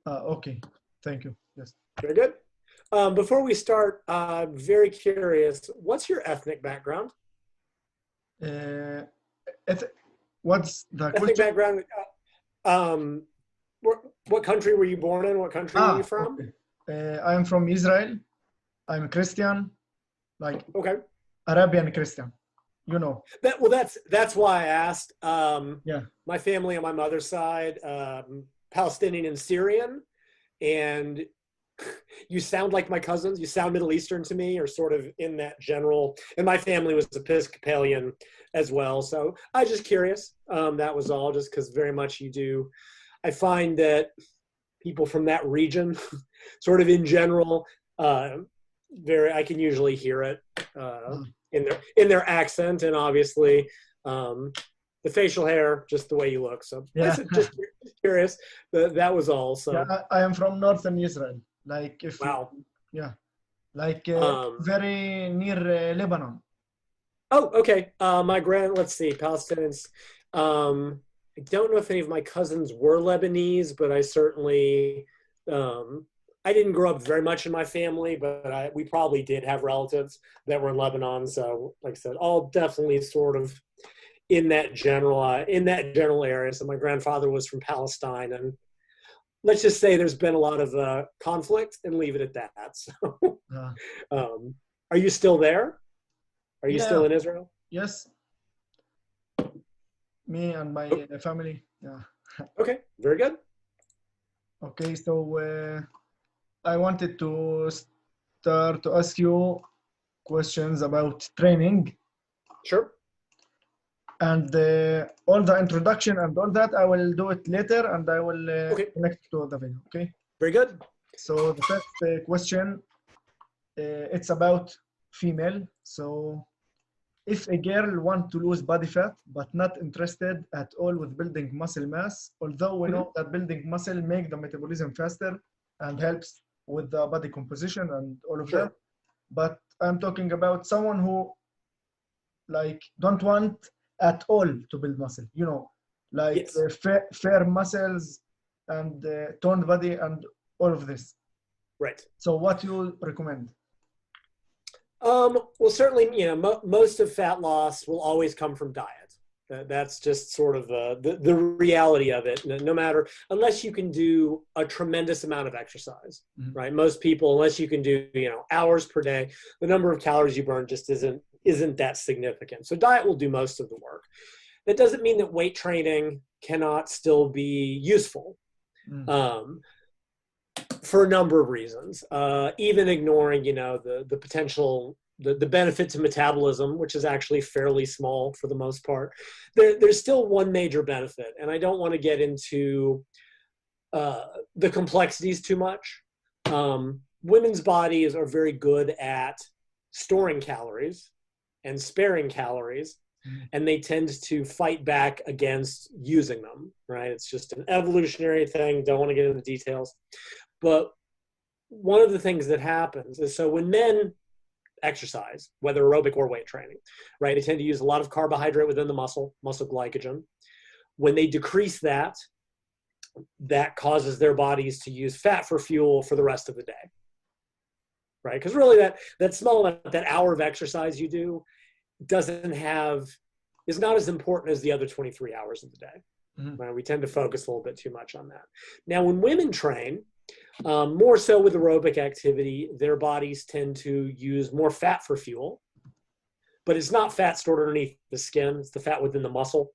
Okay. Thank you. Yes. Very good. Before we start, I'm very curious, what's your ethnic background? Uh, eth- what's the Ethnic question? background, um, what country were you born in? What country are you from? Okay. I am from Israel. I'm Christian, like Okay. Arabian Christian. You know. That's why I asked. Yeah. My family on my mother's side, Palestinian and Syrian, and you sound like my cousins. You sound Middle Eastern to me, or sort of in that general. And my family was Episcopalian as well, so I was just curious. That was all, just because very much you do. I find that people from that region, sort of in general, I can usually hear it in their accent, and obviously the facial hair, just the way you look. So Yeah. just curious. That was all. So Yeah, I am from northern Israel. Like if wow. yeah, like Um, very near Lebanon. oh, okay. Let's see, Palestinians. I don't know if any of my cousins were Lebanese, but I certainly, I didn't grow up very much in my family, but we probably did have relatives that were in Lebanon. So, like I said, all definitely sort of in that general area. So my grandfather was from Palestine, and let's just say there's been a lot of conflict, and leave it at that. So, Uh, are you still there? Are you yeah. still in Israel? Yes. Me and my family. Yeah. Okay, very good. Okay. So I wanted to start to ask you questions about training. Sure. And all the introduction and all that, I will do it later, and I will connect to the video. Okay. Very good. So the first question, it's about female. So if a girl wants to lose body fat but not interested at all with building muscle mass, although we know that building muscle makes the metabolism faster and helps with the body composition and all of that, but I'm talking about someone who like don't want at all to build muscle, you know, like fair muscles and toned body and all of this. Right. So what you recommend? Well, certainly, most of fat loss will always come from diet. That's just sort of the reality of it. No matter, unless you can do a tremendous amount of exercise, right? Most people, unless you can do, hours per day, the number of calories you burn just isn't that significant. So diet will do most of the work. That doesn't mean that weight training cannot still be useful. For a number of reasons, even ignoring, the potential, the benefit to metabolism, which is actually fairly small for the most part. There's still one major benefit, and I don't want to get into the complexities too much. Women's bodies are very good at storing calories and sparing calories, and they tend to fight back against using them, right? It's just an evolutionary thing. Don't want to get into the details. But one of the things that happens is, so when men exercise, whether aerobic or weight training, right, they tend to use a lot of carbohydrate within the muscle glycogen. When they decrease that, that causes their bodies to use fat for fuel for the rest of the day, right? Because really that small amount, that hour of exercise you do is not as important as the other 23 hours of the day. Right? We tend to focus a little bit too much on that. Now, when women train, more so with aerobic activity, their bodies tend to use more fat for fuel, but it's not fat stored underneath the skin. It's the fat within the muscle.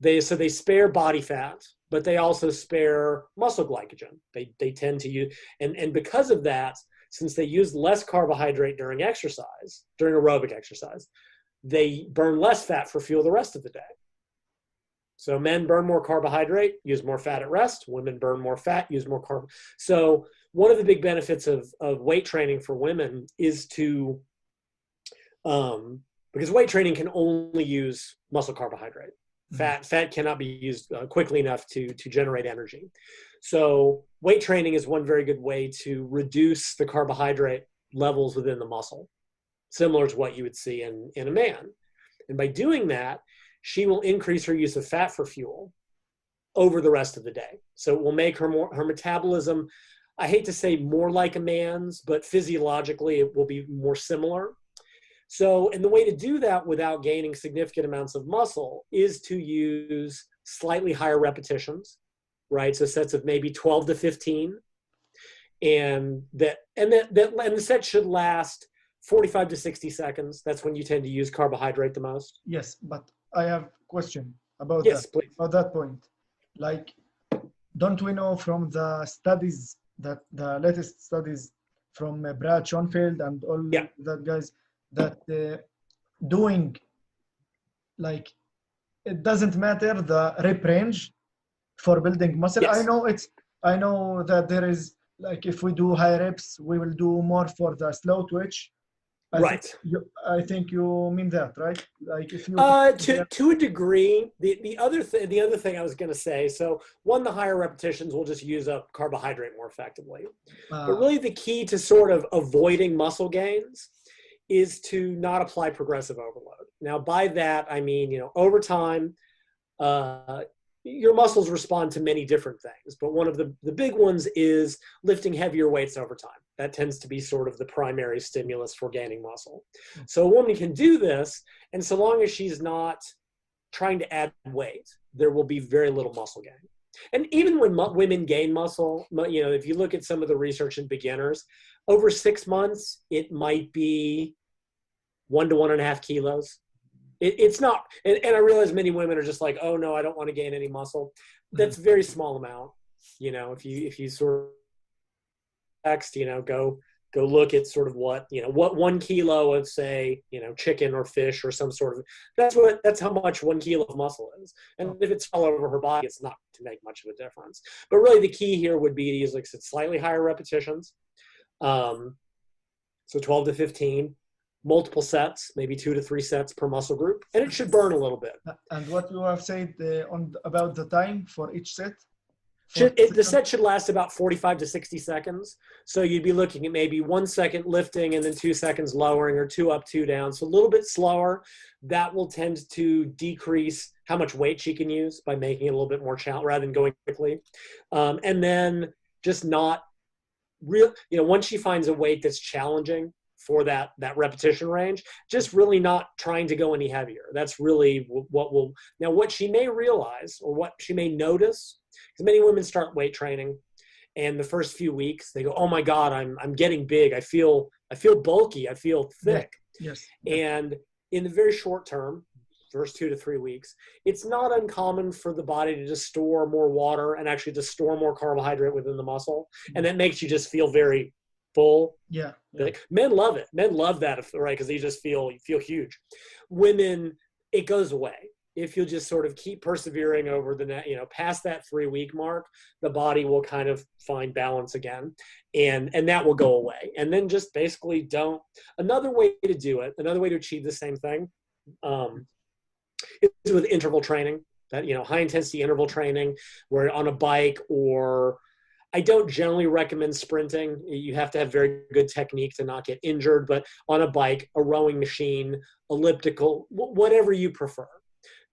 They spare body fat, but they also spare muscle glycogen. They tend to use, and because of that, since they use less carbohydrate during aerobic exercise, they burn less fat for fuel the rest of the day. So men burn more carbohydrate, use more fat at rest. Women burn more fat, use more carb. So one of the big benefits of weight training for women is to, because weight training can only use muscle carbohydrate. Fat cannot be used quickly enough to generate energy. So weight training is one very good way to reduce the carbohydrate levels within the muscle, similar to what you would see in a man. And by doing that, she will increase her use of fat for fuel. over the rest of the day. So it will make her metabolism, I hate to say more like a man's, but physiologically it will be more similar. So, and the way to do that without gaining significant amounts of muscle is to use slightly higher repetitions, right? So sets of maybe 12 to 15. And the set should last 45 to 60 seconds. That's when you tend to use carbohydrate the most. Yes, but I have a question about Yes, that. please. About that point. Like, don't we know from the studies, that the latest studies from Brad Schoenfeld and all that guys, that doing, like, it doesn't matter the rep range for building muscle. Yes. I know that there is, like, if we do high reps, we will do more for the slow twitch. I think you mean that, right? Like, if you to a degree. The other thing I was going to say. So one, the higher repetitions will just use up carbohydrate more effectively. But really, the key to sort of avoiding muscle gains is to not apply progressive overload. Now, by that I mean, over time, your muscles respond to many different things, but one of the big ones is lifting heavier weights over time. That tends to be sort of the primary stimulus for gaining muscle. So a woman can do this, and so long as she's not trying to add weight, there will be very little muscle gain. And even when women gain muscle, if you look at some of the research in beginners, over 6 months, it might be 1 to 1.5 kilos. It's not, and I realize many women are just like, oh no, I don't want to gain any muscle. That's a very small amount. If you sort of text, go look at sort of what 1 kilo of, say, chicken or fish or some sort of, that's how much 1 kilo of muscle is. And if it's all over her body, it's not to make much of a difference. But really the key here would be to use, like I said, slightly higher repetitions. So 12 to 15. Multiple sets, maybe 2 to 3 sets per muscle group, and it should burn a little bit. And what you have said about the time for each set? The set should last about 45 to 60 seconds. So you'd be looking at maybe 1 second lifting and then 2 seconds lowering, or 2 up, 2 down. So a little bit slower. That will tend to decrease how much weight she can use by making it a little bit more challenging rather than going quickly. And then just not real, once she finds a weight that's challenging for that repetition range, just really not trying to go any heavier. That's really what she may realize, or what she may notice, because many women start weight training and the first few weeks they go, oh my God, I'm getting big. I feel bulky. I feel thick. Yes. And in the very short term, first 2 to 3 weeks, it's not uncommon for the body to just store more water and actually to store more carbohydrate within the muscle. And that makes you just feel very full. Yeah. Like, men love it. Men love that, right? Because they just feel huge. Women, it goes away. If you'll just sort of keep persevering over the past that 3-week mark, the body will kind of find balance again, and that will go away. And then just basically don't. Another way to do it, another way to achieve the same thing, is with interval training. That high intensity interval training, where on a bike, or I don't generally recommend sprinting. You have to have very good technique to not get injured, but on a bike, a rowing machine, elliptical, whatever you prefer,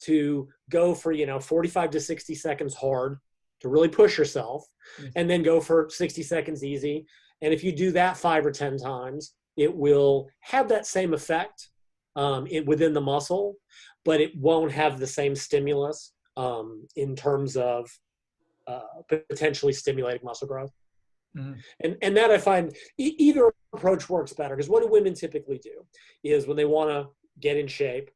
to go for, 45 to 60 seconds hard to really push yourself, and then go for 60 seconds easy. And if you do that 5 or 10 times, it will have that same effect within the muscle, but it won't have the same stimulus in terms of potentially stimulating muscle growth. Mm-hmm. And that I find either approach works better, because what do women typically do is when they want to get in shape,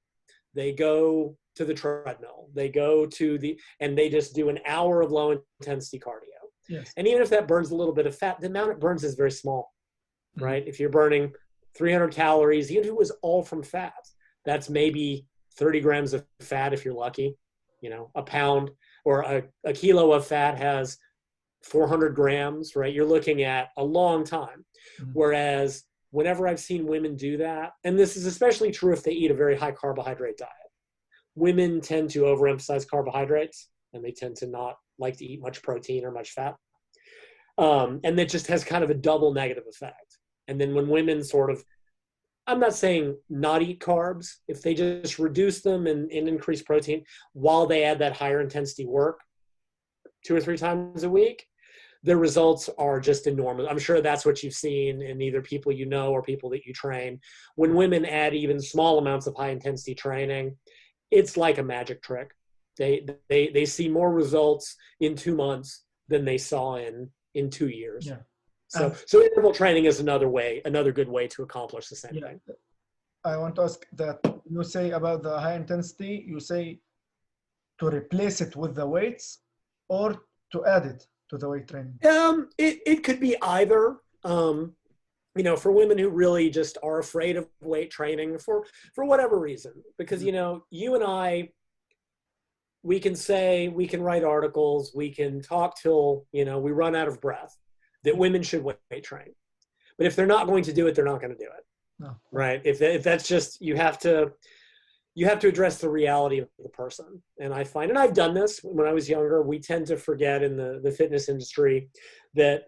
they go to the treadmill, they go to and they just do an hour of low intensity cardio. Yes. And even if that burns a little bit of fat, the amount it burns is very small, mm-hmm. right? If you're burning 300 calories, even if it was all from fat, that's maybe 30 grams of fat if you're lucky. A pound or a kilo of fat has 400 grams, right? You're looking at a long time. Mm-hmm. Whereas whenever I've seen women do that, and this is especially true if they eat a very high carbohydrate diet, women tend to overemphasize carbohydrates, and they tend to not like to eat much protein or much fat. And that just has kind of a double negative effect. And then when women sort of, I'm not saying not eat carbs, if they just reduce them and increase protein while they add that higher intensity work, 2 or 3 times a week, the results are just enormous. I'm sure that's what you've seen in either people you know or people that you train. When women add even small amounts of high intensity training, it's like a magic trick. They see more results in 2 months than they saw in 2 years. Yeah. So interval training is another good way to accomplish the same thing. I want to ask that you say about the high intensity, you say to replace it with the weights or to add it to the weight training? It could be either. For women who really just are afraid of weight training for whatever reason, because, you and I, we can write articles, we can talk till, we run out of breath that women should weight train. But if they're not going to do it, they're not going to do it. No. Right. If that's just, you have to address the reality of the person. And I find, and I've done this when I was younger, we tend to forget in the fitness industry that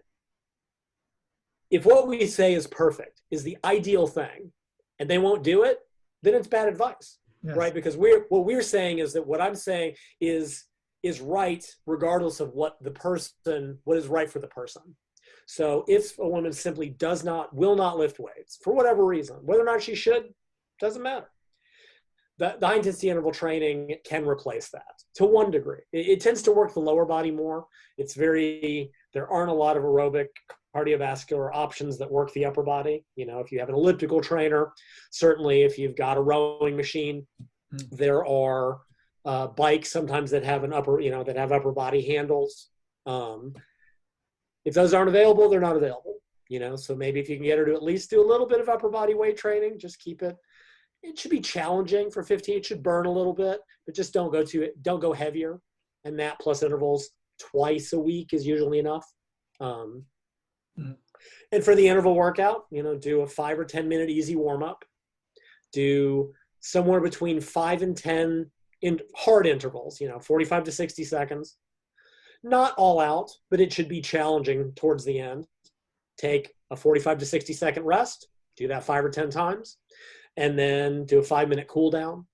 if what we say is perfect, is the ideal thing, and they won't do it, then it's bad advice. Yes. Right? Because what we're saying is that what I'm saying is right regardless of what is right for the person. So if a woman simply will not lift weights for whatever reason, whether or not she should, doesn't matter. The high intensity interval training can replace that to one degree. It tends to work the lower body more. There aren't a lot of aerobic cardiovascular options that work the upper body. If you have an elliptical trainer, certainly if you've got a rowing machine, there are bikes sometimes that have upper body handles. If those aren't available, they're not available. So maybe if you can get her to at least do a little bit of upper body weight training, just keep it. It should be challenging for 15. It should burn a little bit, but just don't go heavier. And that plus intervals twice a week is usually enough. And for the interval workout, do a 5 or 10 minute easy warm up. Do somewhere between 5 and 10 in hard intervals, 45 to 60 seconds. Not all out, but it should be challenging towards the end. Take a 45 to 60 second rest. Do that 5 or 10 times. And then do a 5-minute cool down.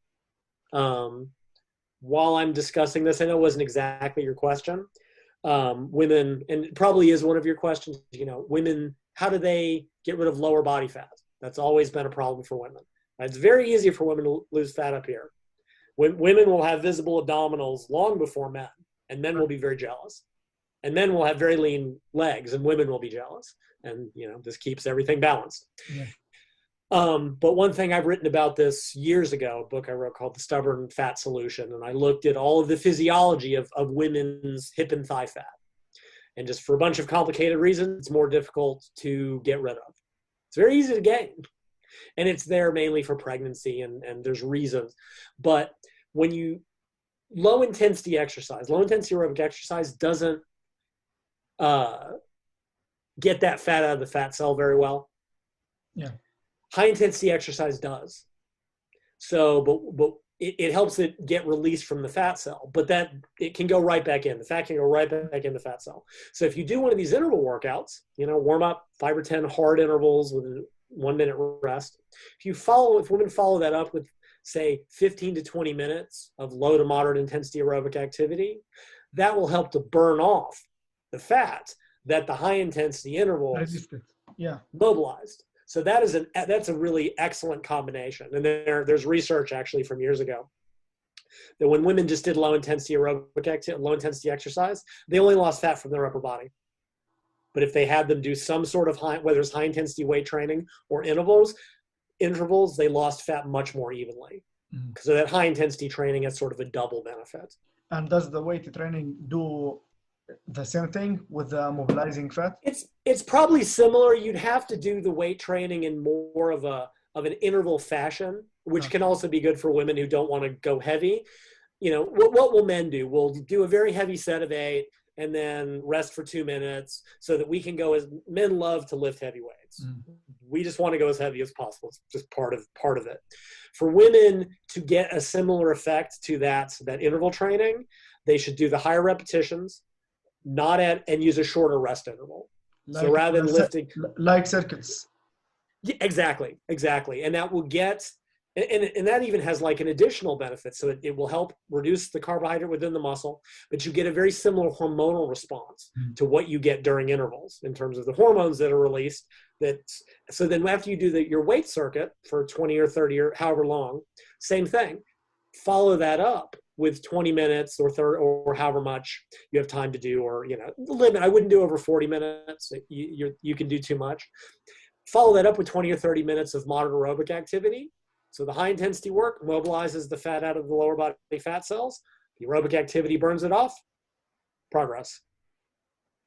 While I'm discussing this, I know it wasn't exactly your question. Women, and it probably is one of your questions, women, how do they get rid of lower body fat? That's always been a problem for women. It's very easy for women to lose fat up here. Women will have visible abdominals long before men, and men will be very jealous. And men will have very lean legs, and women will be jealous. And, this keeps everything balanced. Yeah. But one thing I've written about this years ago, a book I wrote called The Stubborn Fat Solution, and I looked at all of the physiology of women's hip and thigh fat. And just for a bunch of complicated reasons, it's more difficult to get rid of. It's very easy to gain. And it's there mainly for pregnancy, and there's reasons. But when low intensity aerobic exercise doesn't get that fat out of the fat cell very well. Yeah. High intensity exercise does. So, but it helps it get released from the fat cell, but that it can go right back in. The fat can go right back in the fat cell. So if you do one of these interval workouts, warm up 5 or 10 hard intervals with a 1-minute rest. If women follow that up with, say, 15 to 20 minutes of low to moderate intensity aerobic activity, that will help to burn off the fat that the high intensity intervals mobilized. So that's a really excellent combination. And there's research actually from years ago that when women just did low intensity exercise, they only lost fat from their upper body. But if they had them do some sort of whether it's high intensity weight training or intervals, they lost fat much more evenly. Mm-hmm. So that high intensity training has sort of a double benefit. And does the weight training do the same thing with the mobilizing fat? It's probably similar. You'd have to do the weight training in more of an interval fashion, which can also be good for women who don't want to go heavy. What will men do? We'll do a very heavy set of 8 and then rest for 2 minutes so that we can go as men love to lift heavy weights. Mm-hmm. We just want to go as heavy as possible. It's just part of it. For women to get a similar effect to that interval training, they should do the higher repetitions, and use a shorter rest interval. So rather than lifting like circuits. Yeah, exactly. And that will get And that even has like an additional benefit. So it will help reduce the carbohydrate within the muscle, but you get a very similar hormonal response to what you get during intervals in terms of the hormones that are released. So then after you do your weight circuit for 20 or 30 or however long, same thing, follow that up with 20 minutes or 30 or however much you have time to do, or, the limit. I wouldn't do over 40 minutes. You can do too much. Follow that up with 20 or 30 minutes of moderate aerobic activity. So the high intensity work mobilizes the fat out of the lower body fat cells. The aerobic activity burns it off. Progress.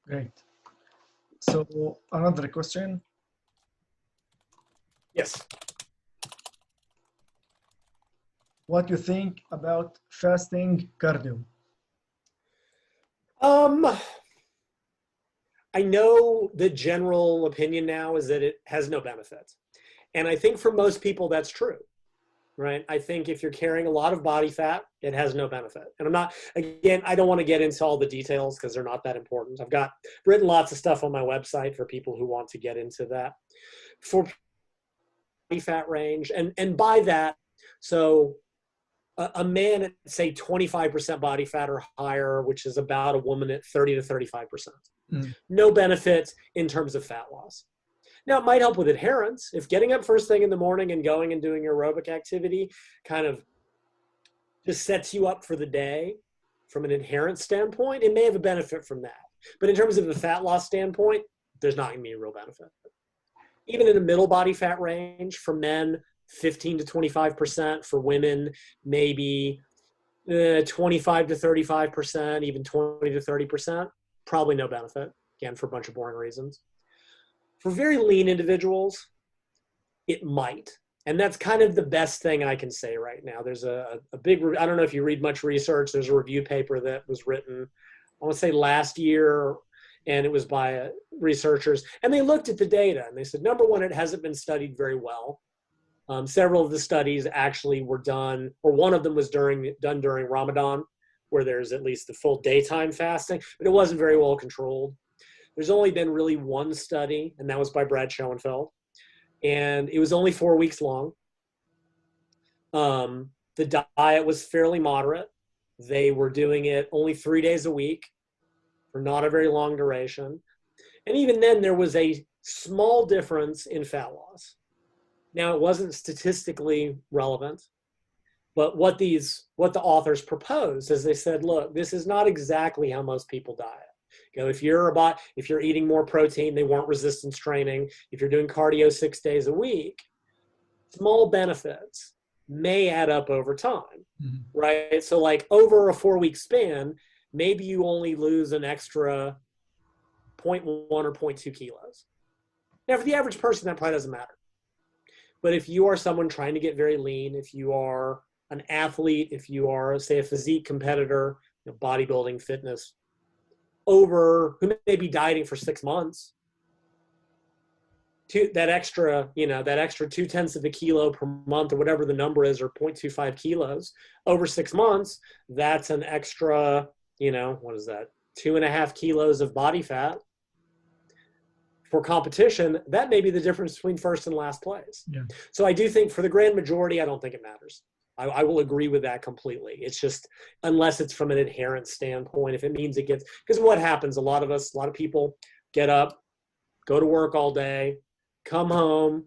Great. So another question. Yes. What do you think about fasting cardio? I know the general opinion now is that it has no benefit. And I think for most people that's true, right? I think if you're carrying a lot of body fat, it has no benefit. And I don't want to get into all the details because they're not that important. I've written lots of stuff on my website for people who want to get into that. For body fat range, and by that, so a man at, say, 25% body fat or higher, which is about a woman at 30 to 35%. No benefit in terms of fat loss. Now, it might help with adherence. If getting up first thing in the morning and going and doing aerobic activity kind of just sets you up for the day from an adherence standpoint, it may have a benefit from that. But in terms of the fat loss standpoint, there's not going to be a real benefit. Even in the middle body fat range, for men, 15 to 25%, for women, maybe 25 to 35%, even 20 to 30%, probably no benefit, again, for a bunch of boring reasons. For very lean individuals, it might. And that's kind of the best thing I can say right now. There's a big, I don't know if you read much research, there's a review paper that was written, I want to say last year, and it was by researchers. And they looked at the data and they said, number one, it hasn't been studied very well. Several of the studies actually were done, or one of them was done during Ramadan, where there's at least the full daytime fasting, but it wasn't very well controlled. There's only been really one study, and that was by Brad Schoenfeld, and it was only 4 weeks long. The diet was fairly moderate. They were doing it only 3 days a week for not a very long duration. And even then, there was a small difference in fat loss. Now, it wasn't statistically relevant, but what the authors proposed is they said, look, this is not exactly how most people diet. If you're eating more protein, they want resistance training. If you're doing cardio 6 days a week, small benefits may add up over time, right? So like over a 4-week span, maybe you only lose an extra 0.1 or 0.2 kilos. Now, for the average person, that probably doesn't matter. But if you are someone trying to get very lean, if you are an athlete, if you are, say, a physique competitor, bodybuilding, fitness, who may be dieting for 6 months, that extra 0.2 of a kilo per month or whatever the number is, or 0.25 kilos over 6 months, that's an extra, what is that? 2.5 kilos of body fat. For competition, that may be the difference between first and last place. Yeah. So I do think for the grand majority, I don't think it matters. I will agree with that completely. It's just, unless it's from an adherence standpoint, if it means it gets, because what happens, a lot of people get up, go to work all day, come home,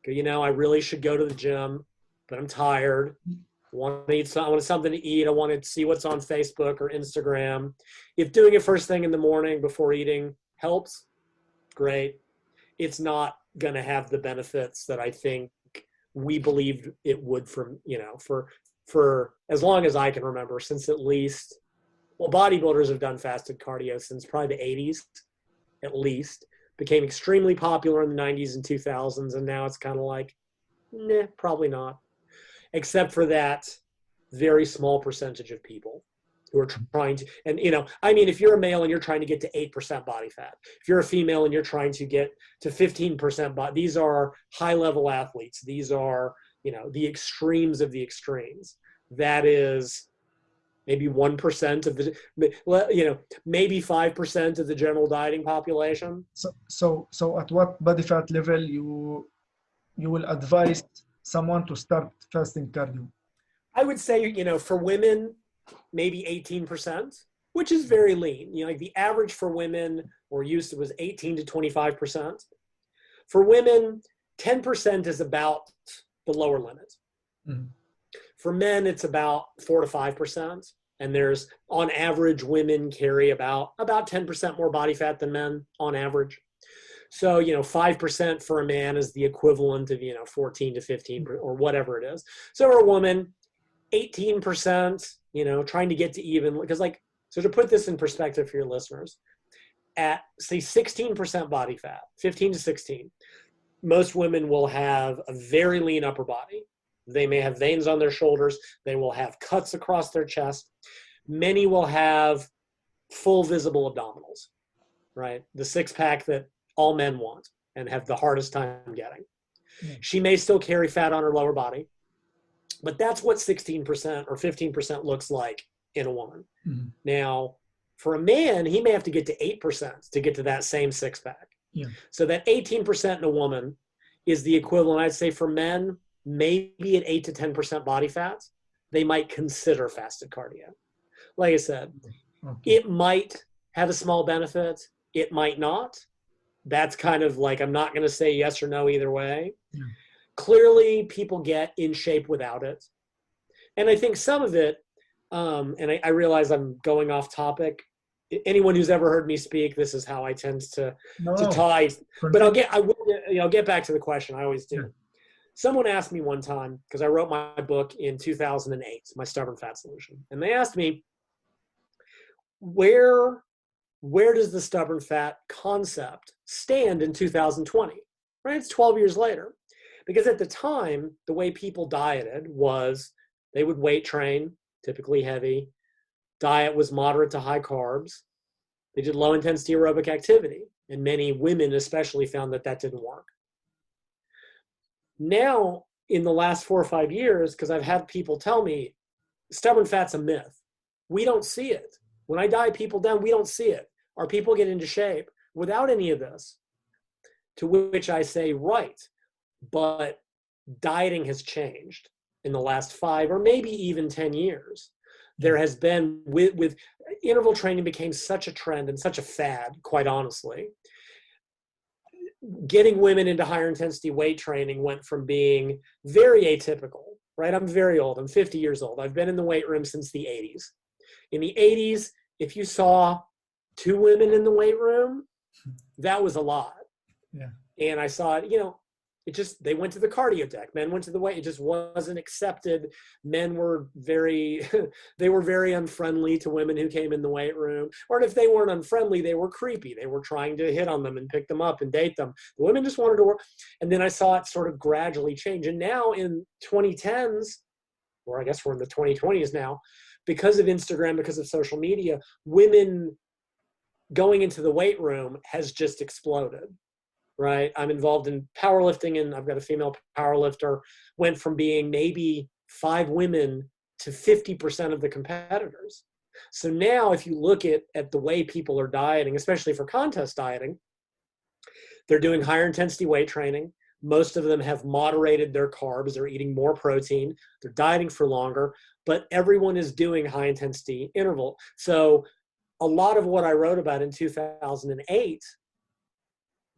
I really should go to the gym, but I'm tired. I want something to eat. I want to see what's on Facebook or Instagram. If doing it first thing in the morning before eating helps, great. It's not going to have the benefits that I think we believed it would from, for as long as I can remember, since at least, bodybuilders have done fasted cardio since probably the 80s, at least. Became extremely popular in the 90s and 2000s, and now it's kind of like, nah, probably not. Except for that very small percentage of people who are trying to, and if you're a male and you're trying to get to 8% body fat, if you're a female and you're trying to get to 15% body, these are high level athletes. These are, the extremes of the extremes. That is maybe 1% of the, maybe 5% of the general dieting population. So at what body fat level you will advise someone to start fasting cardio? I would say, you know, for women, maybe 18%, which is very lean. You know, like the average for women or used to was 18 to 25%. For women, 10% is about the lower limit. Mm-hmm. For men, it's about 4 to 5%. And there's, on average, women carry about 10% more body fat than men on average. So, you know, 5% for a man is the equivalent of, you know, 14 to 15 or whatever it is. So for a woman, 18%, you know, trying to get to even, because like, so to put this in perspective for your listeners, at say 16% body fat, 15 to 16, most women will have a very lean upper body. They may have veins on their shoulders. They will have cuts across their chest. Many will have full visible abdominals, right? The six pack that all men want and have the hardest time getting. Yeah. She may still carry fat on her lower body, but that's what 16% or 15% looks like in a woman. Mm-hmm. Now, for a man, he may have to get to 8% to get to that same six pack. Yeah. So that 18% in a woman is the equivalent, I'd say, for men, maybe at 8 to 10% body fat, they might consider fasted cardio. Like I said, Okay. it might have a small benefit. It might not. That's kind of like, I'm not going to say yes or no either way. Yeah. Clearly, people get in shape without it. And I think some of it, and I realize I'm going off topic. Anyone who's ever heard me speak, this is how I tend to tie. But I will get back to the question. I always do. Yeah. Someone asked me one time, because I wrote my book in 2008, My Stubborn Fat Solution. And they asked me, where does the stubborn fat concept stand in 2020? Right? It's 12 years later. Because at the time, the way people dieted was they would weight train, typically heavy. Diet was moderate to high carbs. They did low intensity aerobic activity. And many women especially found that that didn't work. Now, in the last 4 or 5 years, because I've had people tell me, stubborn fat's a myth. We don't see it. When I diet people down, we don't see it. Our people get into shape without any of this. To which I say, right, but dieting has changed in the last 5 or maybe even 10 years. There has been, with interval training became such a trend and such a fad, quite honestly. Getting women into higher intensity weight training went from being very atypical, right? I'm very old. I'm 50 years old. I've been in the weight room since the 80s. In the 80s, if you saw 2 women in the weight room, that was a lot. Yeah. And I saw it, you know, they went to the cardio deck. Men went to the weight. It just wasn't accepted. Men were they were very unfriendly to women who came in the weight room. Or if they weren't unfriendly, they were creepy. They were trying to hit on them and pick them up and date them. The women just wanted to work. And then I saw it sort of gradually change. And now in 2010s, or I guess we're in the 2020s now, because of Instagram, because of social media, women going into the weight room has just exploded. Right? I'm involved in powerlifting and I've got a female powerlifter, went from being maybe 5 women to 50% of the competitors. So now if you look at the way people are dieting, especially for contest dieting, they're doing higher intensity weight training. Most of them have moderated their carbs. They're eating more protein. They're dieting for longer, but everyone is doing high intensity interval. So a lot of what I wrote about in 2008,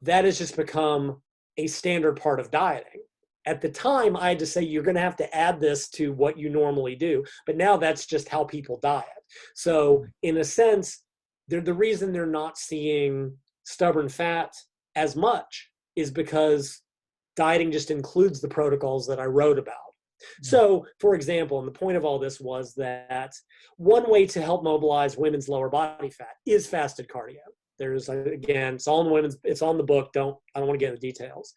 that has just become a standard part of dieting. At the time, I had to say, you're going to have to add this to what you normally do. But now that's just how people diet. So in a sense, the reason they're not seeing stubborn fat as much is because dieting just includes the protocols that I wrote about. So, for example, and the point of all this was that one way to help mobilize women's lower body fat is fasted cardio. There's, again, it's all in women's, it's on the book. I don't want to get into details.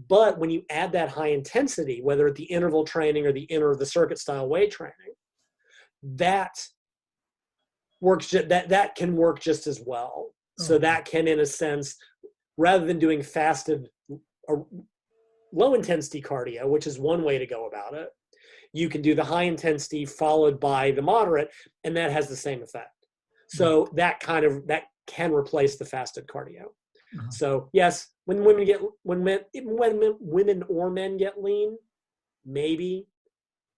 But when you add that high intensity, whether at the interval training or the circuit style weight training, that works. That can work just as well. So that can, in a sense, rather than doing fasted or low intensity cardio, which is one way to go about it, you can do the high intensity followed by the moderate, and that has the same effect. So that can replace the fasted cardio. So yes, when women or men get lean, maybe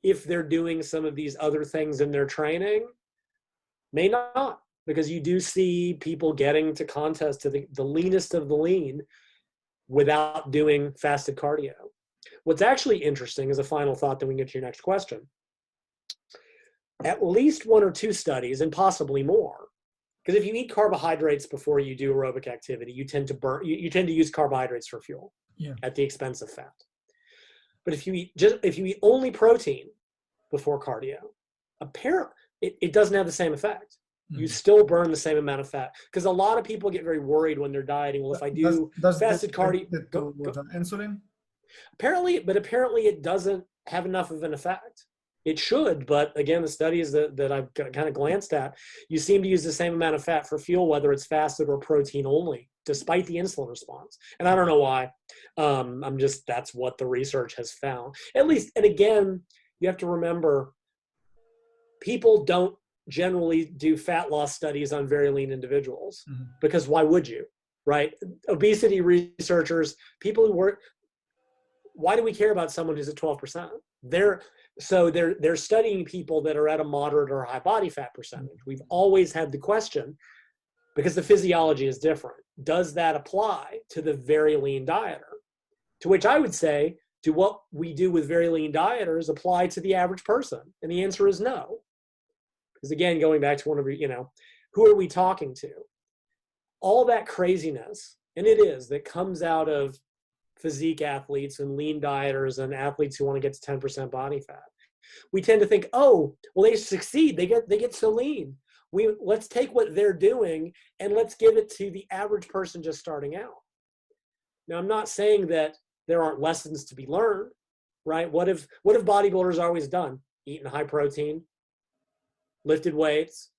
if they're doing some of these other things in their training, may not, because you do see people getting to contests to the leanest of the lean without doing fasted cardio. What's actually interesting is a final thought, then we can get to your next question. At least 1 or 2 studies, and possibly more, because if you eat carbohydrates before you do aerobic activity, you tend to burn. You tend to use carbohydrates for fuel, at the expense of fat. But if you eat only protein before cardio, apparently it doesn't have the same effect. You still burn the same amount of fat, because a lot of people get very worried when they're dieting. Well, if I do fasted cardio, with insulin. Apparently it doesn't have enough of an effect. It should, but again, the studies that I've kind of glanced at, you seem to use the same amount of fat for fuel, whether it's fasted or protein only, despite the insulin response. And I don't know why. That's what the research has found. At least, and again, you have to remember, people don't generally do fat loss studies on very lean individuals, because why would you, right? Obesity researchers, people who work, why do we care about someone who's at 12%? They're studying people that are at a moderate or high body fat percentage. We've always had the question, because the physiology is different. Does that apply to the very lean dieter? To which I would say, do what we do with very lean dieters apply to the average person? And the answer is no. Because again, going back to one of your, who are we talking to? All that craziness, and it is, that comes out of physique athletes and lean dieters and athletes who want to get to 10% body fat. We tend to think, oh, well, they succeed. They get so lean. Let's take what they're doing and let's give it to the average person just starting out. Now, I'm not saying that there aren't lessons to be learned, right? What have bodybuilders always done? Eaten high protein, lifted weights,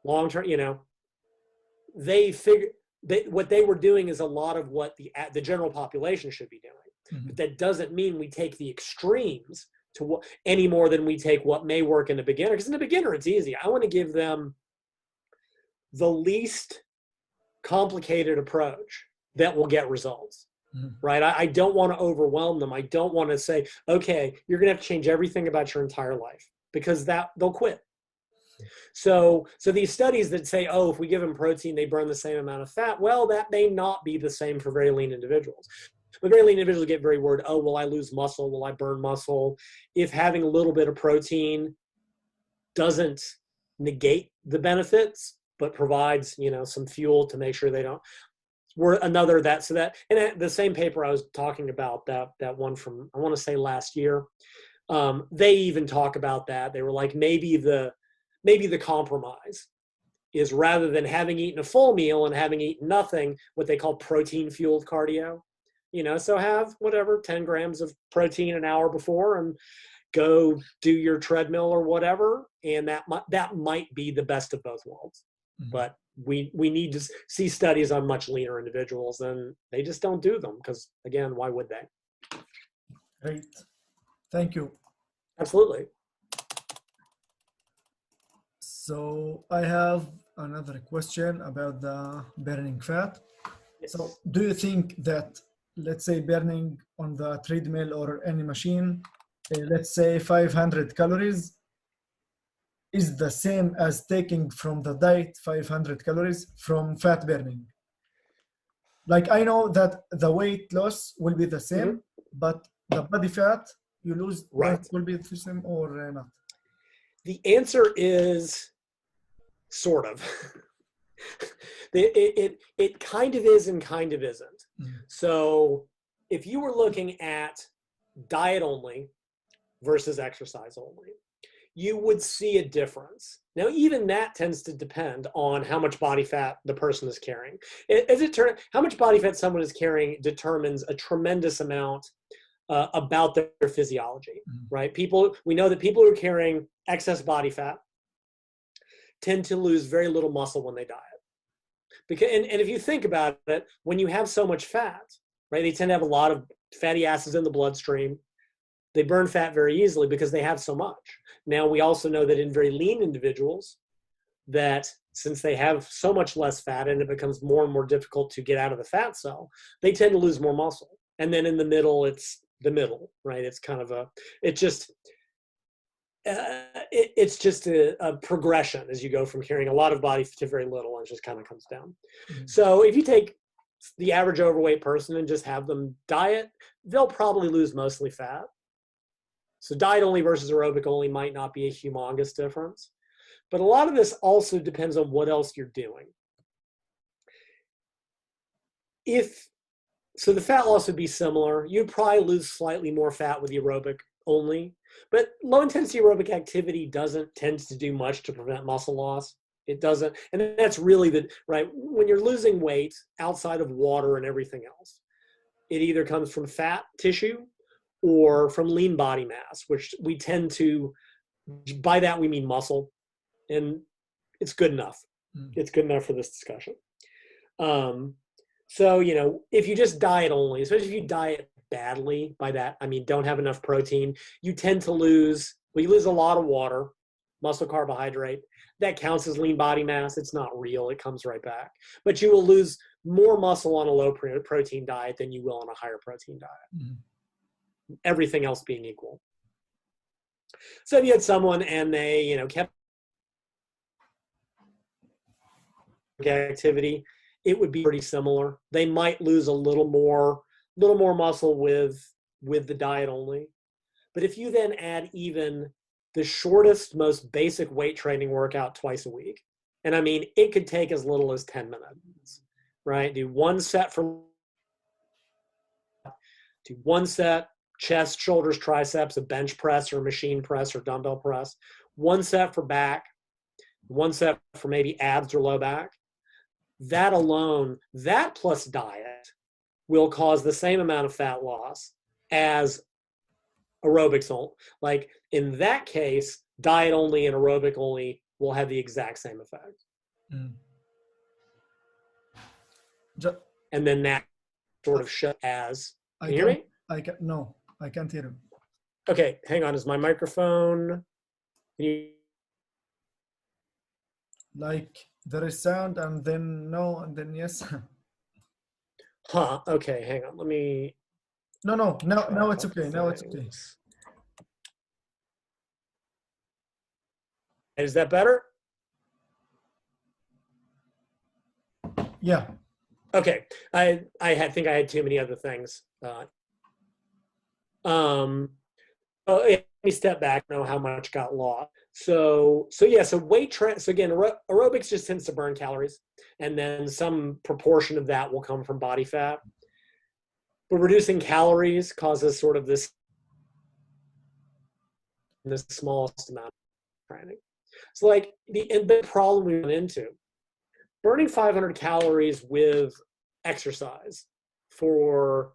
long term, they figure what they were doing is a lot of what the general population should be doing. But that doesn't mean we take the extremes to any more than we take what may work in a beginner. Because in a beginner, it's easy. I want to give them the least complicated approach that will get results, right? I don't want to overwhelm them. I don't want to say, okay, you're going to have to change everything about your entire life, because they'll quit. So these studies that say, oh, if we give them protein, they burn the same amount of fat. Well, that may not be the same for very lean individuals. But very lean individuals get very worried. Oh, will I lose muscle? Will I burn muscle? If having a little bit of protein doesn't negate the benefits, but provides, some fuel to make sure they don't. And the same paper I was talking about, that one from, I want to say last year, they even talk about that. They were like, maybe the compromise is, rather than having eaten a full meal and having eaten nothing, what they call protein fueled cardio. So have 10 grams of protein an hour before and go do your treadmill or whatever. And that might be the best of both worlds. But we need to see studies on much leaner individuals, and they just don't do them, because again, why would they? Great. Thank you. Absolutely. So I have another question about the burning fat. Yes. So do you think that, let's say, burning on the treadmill or any machine, let's say 500 calories, is the same as taking from the diet 500 calories from fat burning? Like, I know that the weight loss will be the same, but the body fat you lose, right, will be the same or not? The answer is sort of. It kind of is and kind of isn't. So if you were looking at diet only versus exercise only, you would see a difference. Now, even that tends to depend on how much body fat the person is carrying. How much body fat someone is carrying determines a tremendous amount about their physiology, right? We know that people who are carrying excess body fat tend to lose very little muscle when they diet. And if you think about it, when you have so much fat, right, they tend to have a lot of fatty acids in the bloodstream. They burn fat very easily because they have so much. Now, we also know that in very lean individuals, that since they have so much less fat and it becomes more and more difficult to get out of the fat cell, they tend to lose more muscle. And then in the middle, it's the middle, right? It's kind of it's just a progression as you go from carrying a lot of body to very little, and it just kind of comes down. Mhm. So if you take the average overweight person and just have them diet, they'll probably lose mostly fat. So diet only versus aerobic only might not be a humongous difference. But a lot of this also depends on what else you're doing. So the fat loss would be similar. You'd probably lose slightly more fat with the aerobic only, but low intensity aerobic activity doesn't tend to do much to prevent muscle loss. It doesn't. And that's really right. When you're losing weight outside of water and everything else, it either comes from fat tissue or from lean body mass, which we tend to, by that we mean muscle, and it's good enough. It's good enough for this discussion. So, if you just diet only, especially if you diet badly, by that I mean don't have enough protein, you tend to lose a lot of water, muscle carbohydrate. That counts as lean body mass. It's not real. It comes right back. But you will lose more muscle on a low protein diet than you will on a higher protein diet. Mm-hmm. Everything else being equal. So if you had someone and they, kept activity, it would be pretty similar. They might lose a little more muscle with the diet only. But if you then add even the shortest, most basic weight training workout twice a week, and I mean, it could take as little as 10 minutes, right? Do one set, chest, shoulders, triceps, a bench press or machine press or dumbbell press, one set for back, one set for maybe abs or low back. That alone, that plus diet, will cause the same amount of fat loss as aerobics only. Like in that case, diet only and aerobic only will have the exact same effect. Mm. And then that sort of show as, can you hear me? No, I can't hear him. Okay, hang on. Is my microphone? Like there is sound and then no and then yes. Huh, okay, hang on. Let me. No, it's okay. Now it's okay. Is that better? Yeah. Okay. I think I had too many other things. Let me step back. Know how much got lost. So weight trend. So again, aerobics just tends to burn calories, and then some proportion of that will come from body fat. But reducing calories causes sort of this smallest amount of training. So like the big problem we run into, burning 500 calories with exercise for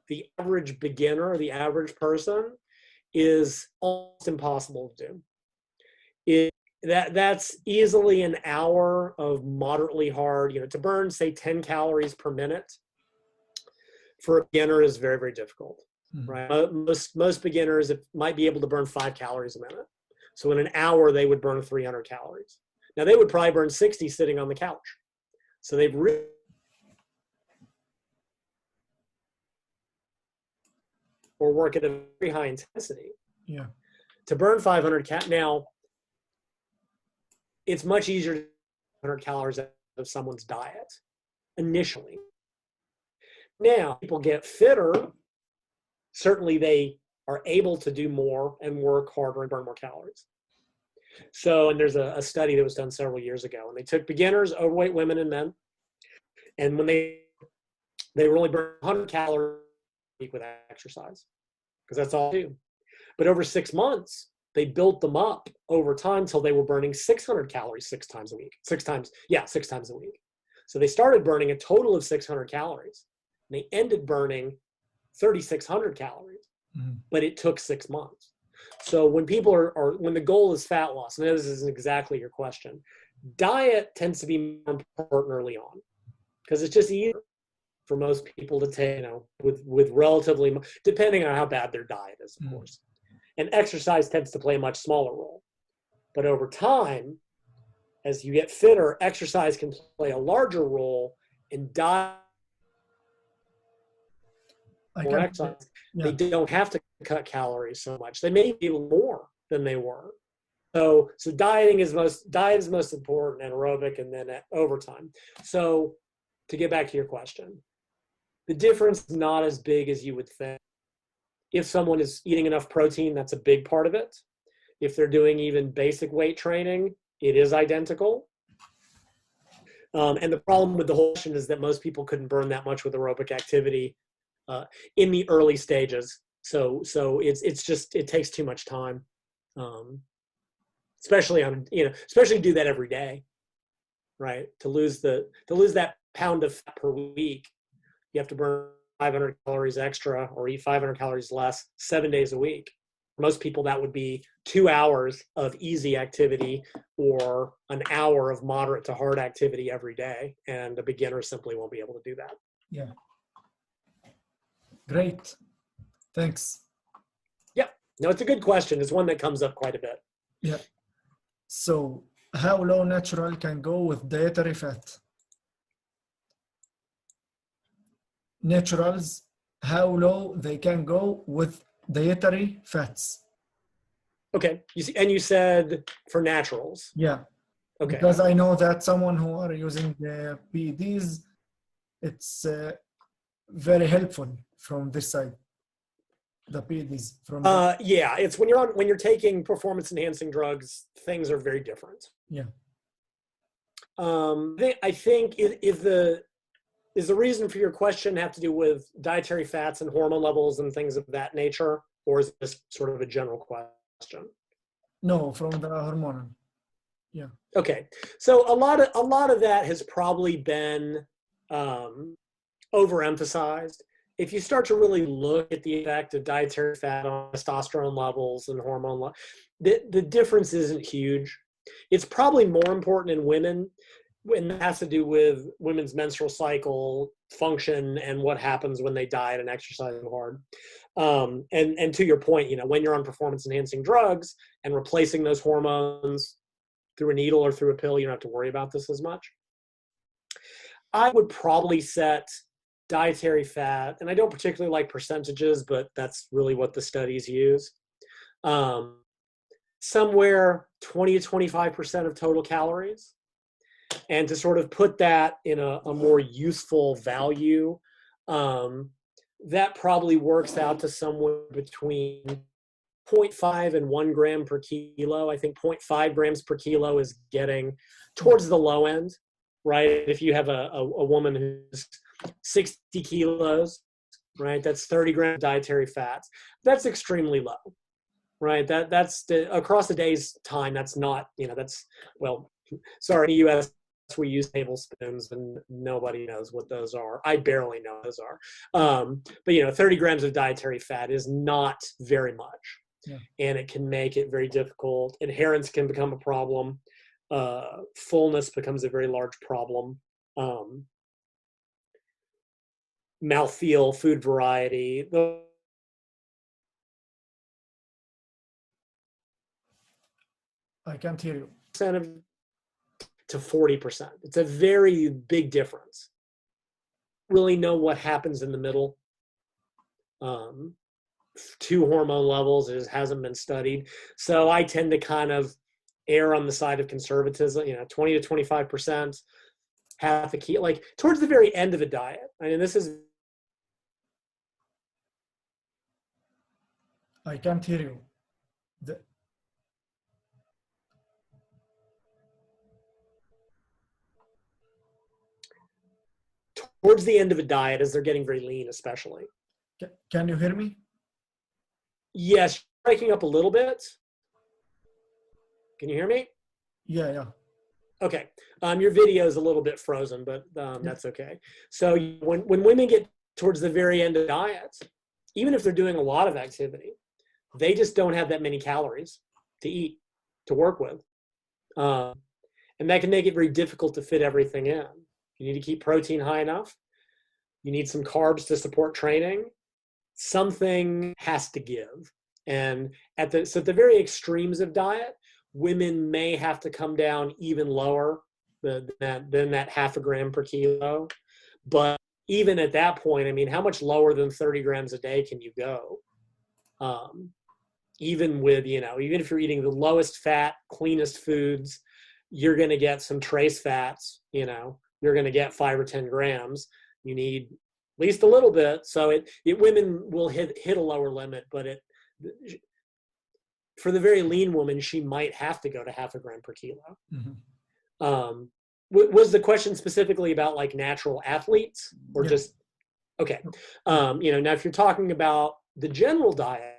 the average beginner, the average person, is almost impossible to do. That's easily an hour of moderately hard, to burn, say 10 calories per minute for a beginner is very, very difficult, right? Most beginners might be able to burn 5 calories a minute. So in an hour, they would burn 300 calories. Now they would probably burn 60 sitting on the couch. So they've really or work at a very high intensity. Yeah. To burn 500 now, it's much easier to burn 100 calories out of someone's diet initially. Now, people get fitter. Certainly, they are able to do more and work harder and burn more calories. So, and there's a study that was done several years ago, and they took beginners, overweight women and men, and when they were only burning 100 calories a week with exercise, because that's all they do. But over 6 months, they built them up over time until they were burning 600 calories 6 times a week. 6 times a week. So they started burning a total of 600 calories. And they ended burning 3,600 calories, but it took 6 months. So when people when the goal is fat loss, and this isn't exactly your question, diet tends to be more important early on because it's just easier for most people to take, with relatively, depending on how bad their diet is, of course. And exercise tends to play a much smaller role. But over time, as you get fitter, exercise can play a larger role, and diet I more can. exercise, they Yeah. don't have to cut calories so much. They may be more than they were. So diet is most important, and aerobic, and then overtime. So to get back to your question, the difference is not as big as you would think. If someone is eating enough protein, that's a big part of it. If they're doing even basic weight training, it is identical. And the problem with the whole question is that most people couldn't burn that much with aerobic activity in the early stages. So it's just, it takes too much time, especially especially do that every day, right? To lose that pound of fat per week, you have to burn 500 calories extra or eat 500 calories less 7 days a week. For most people, that would be 2 hours of easy activity or an hour of moderate to hard activity every day. And a beginner simply won't be able to do that. Yeah. Great. Thanks. Yeah. No, it's a good question. It's one that comes up quite a bit. Yeah. So how low natural can go with dietary fat? Naturals, how low they can go with dietary fats? Okay. You said for naturals. Yeah. Okay. Because I know that someone who are using the PEDs, it's very helpful from this side. The PEDs from yeah, it's when you're taking performance enhancing drugs, things are very different. Yeah. I think is the reason for your question have to do with dietary fats and hormone levels and things of that nature, or is this sort of a general question? No, from the hormonal. Yeah. Okay, so a lot of that has probably been overemphasized. If you start to really look at the effect of dietary fat on testosterone levels and hormone levels, the difference isn't huge. It's probably more important in women, and that has to do with women's menstrual cycle function and what happens when they diet and exercise hard. And to your point, when you're on performance enhancing drugs and replacing those hormones through a needle or through a pill, you don't have to worry about this as much. I would probably set dietary fat, and I don't particularly like percentages, but that's really what the studies use, somewhere 20 to 25% of total calories. And to sort of put that in a more useful value, that probably works out to somewhere between 0.5 and 1 gram per kilo. I think 0.5 grams per kilo is getting towards the low end, right? If you have a woman who's 60 kilos, right, that's 30 grams of dietary fats. That's extremely low, right? That's across the day's time. That's not, that's, well, sorry, in the U.S., we use tablespoons and nobody knows what those are. I barely know what those are. But 30 grams of dietary fat is not very much. Yeah. And it can make it very difficult. Adherence can become a problem. Fullness becomes a very large problem. Mouthfeel, food variety. I can't hear you. To 40%. It's a very big difference. Really know what happens in the middle. Two hormone levels, it just hasn't been studied. So I tend to kind of err on the side of conservatism, 20 to 25%, half a kilo, like towards the very end of a diet. I mean, this is. I can't hear you. Towards the end of a diet, as they're getting very lean, especially. Can you hear me? Yes, breaking up a little bit. Can you hear me? Yeah. Okay. Your video is a little bit frozen, but that's okay. So when women get towards the very end of diets, even if they're doing a lot of activity, they just don't have that many calories to eat, to work with. And that can make it very difficult to fit everything in. You need to keep protein high enough. You need some carbs to support training. Something has to give. And at the very extremes of diet, women may have to come down even lower than that half a gram per kilo. But even at that point, I mean, how much lower than 30 grams a day can you go? Even with, you know, even if you're eating the lowest fat, cleanest foods, you're going to get some trace fats, you know, you're going to get 5 or 10 grams. You need at least a little bit. So women will hit a lower limit, but for the very lean woman, she might have to go to 0.5 gram per kilo. Mm-hmm. Was the question specifically about like natural athletes or just, okay. You know, now if you're talking about the general diet,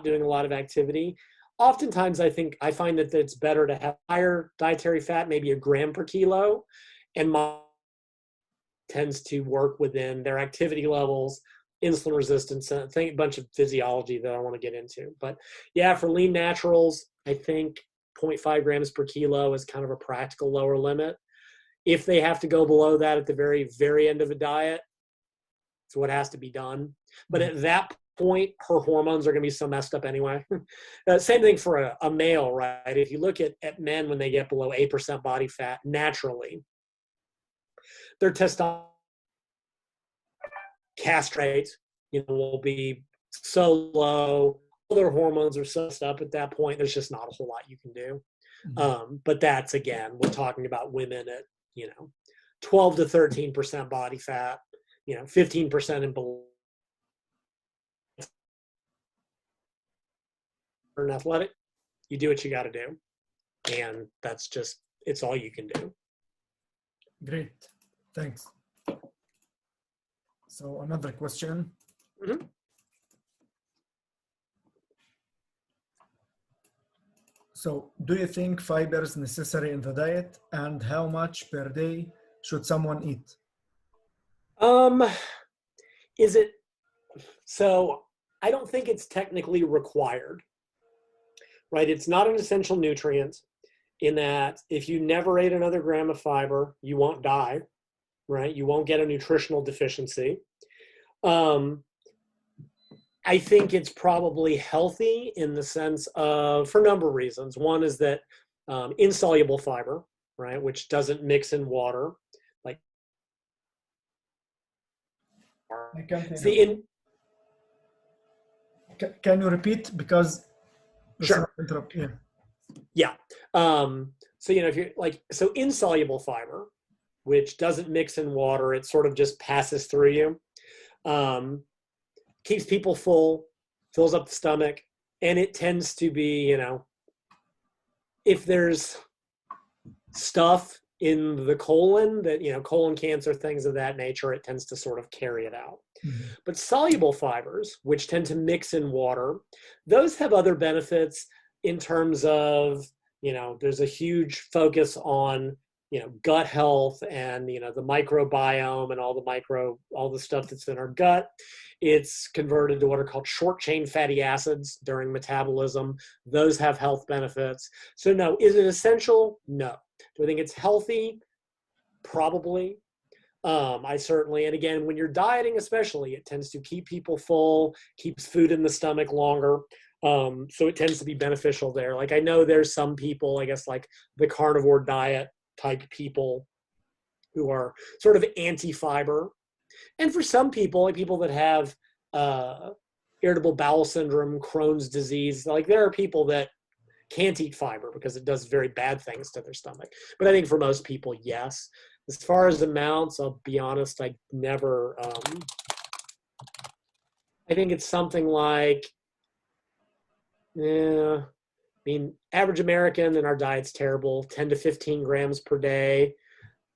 doing a lot of activity, oftentimes I find that it's better to have higher dietary fat, maybe 1 gram per kilo, and tends to work within their activity levels, insulin resistance, and a bunch of physiology that I want to get into. But yeah, for lean naturals, I think 0.5 grams per kilo is kind of a practical lower limit. If they have to go below that at the very, very end of a diet, it's what has to be done. But at that point, her hormones are going to be so messed up anyway. Same thing for a male, right? If you look at men when they get below 8% body fat naturally, their testosterone castrate, you know, will be so low. Their hormones are so messed up at that point. There's just not a whole lot you can do. Mm-hmm. But that's, again, we're talking about women at, you know, 12 to 13% body fat, you know, 15% and below. An athletic, you do what you got to do, and that's just, it's all you can do. Great, thanks. So another question. Mm-hmm. So do you think fiber is necessary in the diet, and how much per day should someone eat? Is it, so I don't think it's technically required. Right, it's not an essential nutrient in that if you never ate another gram of fiber, you won't die, right? You won't get a nutritional deficiency. I think it's probably healthy in the sense of, for a number of reasons. One is that insoluble fiber, right, which doesn't mix in water. Like, can you repeat, because sure. Yeah. So, you know, if you're like, so insoluble fiber, which doesn't mix in water, it sort of just passes through you, keeps people full, fills up the stomach, and it tends to be, you know, if there's stuff in the colon that, you know, colon cancer, things of that nature, it tends to sort of carry it out. Mm-hmm. But soluble fibers, which tend to mix in water, those have other benefits in terms of, you know, there's a huge focus on, you know, gut health and, you know, the microbiome and all the stuff that's in our gut. It's converted to what are called short chain fatty acids during metabolism. Those have health benefits. So no, is it essential? No. Do I think it's healthy? Probably. I certainly, and again, when you're dieting especially, it tends to keep people full, keeps food in the stomach longer. So it tends to be beneficial there. Like, I know there's some people, I guess, like the carnivore diet type people who are sort of anti-fiber. And for some people, like people that have irritable bowel syndrome, Crohn's disease, like there are people that can't eat fiber because it does very bad things to their stomach. But I think for most people, yes. As far as amounts, I'll be honest, I never, I think it's something like, I mean, average American, and our diet's terrible, 10 to 15 grams per day.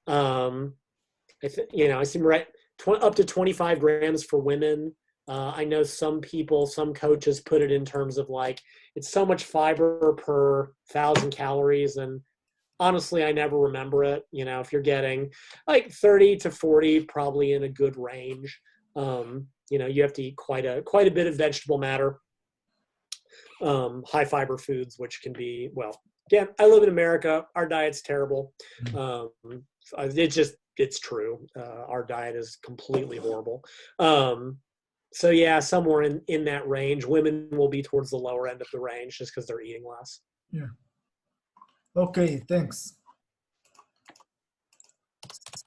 You know, I seem right, up to 25 grams for women. I know some people, some coaches put it in terms of like, it's so much fiber per 1,000 calories. And honestly, I never remember it. You know, if you're getting like 30 to 40, probably in a good range. You know, you have to eat quite a bit of vegetable matter. High fiber foods, which can be, well, again, I live in America. Our diet's terrible. It's true. Our diet is completely horrible. So yeah, somewhere in that range. Women will be towards the lower end of the range just because they're eating less. Yeah. Okay, thanks.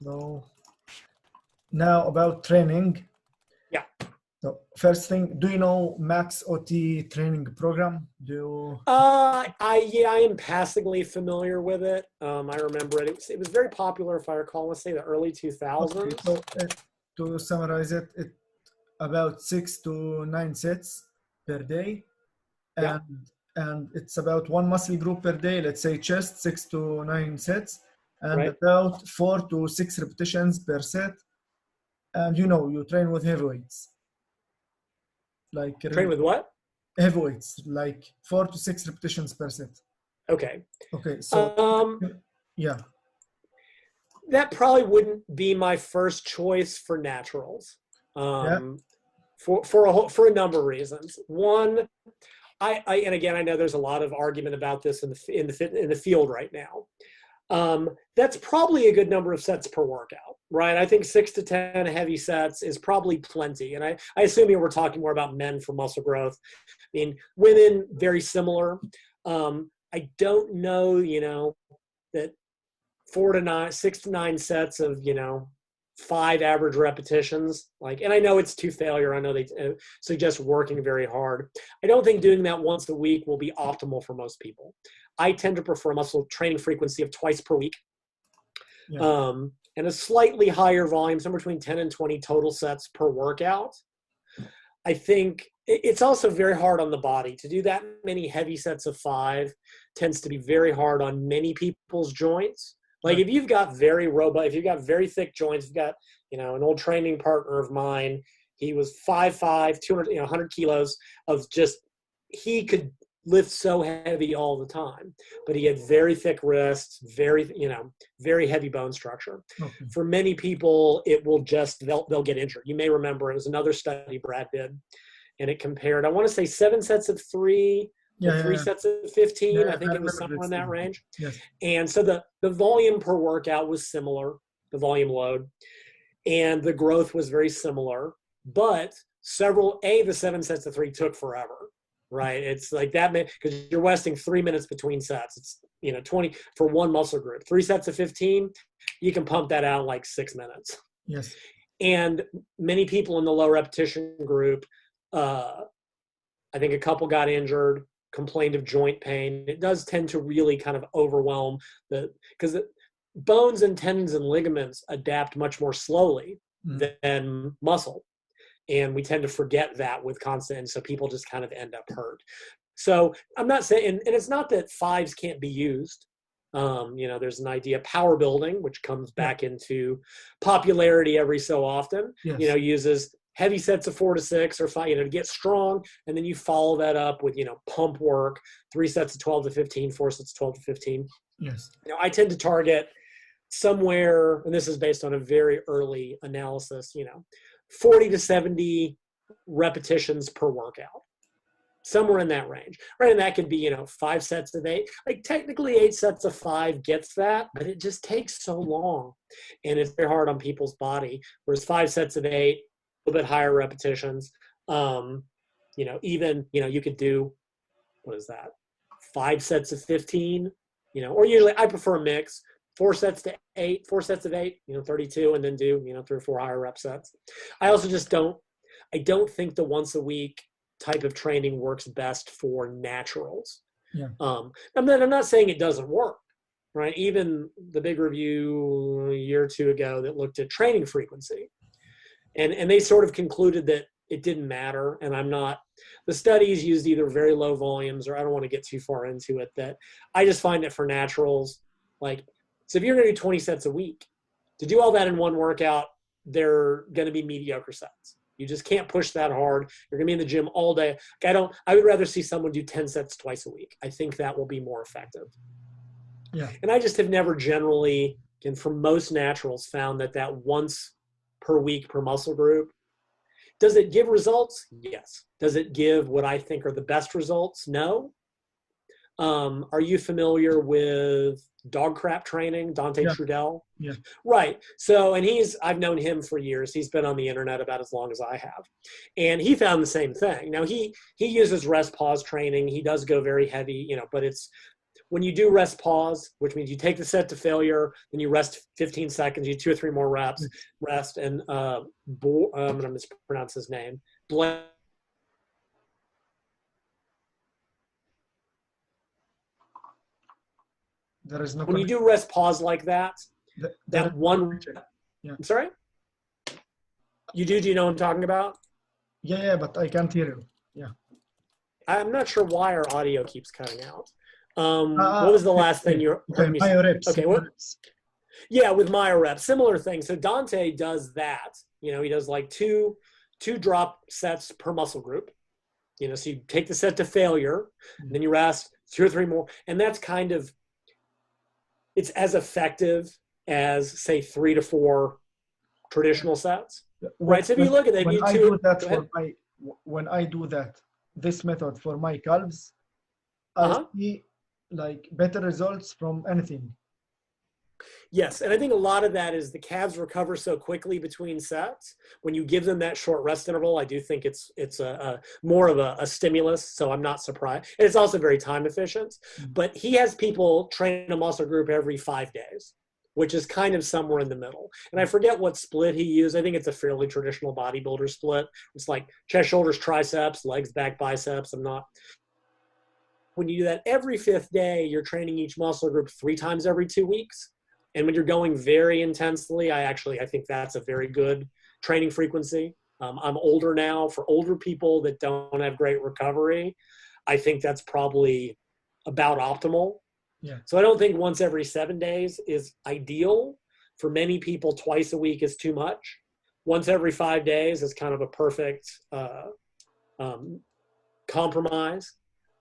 So now about training. Yeah. So first thing, do you know Max OT training program? Do you? I am passingly familiar with it. I remember it. It was very popular, if I recall, let's say the early 2000s. Okay, so to summarize it, about 6 to 9 sets per day, Yeah. and it's about one muscle group per day. Let's say chest, 6 to 9 sets, and Right. about 4 to 6 repetitions per set. And you train with heavy weights, like Train with what? heavy weights, like 4 to 6 repetitions per set. Okay. Okay, so yeah, That probably wouldn't be my first choice for naturals. yeah, For a number of reasons. One, and again, I know there's a lot of argument about this in the field right now. That's probably a good number of sets per workout, right? I think 6 to 10 heavy sets is probably plenty. And I assume here we're talking more about men for muscle growth. I mean, women, very similar. I don't know, that 6 to 9 sets of, 5 average repetitions. And I know it's to failure. I know they suggest working very hard. I don't think doing that once a week will be optimal for most people. I tend to prefer muscle training frequency of twice per week. yeah. And a slightly higher volume, somewhere between 10 and 20 total sets per workout. I think it's also very hard on the body. To do that many heavy sets of 5 tends to be very hard on many people's joints. Like if you've got very robust, if you've got very thick joints, you've got, an old training partner of mine, he was 5'5", 200, 100 kilos of just, he could lift so heavy all the time, but he had very thick wrists, very heavy bone structure. Okay. For many people, it will just, they'll get injured. You may remember it was another study Brad did, and it compared, I want to say 7 sets of 3, Yeah, 3 sets of 15. Yeah, I think I it was remember somewhere in that range. Yes. And so the volume per workout was similar, the volume load, and the growth was very similar, but the 7 sets of 3 took forever, right? It's like that, because you're wasting 3 minutes between sets. It's, 20 for one muscle group. 3 sets of 15, you can pump that out in like 6 minutes. Yes. And many people in the low repetition group, I think a couple got injured, complained of joint pain. It does tend to really kind of overwhelm because bones and tendons and ligaments adapt much more slowly than muscle. And we tend to forget that with constant, and so people just kind of end up hurt. So I'm not saying, and it's not that 5s can't be used. There's an idea, power building, which comes back into popularity every so often, Yes. Uses heavy sets of 4 to 6 or 5, to get strong. And then you follow that up with, pump work, 3 sets of 12 to 15, 4 sets of 12 to 15. Yes. I tend to target somewhere, and this is based on a very early analysis, 40 to 70 repetitions per workout, somewhere in that range, right? And that could be, 5 sets of 8. Like technically 8 sets of 5 gets that, but it just takes so long, and it's very hard on people's body. Whereas 5 sets of 8, a little bit higher repetitions. Even, you could do, what is that? 5 sets of 15, or usually I prefer a mix, 4 sets of 8, 32, and then do, 3 or 4 higher rep sets. I also just I don't think the once a week type of training works best for naturals. Yeah. I'm not saying it doesn't work, right? Even the big review a year or two ago that looked at training frequency, and they sort of concluded that it didn't matter. And the studies used either very low volumes, or I don't want to get too far into it, that I just find it for naturals, so if you're going to do 20 sets a week, to do all that in one workout, they're going to be mediocre sets. You just can't push that hard. You're going to be in the gym all day. I would rather see someone do 10 sets twice a week. I think that will be more effective. Yeah. And I just have never generally, and for most naturals, found that once per week per muscle group. Does it give results? Yes. Does it give what I think are the best results? No. Are you familiar with dog crap training, Dante Trudell? Yeah. Right. So, and I've known him for years. He's been on the internet about as long as I have. And he found the same thing. Now he uses rest pause training. He does go very heavy, but when you do rest pause, which means you take the set to failure, then you rest 15 seconds, you do 2 or 3 more reps, rest, and I'm going to mispronounce his name. There is no when you do rest pause like that, that one, I'm sorry? Do you know what I'm talking about? Yeah, but I can't hear you. Yeah. I'm not sure why our audio keeps cutting out. What was the last thing you heard me say? Reps. Okay, yeah, with Myo reps, similar thing. So Dante does that. He does like two drop sets per muscle group. So you take the set to failure, then you rest 2 or 3 more, and that's kind of, it's as effective as say 3 to 4 traditional sets, right? So if you look at that, when I do that, this method for my calves, I see like better results from anything. Yes, and I think a lot of that is the calves recover so quickly between sets. When you give them that short rest interval, I do think it's a more of a stimulus, so I'm not surprised. And it's also very time efficient. But he has people train a muscle group every 5 days, which is kind of somewhere in the middle. And I forget what split he used. I think it's a fairly traditional bodybuilder split. It's like chest, shoulders, triceps, legs, back, biceps. When you do that every 5th day, you're training each muscle group 3 times every 2 weeks. And when you're going very intensely, I think that's a very good training frequency. I'm older now. For older people that don't have great recovery, I think that's probably about optimal. Yeah. So I don't think once every 7 days is ideal. For many people, twice a week is too much. Once every 5 days is kind of a perfect compromise.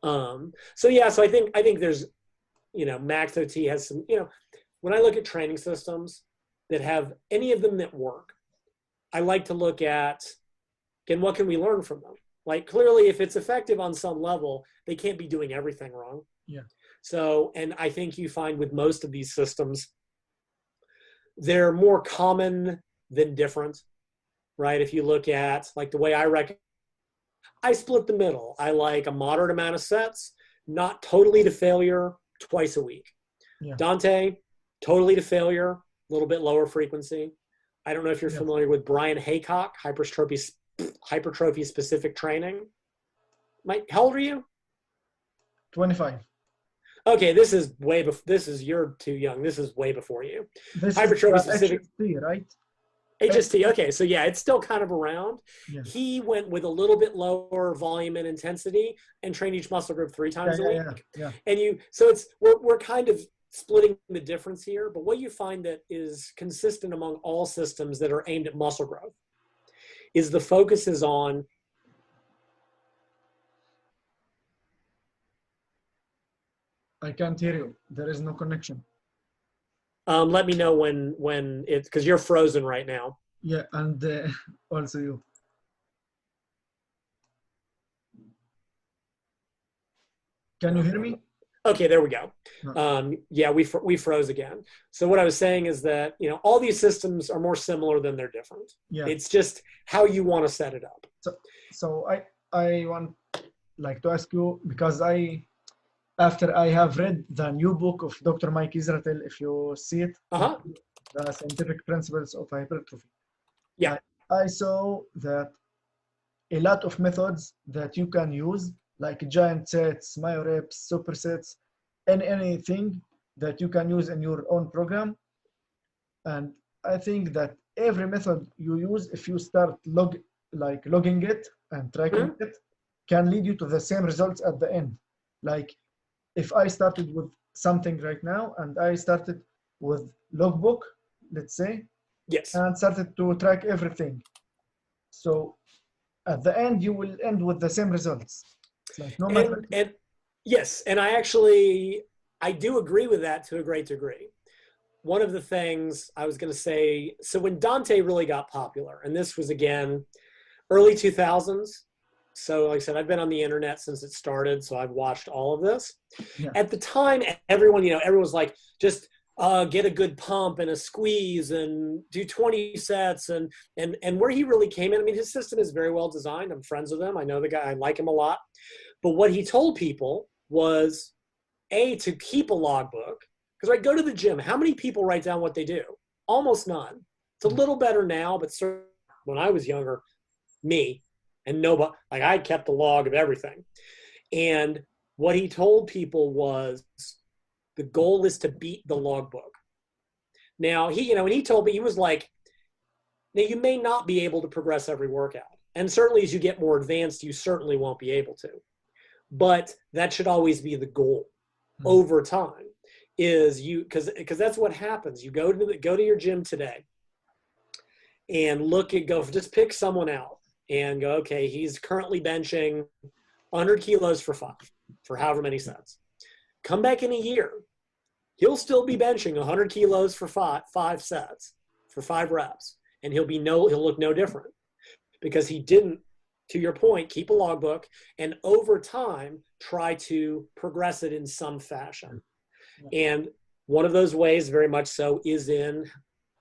So I think there's, Max OT has some, when I look at training systems that have any of them that work, I like to look at, again, what can we learn from them? Like, clearly, if it's effective on some level, they can't be doing everything wrong. Yeah. So, and I think you find with most of these systems, they're more common than different, right? If you look at, like, the way I split the middle. I like a moderate amount of sets, not totally to failure, twice a week. Yeah. Dante, totally to failure, a little bit lower frequency. I don't know if you're familiar with Brian Haycock, hypertrophy specific training. Mike, how old are you? 25. Okay, you're too young. This is way before you. This hypertrophy is specific, HST, right? HST. Okay, so yeah, it's still kind of around. Yeah. He went with a little bit lower volume and intensity and trained each muscle group 3 times a week. Yeah. And we're kind of splitting the difference here, but what you find that is consistent among all systems that are aimed at muscle growth is the focus is on I can't hear you. There is no connection. let me know when it's, because you're frozen right now. Yeah, and also you. Can you hear me? Okay, there we go. Yeah, we froze again. So what I was saying is that, all these systems are more similar than they're different. Yeah. It's just how you want to set it up. So I want to ask you, because after I have read the new book of Dr. Mike Israetel, if you see it, The Scientific Principles of Hypertrophy. Yeah. I saw that a lot of methods that you can use, like giant sets, myo reps, supersets, and anything that you can use in your own program. And I think that every method you use, if you start logging it and tracking it, can lead you to the same results at the end. Like, if I started with something right now and I started with logbook, let's say, yes, and started to track everything, so at the end you will end with the same results. It's like no matter. And yes, and I do agree with that to a great degree. One of the things I was going to say, so when Dante really got popular, and this was again early 2000s. So like I said, I've been on the internet since it started, so I've watched all of this. Yeah. At the time, everyone was like, just get a good pump and a squeeze and do 20 sets. And where he really came in, I mean, his system is very well designed. I'm friends with him. I know the guy. I like him a lot. But what he told people was, to keep a logbook, because right, go to the gym. How many people write down what they do? Almost none. It's a little better now, but certainly when I was younger, me and nobody, like I kept a log of everything. And what he told people was the goal is to beat the logbook. Now when he told me, he was like, now you may not be able to progress every workout. And certainly as you get more advanced, you certainly won't be able to. But that should always be the goal over time, is because that's what happens. You go to your gym today and just pick someone out and go, okay, he's currently benching 100 kilos for however many sets. Come back in a year, he'll still be benching 100 kilos for five sets, for 5 reps, and he'll look no different, because he didn't, to your point, keep a logbook and over time try to progress it in some fashion. And one of those ways, very much so, is in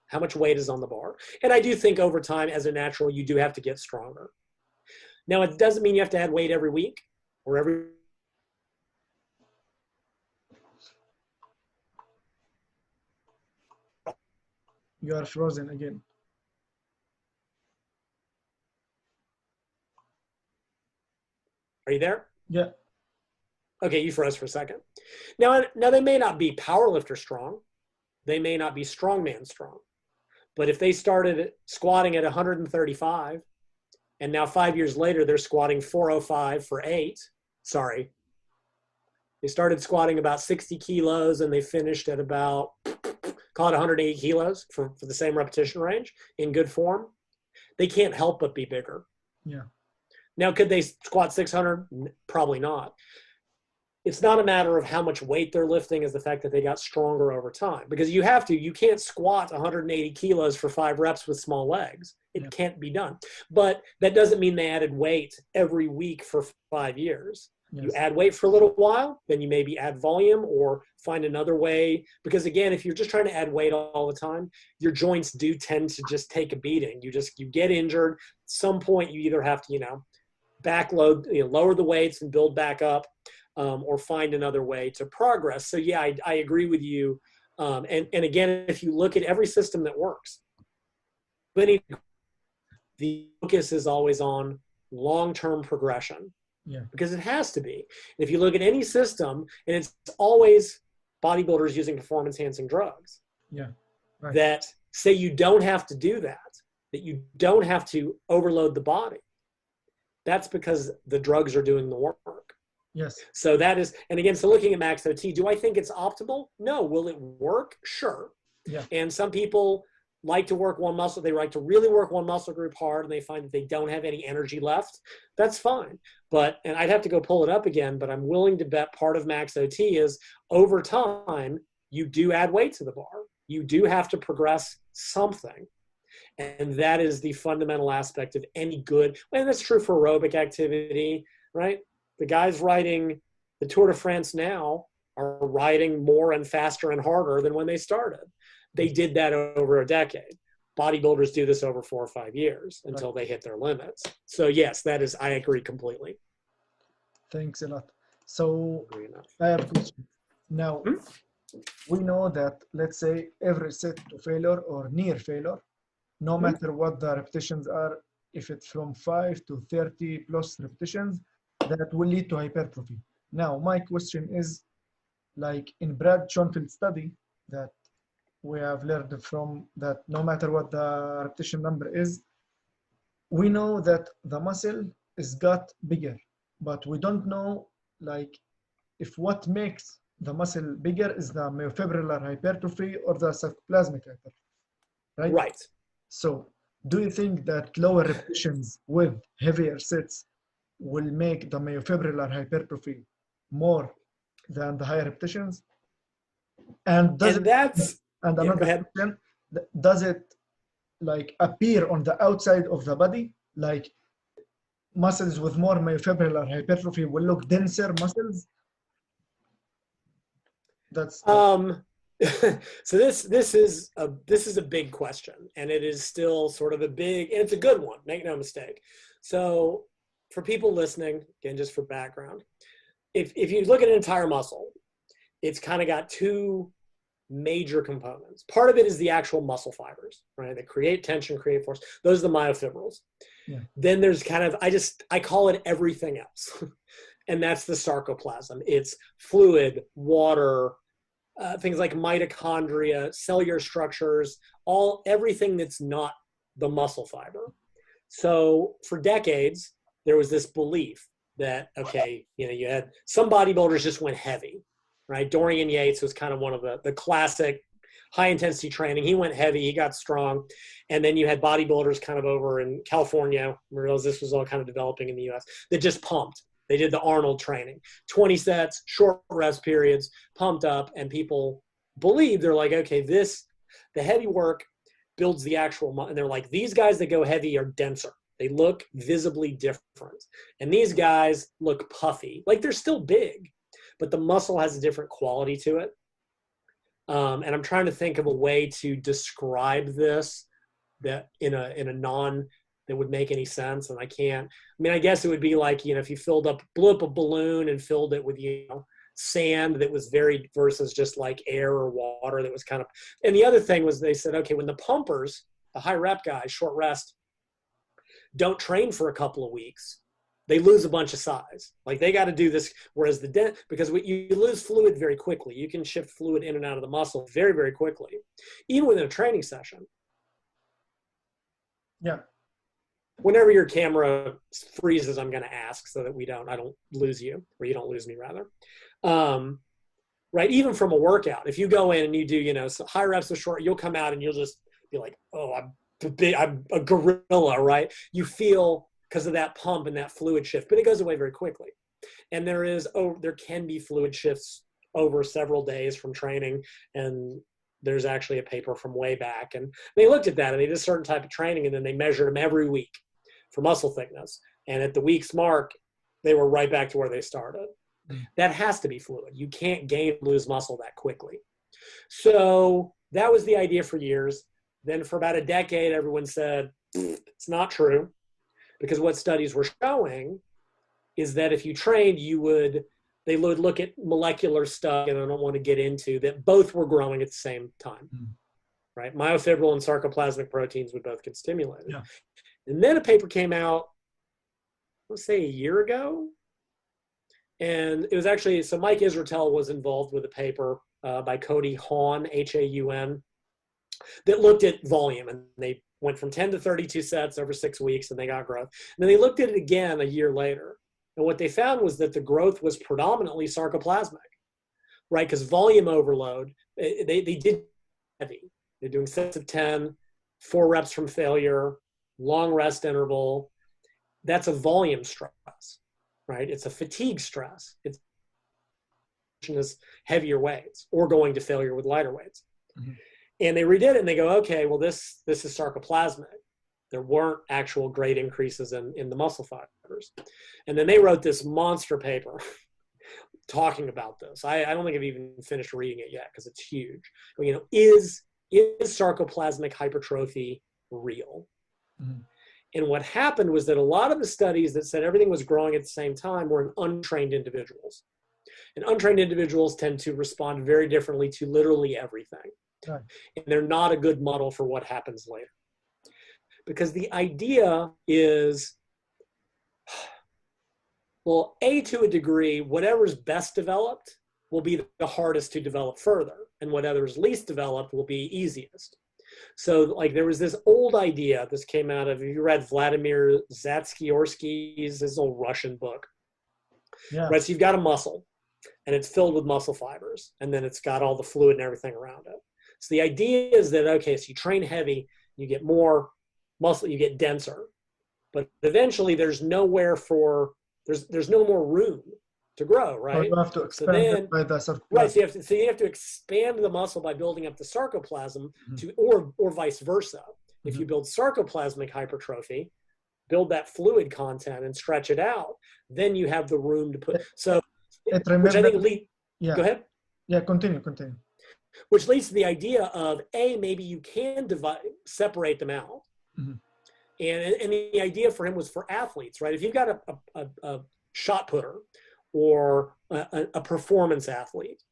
how much weight is on the bar. And I do think over time, as a natural, you do have to get stronger. Now, it doesn't mean you have to add weight every week or every. You are frozen again. Are you there? Yeah. Okay, you froze for a second. Now they may not be powerlifter strong. They may not be strongman strong. But if they started squatting at 135, and now 5 years later they're squatting 405 for 8, sorry. They started squatting about 60 kilos and they finished at about, call it 180 kilos for the same repetition range in good form. They can't help but be bigger. Yeah. Now, could they squat 600? Probably not. It's not a matter of how much weight they're lifting, as the fact that they got stronger over time. Because you can't squat 180 kilos for 5 reps with small legs. It can't be done. But that doesn't mean they added weight every week for 5 years. Yes. You add weight for a little while, then you maybe add volume or find another way. Because again, if you're just trying to add weight all the time, your joints do tend to just take a beating. You get injured. At some point, you either have to, backload, lower the weights and build back up, or find another way to progress. So yeah, I agree with you. And again, if you look at every system that works, the focus is always on long-term progression. Yeah. Because it has to be. And if you look at any system, and it's always bodybuilders using performance-enhancing drugs. Yeah. Right. That say you don't have to do that you don't have to overload the body. That's because the drugs are doing the work. Yes. So that is, and again, so looking at max OT, do I think it's optimal? No. Will it work? Sure. Yeah. And some people like to work one muscle. They like to really work one muscle group hard, and they find that they don't have any energy left. That's fine. And I'd have to go pull it up again, but I'm willing to bet part of max OT is over time, you do add weight to the bar. You do have to progress something. And that is the fundamental aspect of any good, and that's true for aerobic activity, right? The guys riding the Tour de France now are riding more and faster and harder than when they started. They did that over a decade. Bodybuilders do this over 4 or 5 years until they hit their limits. So yes, I agree completely. Thanks a lot. So I have a question. Now, we know that, let's say, every set to failure or near failure, no matter what the repetitions are, if it's from 5 to 30 plus repetitions, that will lead to hypertrophy. Now, my question is, like in Brad Schoenfeld's study that we have learned from, that no matter what the repetition number is, we know that the muscle is got bigger, but we don't know, like, if what makes the muscle bigger is the myofibrillar hypertrophy or the sarcoplasmic hypertrophy, right? Right. So do you think that lower repetitions with heavier sets will make the myofibrillar hypertrophy more than the higher repetitions? And another question, does it like appear on the outside of the body? Like muscles with more myofibrillar hypertrophy will look denser muscles? That's so this is a big question, and it is still sort of and it's a good one, make no mistake. So for people listening, again, just for background, if you look at an entire muscle, it's kind of got two major components. Part of it is the actual muscle fibers, right? That create tension, create force. Those are the myofibrils. Yeah. Then there's kind of, I call it everything else. And that's the sarcoplasm. It's fluid, water, things like mitochondria, cellular structures, everything that's not the muscle fiber. So for decades, there was this belief that, okay, you had some bodybuilders just went heavy, right? Dorian Yates was kind of one of the classic high intensity training. He went heavy, he got strong. And then you had bodybuilders kind of over in California, I realized this was all kind of developing in the US, that just pumped. They did the Arnold training, 20 sets, short rest periods, pumped up, and people believe, they're like, okay, the heavy work builds the actual, and they're like, these guys that go heavy are denser. They look visibly different. And these guys look puffy. Like they're still big, but the muscle has a different quality to it. And I'm trying to think of a way to describe this that in a non that would make any sense, and I can't. I mean, I guess it would be like, if you blew up a balloon and filled it with, sand that was very versus just like air or water that was kind of. And the other thing was they said, okay, when the pumpers, the high rep guys, short rest, don't train for a couple of weeks, they lose a bunch of size. Like they got to do this, whereas because you lose fluid very quickly. You can shift fluid in and out of the muscle very, very quickly, even within a training session. Yeah. Whenever your camera freezes, I'm going to ask so that I don't lose you, or you don't lose me rather. Right. Even from a workout, if you go in and you do, high reps with short, you'll come out and you'll just be like, oh, I'm a gorilla, right? You feel because of that pump and that fluid shift, but it goes away very quickly. And there can be fluid shifts over several days from training. And there's actually a paper from way back, and they looked at that and they did a certain type of training, and then they measured them every week for muscle thickness. And at the week's mark, they were right back to where they started. That has to be fluid. You can't gain and lose muscle that quickly. So that was the idea for years. Then for about a decade, everyone said, it's not true, because what studies were showing is that if you trained, they would look at molecular stuff, and I don't want to get into that, both were growing at the same time, right? Myofibril and sarcoplasmic proteins would both get stimulated. Yeah. And then a paper came out, let's say a year ago. And it was actually, so Mike Israetel was involved with a paper by Cody Haun, Haun, that looked at volume. And they went from 10 to 32 sets over 6 weeks, and they got growth. And then they looked at it again a year later. And what they found was that the growth was predominantly sarcoplasmic, right? Because volume overload, they did heavy. They're doing sets of 10, 4 reps from failure, long rest interval. That's a volume stress, right? It's a fatigue stress. It's heavier weights or going to failure with lighter weights. Mm-hmm. And they redid it and they go, okay, well, this is sarcoplasmic. There weren't actual great increases in the muscle fibers. And then they wrote this monster paper talking about this. I don't think I've even finished reading it yet because it's huge. But, is sarcoplasmic hypertrophy real? Mm-hmm. And what happened was that a lot of the studies that said everything was growing at the same time were in untrained individuals. And untrained individuals tend to respond very differently to literally everything. Right. And they're not a good model for what happens later. Because the idea is, well, to a degree, whatever's best developed will be the hardest to develop further. And whatever's least developed will be easiest. So like there was this old idea, this came out of, you read Vladimir Zatsiorsky's, this old Russian book. Yeah. Right, so you've got a muscle and it's filled with muscle fibers and then it's got all the fluid and everything around it. So the idea is that, okay, so you train heavy, you get more muscle, you get denser, but eventually there's no more room to grow, right? You have to expand it by the sarcoplasm. Right, so you have to expand the muscle by building up the sarcoplasm or vice versa. Mm-hmm. If you build sarcoplasmic hypertrophy, build that fluid content and stretch it out, then you have the room to put. So, which I think go ahead. Yeah, continue. Which leads to the idea of maybe you can separate them out. Mm-hmm. And the idea for him was for athletes, right? If you've got a shot putter or a performance athlete,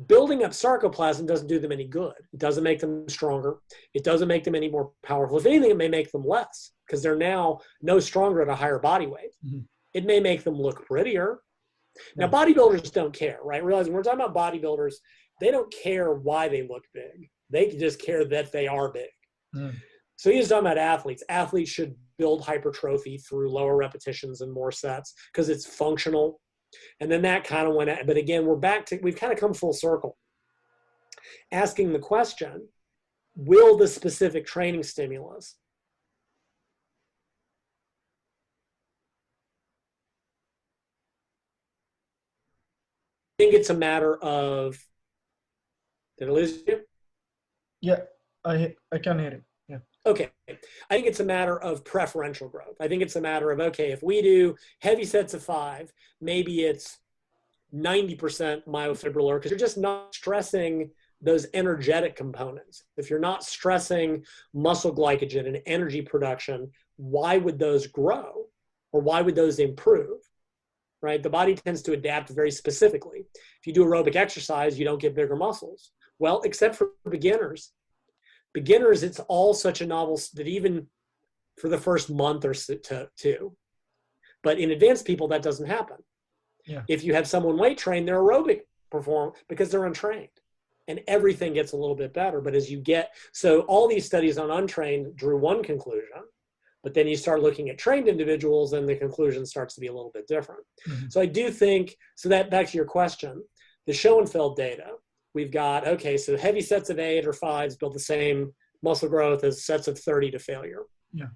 Building up sarcoplasm doesn't do them any good. It doesn't make them stronger. It doesn't make them any more powerful. If anything, it may make them less because they're now no stronger at a higher body weight. Mm-hmm. It may make them look prettier. Yeah. Now, bodybuilders don't care, right? Realize when we're talking about bodybuilders, they don't care why they look big. They just care that they are big. Mm. So he's talking about athletes. Athletes should build hypertrophy through lower repetitions and more sets because it's functional. And then that kind of went out. But again, we've kind of come full circle. Asking the question, will the specific training stimulus I think it's a matter of, did I lose you? Yeah, I can hear it. Yeah. Okay. I think it's a matter of preferential growth. I think it's a matter of, okay, if we do heavy sets of 5, maybe it's 90% myofibrillar because you're just not stressing those energetic components. If you're not stressing muscle glycogen and energy production, why would those grow or why would those improve? Right? The body tends to adapt very specifically. If you do aerobic exercise, you don't get bigger muscles. Well, except for beginners. Beginners, it's all such a novel that even for the first month or two. But in advanced people, that doesn't happen. Yeah. If you have someone weight trained, they're aerobic perform because they're untrained. And everything gets a little bit better. But as you get, so all these studies on untrained drew one conclusion. But then you start looking at trained individuals and the conclusion starts to be a little bit different. Mm-hmm. So I do think, so that back to your question, the Schoenfeld data, we've got, okay, so heavy sets of 8 or 5s build the same muscle growth as sets of 30 to failure. Yeah.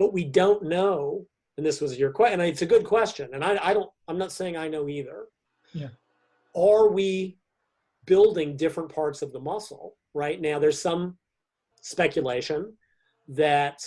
But we don't know, and this was your question, and it's a good question, and I'm not saying I know either. Yeah. Are we building different parts of the muscle? Right now, there's some speculation that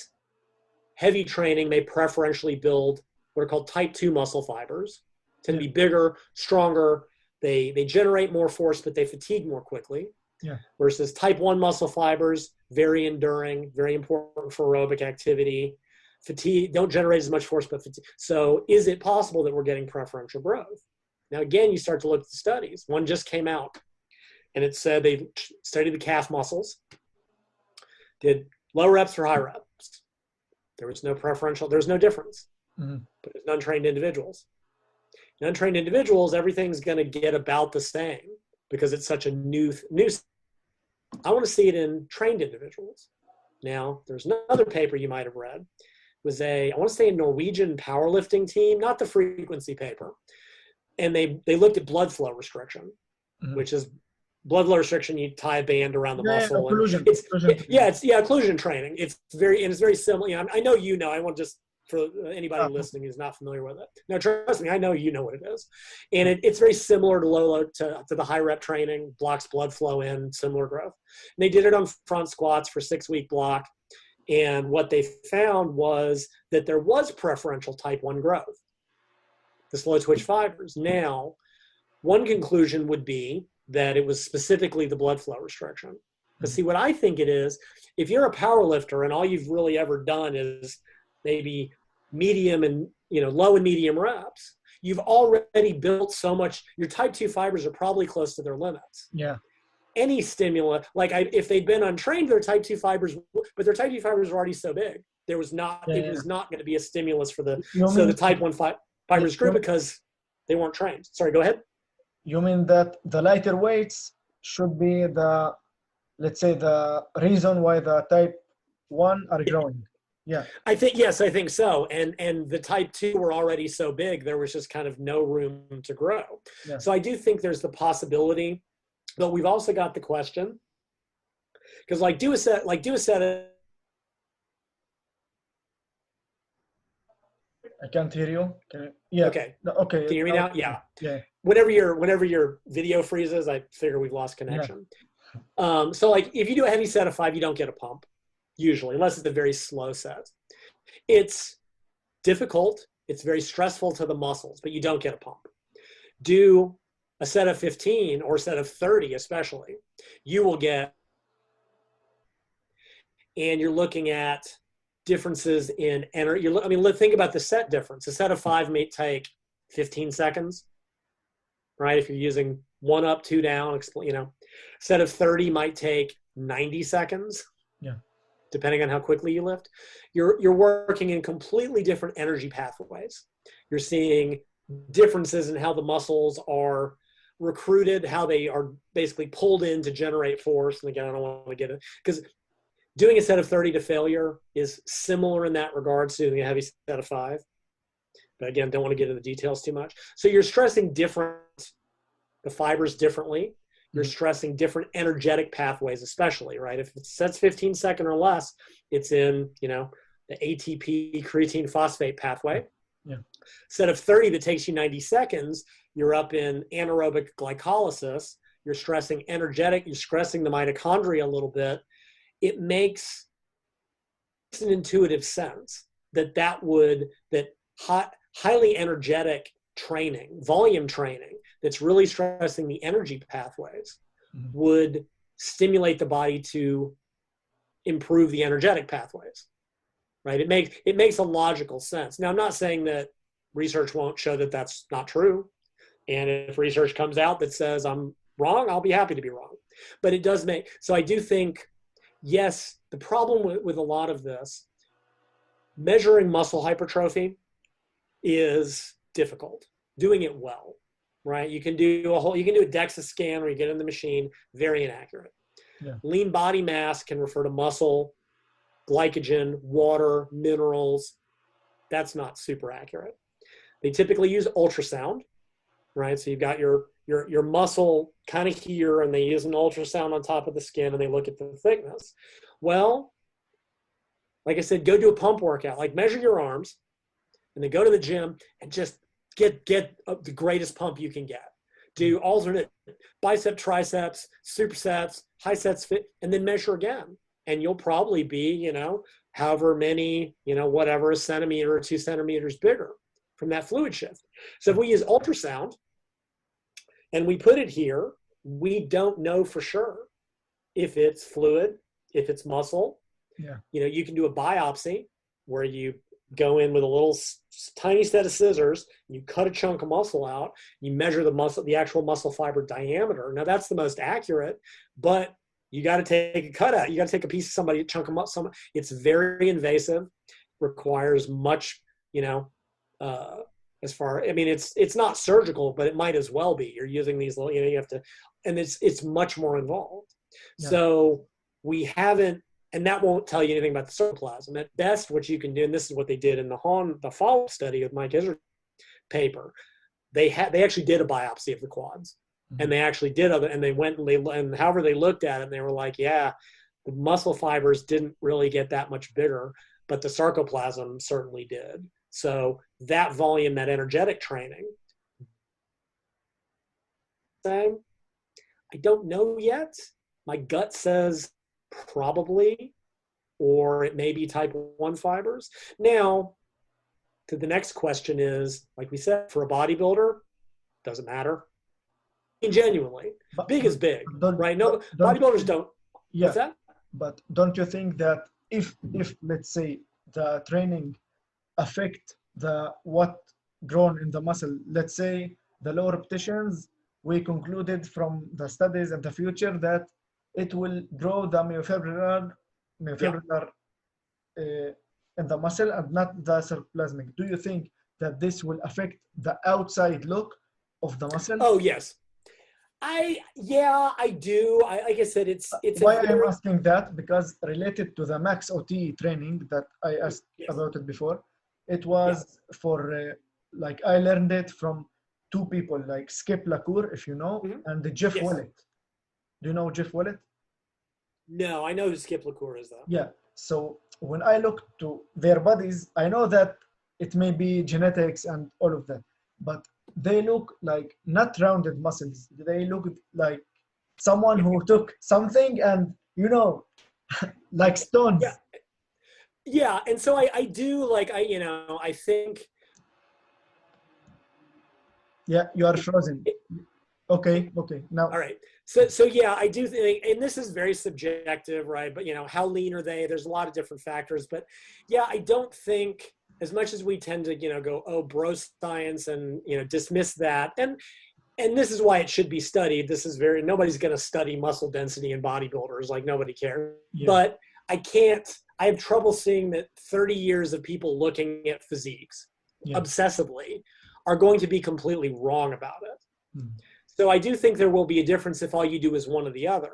heavy training may preferentially build what are called type 2 muscle fibers, tend to be bigger, stronger. They generate more force, but they fatigue more quickly. Yeah. Versus type 1 muscle fibers, very enduring, very important for aerobic activity. Fatigue, don't generate as much force, but fatigue. So is it possible that we're getting preferential growth? Now, again, you start to look at the studies. One just came out, and it said they studied the calf muscles, did low reps or high reps. There was no preferential, there was no difference. Mm-hmm. But in untrained individuals. In untrained individuals, everything's going to get about the same because it's such a new. I want to see it in trained individuals. Now, there's another paper you might have read. It was I want to say a Norwegian powerlifting team, not the frequency paper. And they looked at blood flow restriction, mm-hmm. which is blood flow restriction. You tie a band around the muscle. Occlusion. It's occlusion training. It's very similar. You know, I know you know. I want just for anybody listening who's not familiar with it. No, trust me, I know you know what it is. And it's very similar to low load to the high rep training, blocks blood flow in, similar growth. And they did it on front squats for 6-week block. And what they found was that there was preferential type 1 growth, the slow twitch fibers. Now, one conclusion would be that it was specifically the blood flow restriction. But see, what I think it is, if you're a power lifter and all you've really ever done is maybe medium and, low and medium reps, you've already built so much, your type 2 fibers are probably close to their limits. Yeah. Any stimulus, if they'd been untrained, their type 2 fibers, but their type 2 fibers were already so big. It was not going to be a stimulus for the type 1 fibers grew because they weren't trained. Sorry, go ahead. You mean that the lighter weights should be the reason why the type 1 are growing? Yeah. I think so. And the type 2 were already so big, there was just kind of no room to grow. Yeah. So I do think there's the possibility, but we've also got the question, because do a set I can't hear you. Yeah. Okay. Okay. Can you hear me now? Yeah. Yeah. Whenever your video freezes, I figure we've lost connection. Yeah. So if you do a heavy set of 5, you don't get a pump, usually, unless it's a very slow set. It's difficult. It's very stressful to the muscles, but you don't get a pump. Do a set of 15 or a set of 30, especially, you will get, and you're looking at differences in energy. Think about the set difference. A set of 5 may take 15 seconds. right? If you're using 1 up, 2 down, set of 30 might take 90 seconds. Yeah. Depending on how quickly you lift. You're working in completely different energy pathways. You're seeing differences in how the muscles are recruited, how they are basically pulled in to generate force. And again, I don't want to get it, because doing a set of 30 to failure is similar in that regard to doing a heavy set of 5. But again, don't want to get into the details too much. So you're stressing the fibers differently. You're stressing different energetic pathways, especially, right? If it sets 15 seconds or less, it's in, the ATP creatine phosphate pathway. Yeah. Set of 30 that takes you 90 seconds, you're up in anaerobic glycolysis. You're stressing you're stressing the mitochondria a little bit. It makes an intuitive sense that highly energetic training, volume training, that's really stressing the energy pathways would stimulate the body to improve the energetic pathways, right? It makes a logical sense. Now, I'm not saying that research won't show that that's not true. And if research comes out that says I'm wrong, I'll be happy to be wrong. But it does so I do think, yes, the problem with a lot of this, measuring muscle hypertrophy is difficult. Doing it well, right? You can do a DEXA scan where you get in the machine, very inaccurate. Yeah. Lean body mass can refer to muscle, glycogen, water, minerals. That's not super accurate. They typically use ultrasound, right? So you've got your muscle kind of here, and they use an ultrasound on top of the skin, and they look at the thickness. Well, like I said, go do a pump workout, like measure your arms, and then go to the gym and just get the greatest pump you can get. Do alternate bicep, triceps, supersets, high sets, fit, and then measure again. And you'll probably be, however many, whatever, a centimeter or 2 centimeters bigger from that fluid shift. So if we use ultrasound and we put it here, we don't know for sure if it's fluid, if it's muscle. Yeah. You can do a biopsy where you go in with a little tiny set of scissors, you cut a chunk of muscle out, you measure the actual muscle fiber diameter. Now that's the most accurate, but you got to take a cutout. You got to take a piece of a chunk of muscle. It's very invasive, requires much, it's not surgical, but it might as well be. You're using these little, you have to, and it's much more involved. Yeah. So we haven't, and that won't tell you anything about the sarcoplasm. At best, what you can do, and this is what they did in the follow-up study of Mike Israel's paper, they actually did a biopsy of the quads, and they actually did and they went and however they looked at it, and they were like, yeah, the muscle fibers didn't really get that much bigger, but the sarcoplasm certainly did. So that volume, that energetic training, I don't know yet. My gut says probably, or it may be type 1 fibers. Now, to the next question is, like we said, for a bodybuilder, doesn't matter. Genuinely, big is big, right? No, bodybuilders don't. Yeah. What's that? But don't you think that if let's say the training affect what grown in the muscle, let's say the low repetitions, we concluded from the studies in the future that it will grow the myofibrillar in the muscle and not the sarcoplasmic. Do you think that this will affect the outside look of the muscle? Oh, yes. I do. Like I said, it's why I'm asking that, because related to the max OT training that I asked about it before, it was for like I learned it from 2 people, like Skip Lacour, if you know, and Jeff Willett. Do you know Jeff Willett? No, I know who Skip Lacour is though. Yeah. So when I look to their bodies, I know that it may be genetics and all of that, but they look like not rounded muscles. They look like someone who took something and, like stones. Yeah. Yeah. And so I do, like, I think. Yeah, you are frozen. Okay. Now. All right. So yeah, I do think, and this is very subjective, right? But, how lean are they? There's a lot of different factors. But yeah, I don't think, as much as we tend to, go, oh, bro science and, dismiss that. And and this is why it should be studied. This is nobody's going to study muscle density in bodybuilders. Like, nobody cares. Yeah. But I have trouble seeing that 30 years of people looking at physiques obsessively are going to be completely wrong about it. Hmm. So I do think there will be a difference if all you do is one or the other.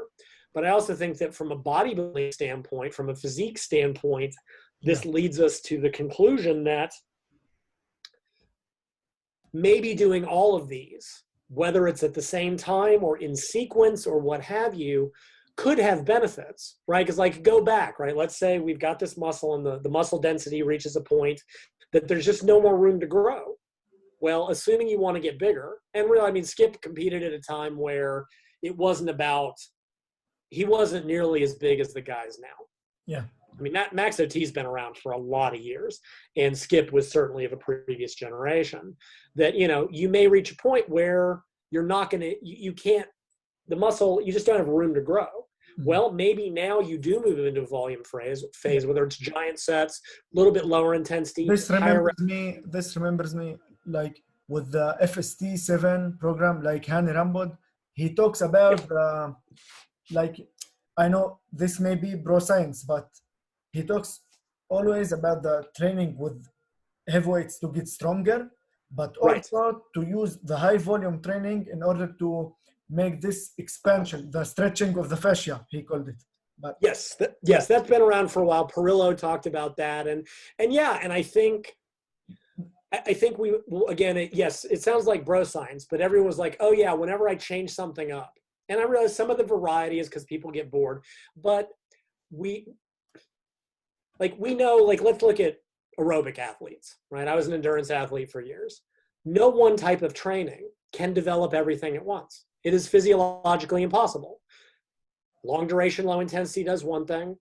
But I also think that from a bodybuilding standpoint, from a physique standpoint, this leads us to the conclusion that maybe doing all of these, whether it's at the same time or in sequence or what have you, could have benefits, right? Because, like, go back, right? Let's say we've got this muscle and the muscle density reaches a point that there's just no more room to grow. Well, assuming you want to get bigger, and really, I mean, Skip competed at a time where it wasn't about, he wasn't nearly as big as the guys now. Yeah. I mean, Max OT's been around for a lot of years, and Skip was certainly of a previous generation. That, you know, you may reach a point where you're not going to, you can't, the muscle, you just don't have room to grow. Mm-hmm. Well, maybe now you do move into a volume phase, whether it's giant sets, a little bit lower intensity. This remembers me like with the FST7 program, like Hani Rambod, he talks about like, I know this may be bro science, but he talks always about the training with heavyweights to get stronger, but also to use the high volume training in order to make this expansion, the stretching of the fascia, he called it. But yes, that's been around for a while. Perillo talked about that, and I think we again, yes, it sounds like bro science, but everyone was like, oh yeah, whenever I change something up, and I realize some of the variety is because people get bored, but we know, like, let's look at aerobic athletes, right? I was an endurance athlete for years. No one type of training can develop everything at once. It is physiologically impossible. Long duration, low intensity does one thing.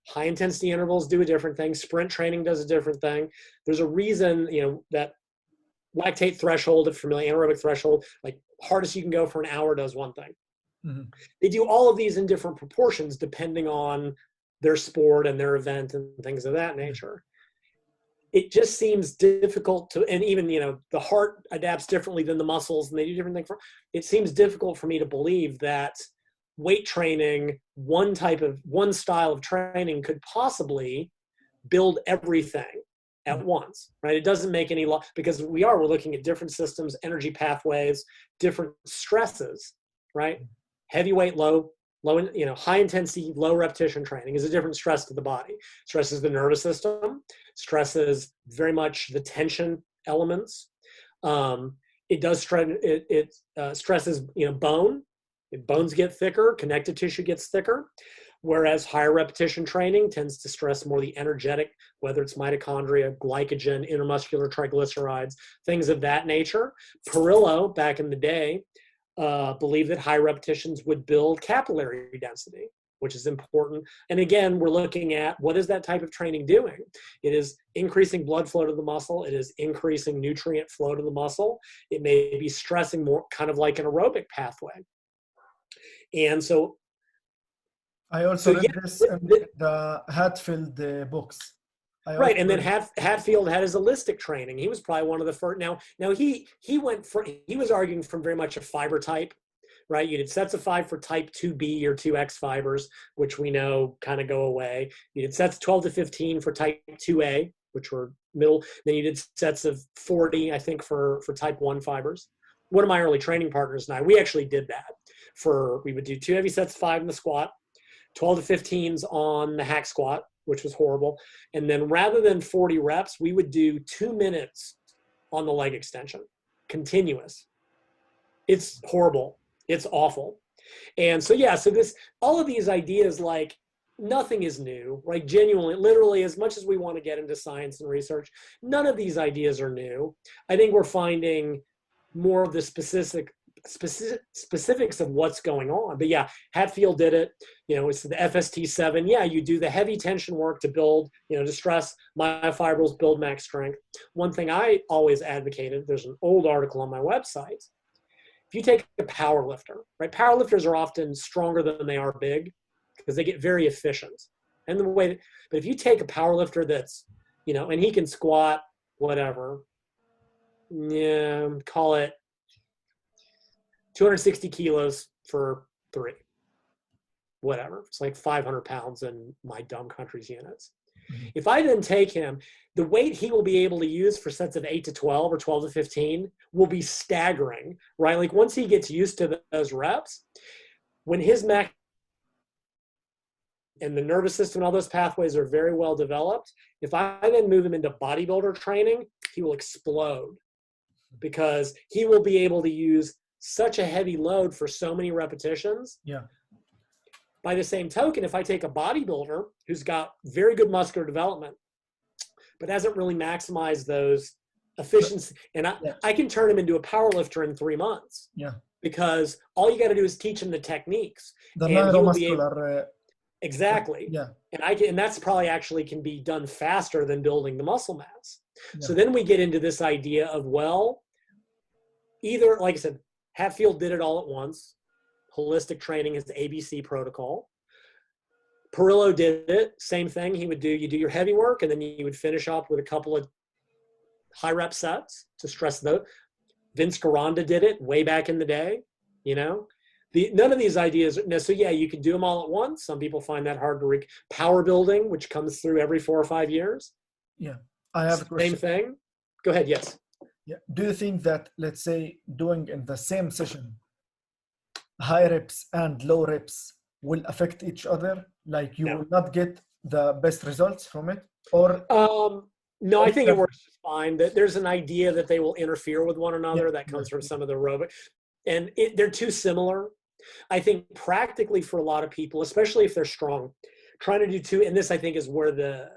High intensity intervals do a different thing. Sprint training does a different thing. There's a reason, you know, that lactate threshold, if familiar, anaerobic threshold, like hardest you can go for an hour does one thing. Mm-hmm. They do all of these in different proportions depending on their sport and their event and things of that nature. It just seems difficult to, and even, you know, the heart adapts differently than the muscles and they do different things. It seems difficult for me to believe that weight training, one style of training could possibly build everything at once, right? It doesn't make any because we're looking at different systems, energy pathways, different stresses, right? Heavyweight, high intensity, low repetition training is a different stress to the body. Stresses the nervous system, stresses very much the tension elements. It does stresses, bone. Bones get thicker, connective tissue gets thicker, whereas higher repetition training tends to stress more the energetic, whether it's mitochondria, glycogen, intermuscular triglycerides, things of that nature. Perillo, back in the day, believed that high repetitions would build capillary density, which is important. And again, we're looking at what is that type of training doing? It is increasing blood flow to the muscle. It is increasing nutrient flow to the muscle. It may be stressing more, kind of like an aerobic pathway. And so I also read this in the Hatfield books. Right, and then Hatfield had his holistic training. He was probably one of the first. Now he was arguing from very much a fiber type, right? You did sets of 5 for type 2B or 2X fibers, which we know kind of go away. You did sets 12 to 15 for type 2A, which were middle. Then you did sets of 40, I think, for type 1 fibers. One of my early training partners and I, we actually did that. We would do 2 heavy sets of 5 in the squat, 12 to 15s on the hack squat, which was horrible. And then rather than 40 reps, we would do 2 minutes on the leg extension, continuous. It's horrible. It's awful. And so, all of these ideas, like, nothing is new, right? Genuinely, literally, as much as we want to get into science and research, none of these ideas are new. I think we're finding more of the specifics of what's going on. But yeah, Hatfield did it. It's the FST7. Yeah, you do the heavy tension work to build, to stress myofibrils, build max strength. One thing I always advocated, there's an old article on my website. If you take a power lifter, right? Power lifters are often stronger than they are big because they get very efficient. And but if you take a power lifter that's, and he can squat, whatever, call it 260 kilos for 3. Whatever. It's like 500 pounds in my dumb country's units. Mhm. If I then take him, the weight he will be able to use for sets of 8 to 12 or 12 to 15 will be staggering, right? Like once he gets used to those reps, when his max and the nervous system and all those pathways are very well developed, if I then move him into bodybuilder training, he will explode because he will be able to use such a heavy load for so many repetitions. Yeah. By the same token, if I take a bodybuilder who's got very good muscular development, but hasn't really maximized those efficiency, and I can turn him into a power lifter in 3 months. Yeah. Because all you got to do is teach him the techniques. The and he will be neuromuscular. Exactly. Yeah. And that's probably actually can be done faster than building the muscle mass. Yeah. So then we get into this idea of, well, either, like I said, Hatfield did it all at once. Holistic training is the ABC protocol. Perillo did it, same thing. You do your heavy work, and then you would finish up with a couple of high rep sets to stress those. Vince Garanda did it way back in the day, you know. None of these ideas, so yeah, you can do them all at once. Some people find that hard to power building, which comes through every 4 or 5 years. Yeah, I have a question. Same thing. Go ahead, yes. Yeah. Do you think that, let's say, doing in the same session, high reps and low reps will affect each other? Like you will not get the best results from it? Or no, I think it works just fine. There's an idea that they will interfere with one another. That comes from some of the aerobic. And they're too similar. I think practically for a lot of people, especially if they're strong, trying to do 2, and this I think is where the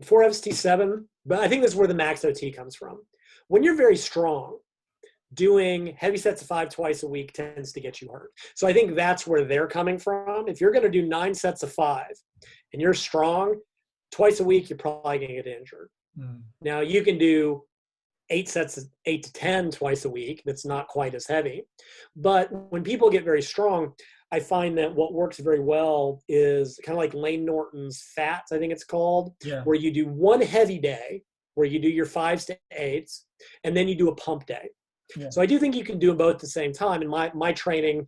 4FST7, but I think this is where the max OT comes from. When you're very strong, doing heavy sets of 5 twice a week tends to get you hurt. So I think that's where they're coming from. If you're going to do 9 sets of 5 and you're strong, twice a week, you're probably going to get injured. Mm. Now you can do 8 sets of 8 to 10 twice a week. That's not quite as heavy. But when people get very strong, I find that what works very well is kind of like Lane Norton's FATs, I think it's called, where you do one heavy day, where you do your 5s to 8s, and then you do a pump day. Yeah. So I do think you can do them both at the same time. And my training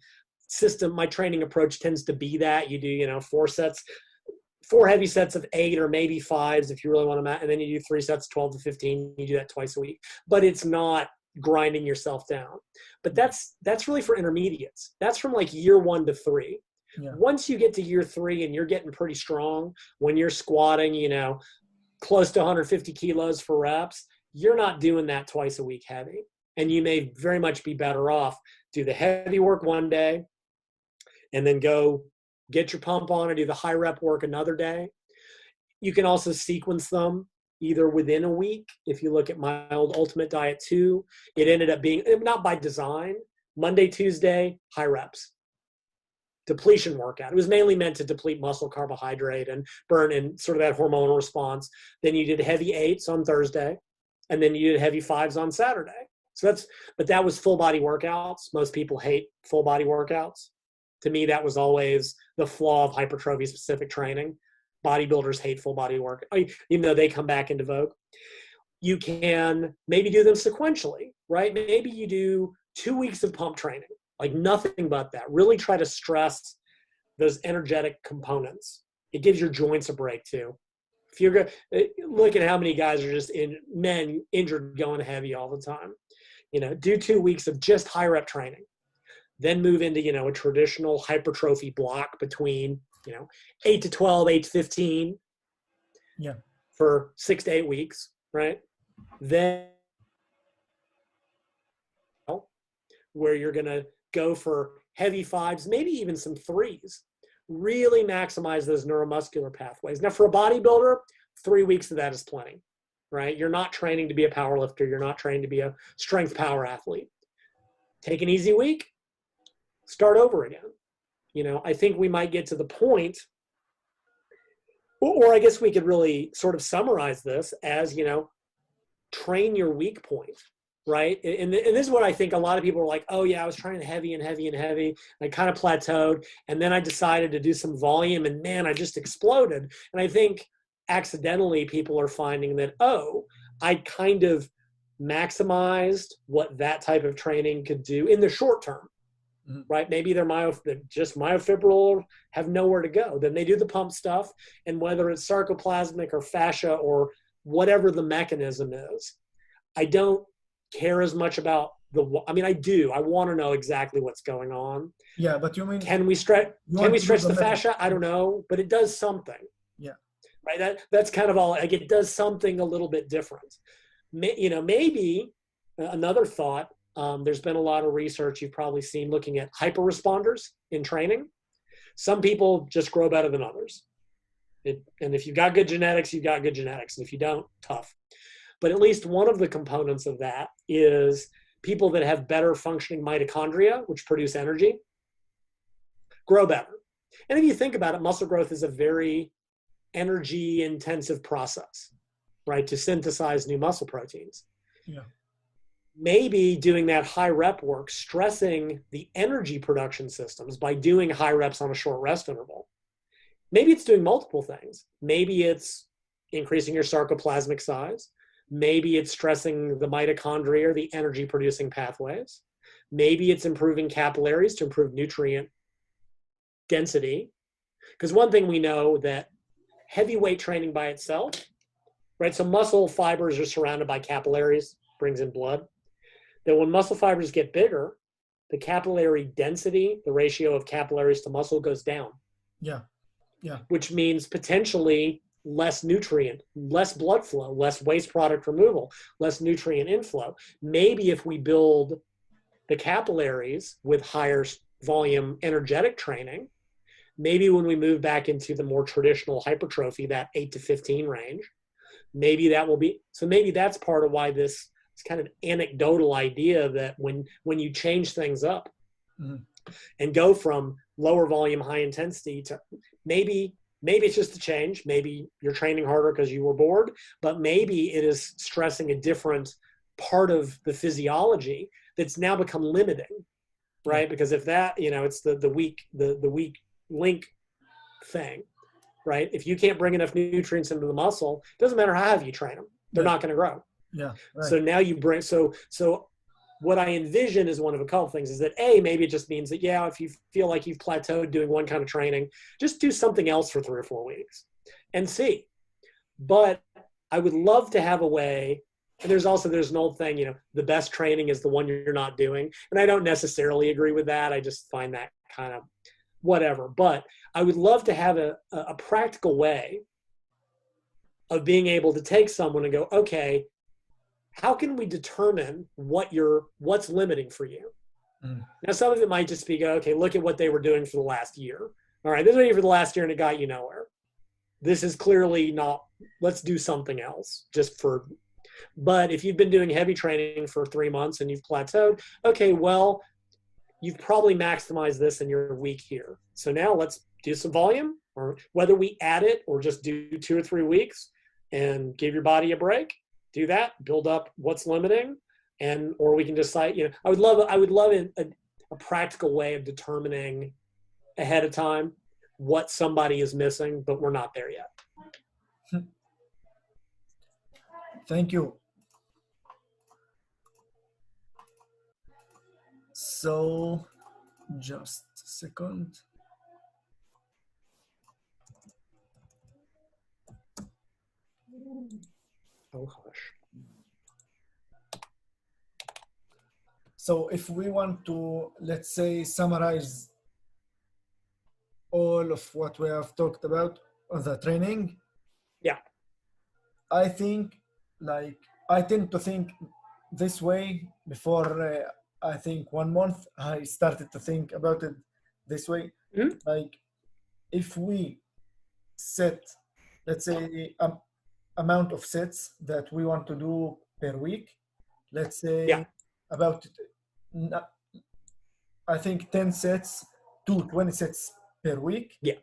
system, my training approach tends to be that you do, 4 heavy sets of 8 or maybe 5s if you really want to, and then you do 3 sets, 12 to 15. You do that twice a week, but it's not grinding yourself down. But that's really for intermediates. That's from like year 1 to 3. Yeah. Once you get to year 3 and you're getting pretty strong, when you're squatting, close to 150 kilos for reps, you're not doing that twice a week heavy. And you may very much be better off do the heavy work one day and then go get your pump on and do the high rep work another day. You can also sequence them either within a week. If you look at my old Ultimate Diet 2, it ended up being, not by design, Monday, Tuesday, high reps. Depletion workout. It was mainly meant to deplete muscle carbohydrate and burn in sort of that hormonal response. Then you did heavy 8s on Thursday, and then you did heavy 5s on Saturday. But that was full body workouts. Most people hate full body workouts. To me, that was always the flaw of hypertrophy specific training. Bodybuilders hate full body work, even though they come back into vogue. You can maybe do them sequentially, right? Maybe you do 2 weeks of pump training, like nothing but that. Really try to stress those energetic components. It gives your joints a break too. If you're look at how many guys are just injured going heavy all the time. Do 2 weeks of just high rep training, then move into, a traditional hypertrophy block between, 8 to 12, 8 to 15 for 6 to 8 weeks, right? Then where you're going to go for heavy 5s, maybe even some 3s, really maximize those neuromuscular pathways. Now for a bodybuilder, 3 weeks of that is plenty. Right? You're not training to be a power lifter. You're not training to be a strength power athlete. Take an easy week, start over again. I think we might get to the point, or I guess we could really sort of summarize this as, train your weak point, right? And this is what I think a lot of people are like, oh yeah, I was training heavy and heavy and heavy. And I kind of plateaued. And then I decided to do some volume and man, I just exploded. And I think accidentally people are finding that, I kind of maximized what that type of training could do in the short term, right? Maybe they're just myofibrillar, have nowhere to go. Then they do the pump stuff, and whether it's sarcoplasmic or fascia or whatever the mechanism is, I don't care as much about I do. I want to know exactly what's going on. Yeah, but you mean, can we stretch the fascia? I don't know, but it does something. Yeah. Right. That's kind of all. Like, it does something a little bit different. Maybe another thought. There's been a lot of research you've probably seen looking at hyper responders in training. Some people just grow better than others. And if you've got good genetics, you've got good genetics. And if you don't, tough. But at least one of the components of that is people that have better functioning mitochondria, which produce energy, grow better. And if you think about it, muscle growth is a very energy intensive process, right? To synthesize new muscle proteins. Yeah. Maybe doing that high rep work, stressing the energy production systems by doing high reps on a short rest interval. Maybe it's doing multiple things. Maybe it's increasing your sarcoplasmic size. Maybe it's stressing the mitochondria or the energy producing pathways. Maybe it's improving capillaries to improve nutrient density. Because one thing we know that heavy weight training by itself, right? So muscle fibers are surrounded by capillaries, brings in blood. That when muscle fibers get bigger, the capillary density, the ratio of capillaries to muscle goes down. Yeah. Yeah. Which means potentially less nutrient, less blood flow, less waste product removal, less nutrient inflow. Maybe if we build the capillaries with higher volume energetic training, maybe when we move back into the more traditional hypertrophy, that 8 to 15 range, maybe that will be, so maybe that's part of why this kind of anecdotal idea that when you change things up and go from lower volume, high intensity to maybe it's just a change. Maybe you're training harder because you were bored, but maybe it is stressing a different part of the physiology that's now become limiting, right? Because if that, it's the weak link thing, right? If you can't bring enough nutrients into the muscle, it doesn't matter how heavy you train them, they're not going to grow. Yeah. Right. So now you bring, so what I envision is one of a couple things is that maybe it just means that, if you feel like you've plateaued doing one kind of training, just do something else for 3 or 4 weeks and see. But I would love to have a way, and there's an old thing, the best training is the one you're not doing. And I don't necessarily agree with that. I just find that kind of whatever. But I would love to have a practical way of being able to take someone and go, okay, how can we determine what's limiting for you? Now, some of it might just be, okay, look at what they were doing for the last year. All right, this was for the last year and it got you nowhere. This is clearly not, let's do something else but if you've been doing heavy training for 3 months and you've plateaued, okay, well, you've probably maximized this and you're weak here. So now let's do some volume, or whether we add it or just do 2 or 3 weeks and give your body a break. Do that, build up what's limiting, or we can decide, I would love a practical way of determining ahead of time what somebody is missing, but we're not there yet. Thank you. So, just a second. Oh, hush. So if we want to, let's say, summarize all of what we have talked about on the training. Yeah. I think, I tend to think this way before, I think 1 month, I started to think about it this way. If we set, let's say, amount of sets that we want to do per week, let's say about, I think 10 sets to 20 sets per week. Yeah.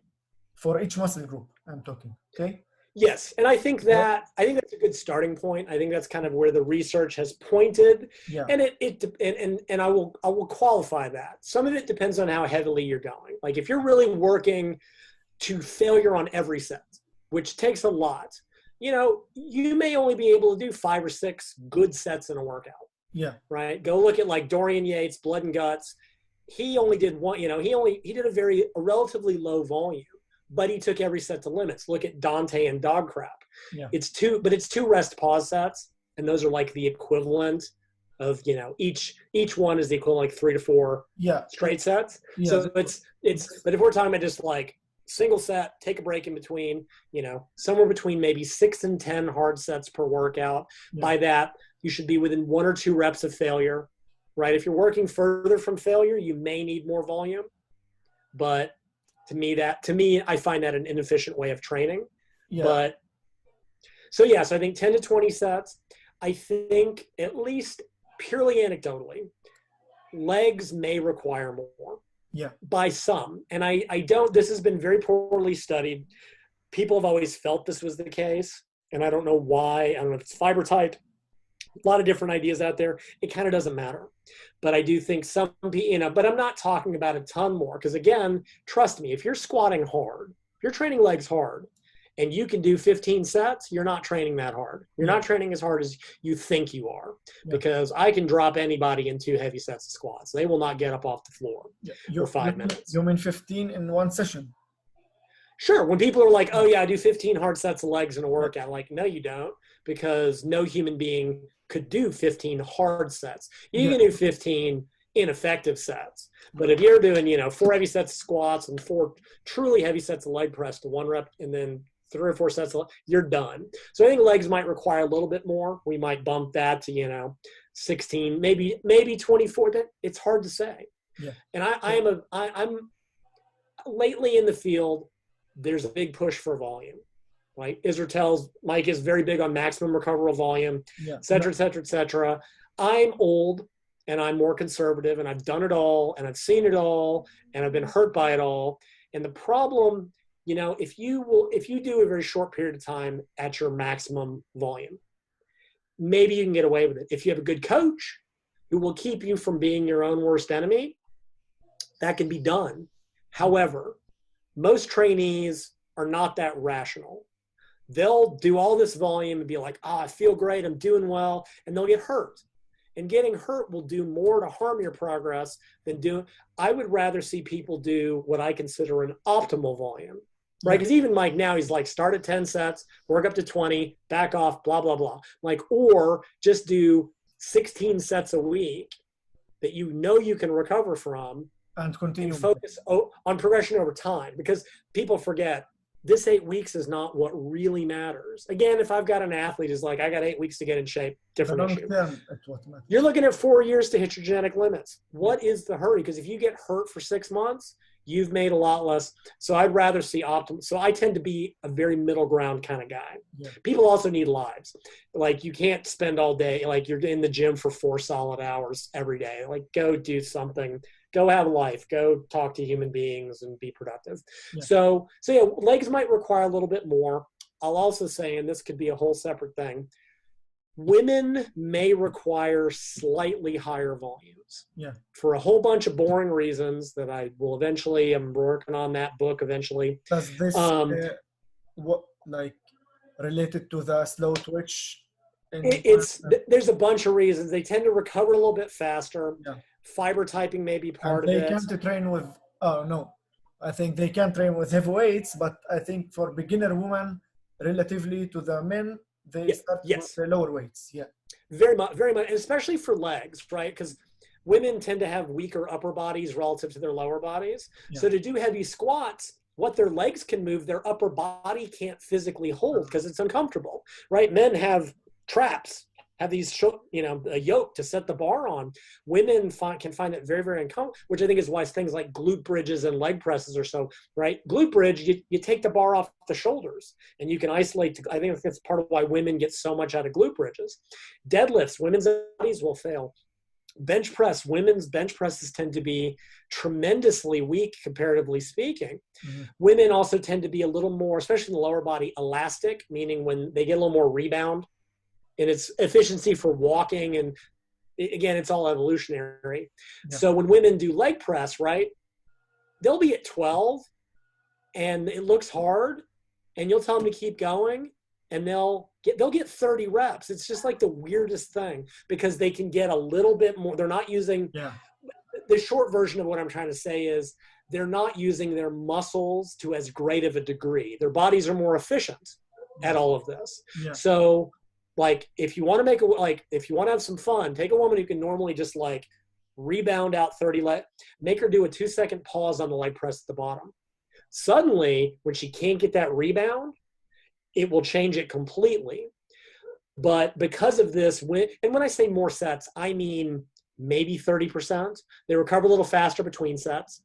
For each muscle group, I'm talking. Okay. Yes, and I think that's a good starting point. I think that's kind of where the research has pointed. Yeah. And I will qualify that. Some of it depends on how heavily you're going. Like if you're really working to failure on every set, which takes a lot, you know, you may only be able to do 5 or 6 good sets in a workout. Yeah. Right. Go look at like Dorian Yates, Blood and Guts. He only did one, you know, he did a relatively low volume, but he took every set to limits. Look at Dante and Dog Crap. Yeah. It's 2 rest pause sets. And those are like the equivalent of, you know, each one is the equivalent like 3 to 4 straight sets. Yeah. So it's, but if we're talking about just like single set, take a break in between, you know, somewhere between maybe 6 and 10 hard sets per workout. Yeah. By that, you should be within 1 or 2 reps of failure, right? If you're working further from failure, you may need more volume. But to me, I find that an inefficient way of training. Yeah. But so I think 10 to 20 sets. I think at least purely anecdotally, legs may require more. Yeah. By some. And I don't, this has been very poorly studied. People have always felt this was the case. And I don't know why. I don't know if it's fiber type. A lot of different ideas out there. It kind of doesn't matter. But I do think some people, you know, but I'm not talking about a ton more. Because again, trust me, if you're squatting hard, if you're training legs hard, and you can do 15 sets, you're not training that hard. You're not training as hard as you think you are. Yeah. Because I can drop anybody in 2 heavy sets of squats. They will not get up off the floor for 5 minutes. You mean 15 in one session? Sure. When people are like, oh yeah, I do 15 hard sets of legs in a workout. I'm like, no, you don't. Because no human being could do 15 hard sets. You can do 15 ineffective sets. But if you're doing, you know, 4 heavy sets of squats and 4 truly heavy sets of leg press to 1 rep and then 3 or 4 sets, you're done. So I think legs might require a little bit more. We might bump that to, you know, 16, maybe 24. It's hard to say. Yeah. And I'm lately in the field, there's a big push for volume. Right? Mike is very big on maximum recoverable volume, et cetera, et cetera, et cetera. I'm old and I'm more conservative and I've done it all and I've seen it all and I've been hurt by it all. And the problem, you know, if you do a very short period of time at your maximum volume, maybe you can get away with it. If you have a good coach who will keep you from being your own worst enemy, that can be done. However, most trainees are not that rational. They'll do all this volume and be like, I feel great, I'm doing well, and they'll get hurt. And getting hurt will do more to harm your progress than I would rather see people do what I consider an optimal volume, right? Because even Mike now, he's like, start at 10 sets, work up to 20, back off, blah, blah, blah. Like, or just do 16 sets a week that you know you can recover from and continue and focus on progression over time. Because people forget, this 8 weeks is not what really matters. Again, if I've got an athlete who's like, I got 8 weeks to get in shape, different issue. You're looking at 4 years to hit your genetic limits. What is the hurry? Because if you get hurt for 6 months, you've made a lot less. So I'd rather see optimal. So I tend to be a very middle ground kind of guy. Yeah. People also need lives. Like you can't spend all day, like you're in the gym for 4 solid hours every day. Like go do something. Go have a life, go talk to human beings and be productive. Yeah. So yeah, legs might require a little bit more. I'll also say, and this could be a whole separate thing, women may require slightly higher volumes. Yeah. For a whole bunch of boring reasons that I will eventually, I'm working on that book eventually. Does this related to the slow twitch? There's a bunch of reasons. They tend to recover a little bit faster. Yeah. Fiber typing may be part of it. They can't train with, I think they can train with heavy weights, but I think for beginner women, relatively to the men, they start with the lower weights. Yeah. Very much, especially for legs, right? Because women tend to have weaker upper bodies relative to their lower bodies. Yeah. So to do heavy squats, what their legs can move, their upper body can't physically hold because it's uncomfortable, right? Men have traps, have these, a yoke to set the bar on. Women can find it very, very uncomfortable, which I think is why things like glute bridges and leg presses are so, right? Glute bridge, you take the bar off the shoulders and you can isolate. I think that's part of why women get so much out of glute bridges. Deadlifts, women's bodies will fail. Bench press, women's bench presses tend to be tremendously weak, comparatively speaking. Mm-hmm. Women also tend to be a little more, especially in the lower body, elastic, meaning when they get a little more rebound. And it's efficiency for walking. And again, it's all evolutionary. Yeah. So when women do leg press, right, they'll be at 12 and it looks hard and you'll tell them to keep going and they'll get 30 reps. It's just like the weirdest thing because they can get a little bit more. They're not using the short version of what I'm trying to say is they're not using their muscles to as great of a degree. Their bodies are more efficient at all of this. Yeah. So like if you want to if you want to have some fun, take a woman who can normally just like rebound out 30 make her do a 2-second pause on the leg press at the bottom. Suddenly, when she can't get that rebound, it will change it completely. But because of this, when I say more sets, I mean maybe 30%. They recover a little faster between sets.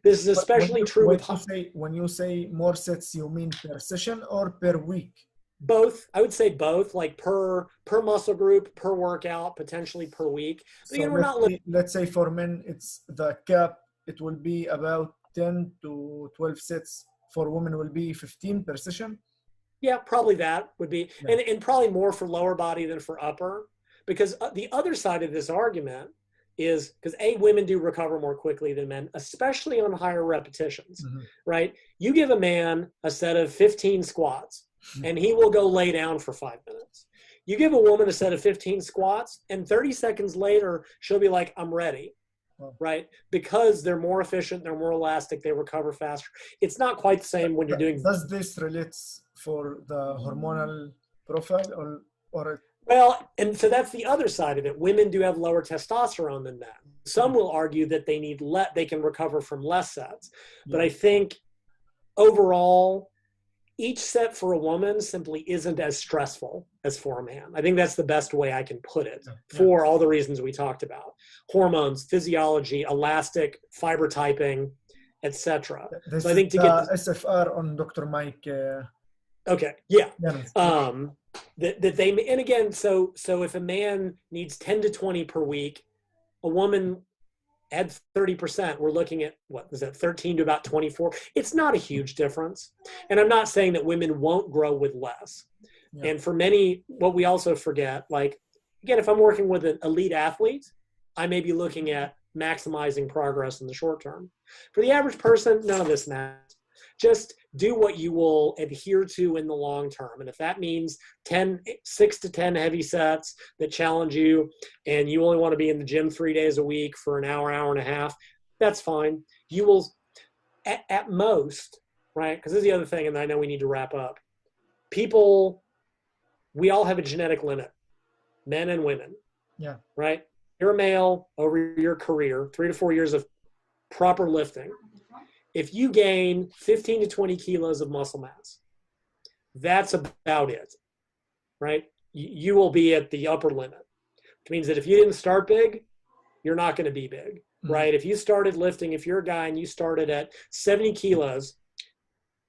This is especially true with when you say more sets, you mean per session or per week? Both. I would say both, like per muscle group, per workout, potentially per week. But So again, let's say for men, it's the cap. It will be about 10 to 12 sets. For women, will be 15 per session. Yeah, probably that would be, and probably more for lower body than for upper, because the other side of this argument is because women do recover more quickly than men, especially on higher repetitions, right? You give a man a set of 15 squats and he will go lay down for 5 minutes. You give a woman a set of 15 squats and 30 seconds later, she'll be like, I'm ready, right? Because they're more efficient, they're more elastic, they recover faster. It's not quite the same when you're doing. Does this relate for the hormonal profile or Well, and so that's the other side of it. Women do have lower testosterone than men. Some will argue that they can recover from less sets. But I think overall, each set for a woman simply isn't as stressful as for a man. I think that's the best way I can put it for all the reasons we talked about. Hormones, physiology, elastic, fiber typing, etc. So I think to get SFR on Dr. Mike. Okay, yeah. That they, and again, so if a man needs 10 to 20 per week, a woman add 30%, we're looking at what is that, 13 to about 24. It's not a huge difference. And I'm not saying that women won't grow with less. And for many, what we also forget, like, again, if I'm working with an elite athlete, I may be looking at maximizing progress in the short term. For the average person, none of this matters. Just do what you will adhere to in the long term. And if that means 6 to 10 heavy sets that challenge you, and you only want to be in the gym 3 days a week for an hour, hour and a half, that's fine. You will, at most, right? Because this is the other thing, and I know we need to wrap up. We all have a genetic limit, men and women. Yeah. Right? You're a male over your career, 3 to 4 years of proper lifting. If you gain 15 to 20 kilos of muscle mass, that's about it, right? You will be at the upper limit, which means that if you didn't start big, you're not going to be big, right? If you started lifting, if you're a guy and you started at 70 kilos,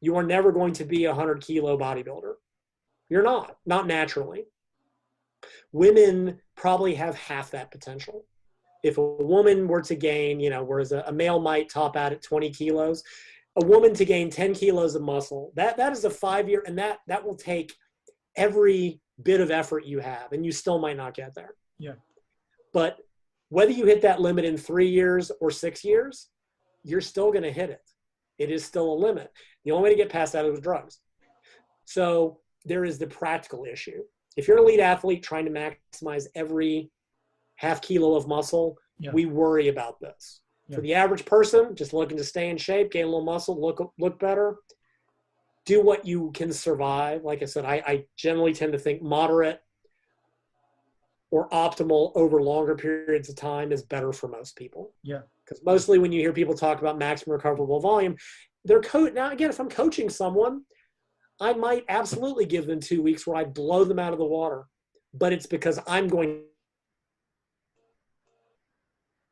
you are never going to be a 100-kilo bodybuilder. You're not naturally. Women probably have half that potential. If a woman were to gain, whereas a male might top out at 20 kilos, a woman to gain 10 kilos of muscle, that is a 5-year, and that will take every bit of effort you have, and you still might not get there. Yeah. But whether you hit that limit in 3 years or 6 years, you're still going to hit it. It is still a limit. The only way to get past that is drugs. So there is the practical issue. If you're an elite athlete trying to maximize every half kilo of muscle, we worry about this. For the average person, just looking to stay in shape, gain a little muscle, look better, do what you can survive. Like I said, I generally tend to think moderate or optimal over longer periods of time is better for most people. Yeah. Because mostly when you hear people talk about maximum recoverable volume, now again, if I'm coaching someone, I might absolutely give them 2 weeks where I blow them out of the water, but it's because I'm going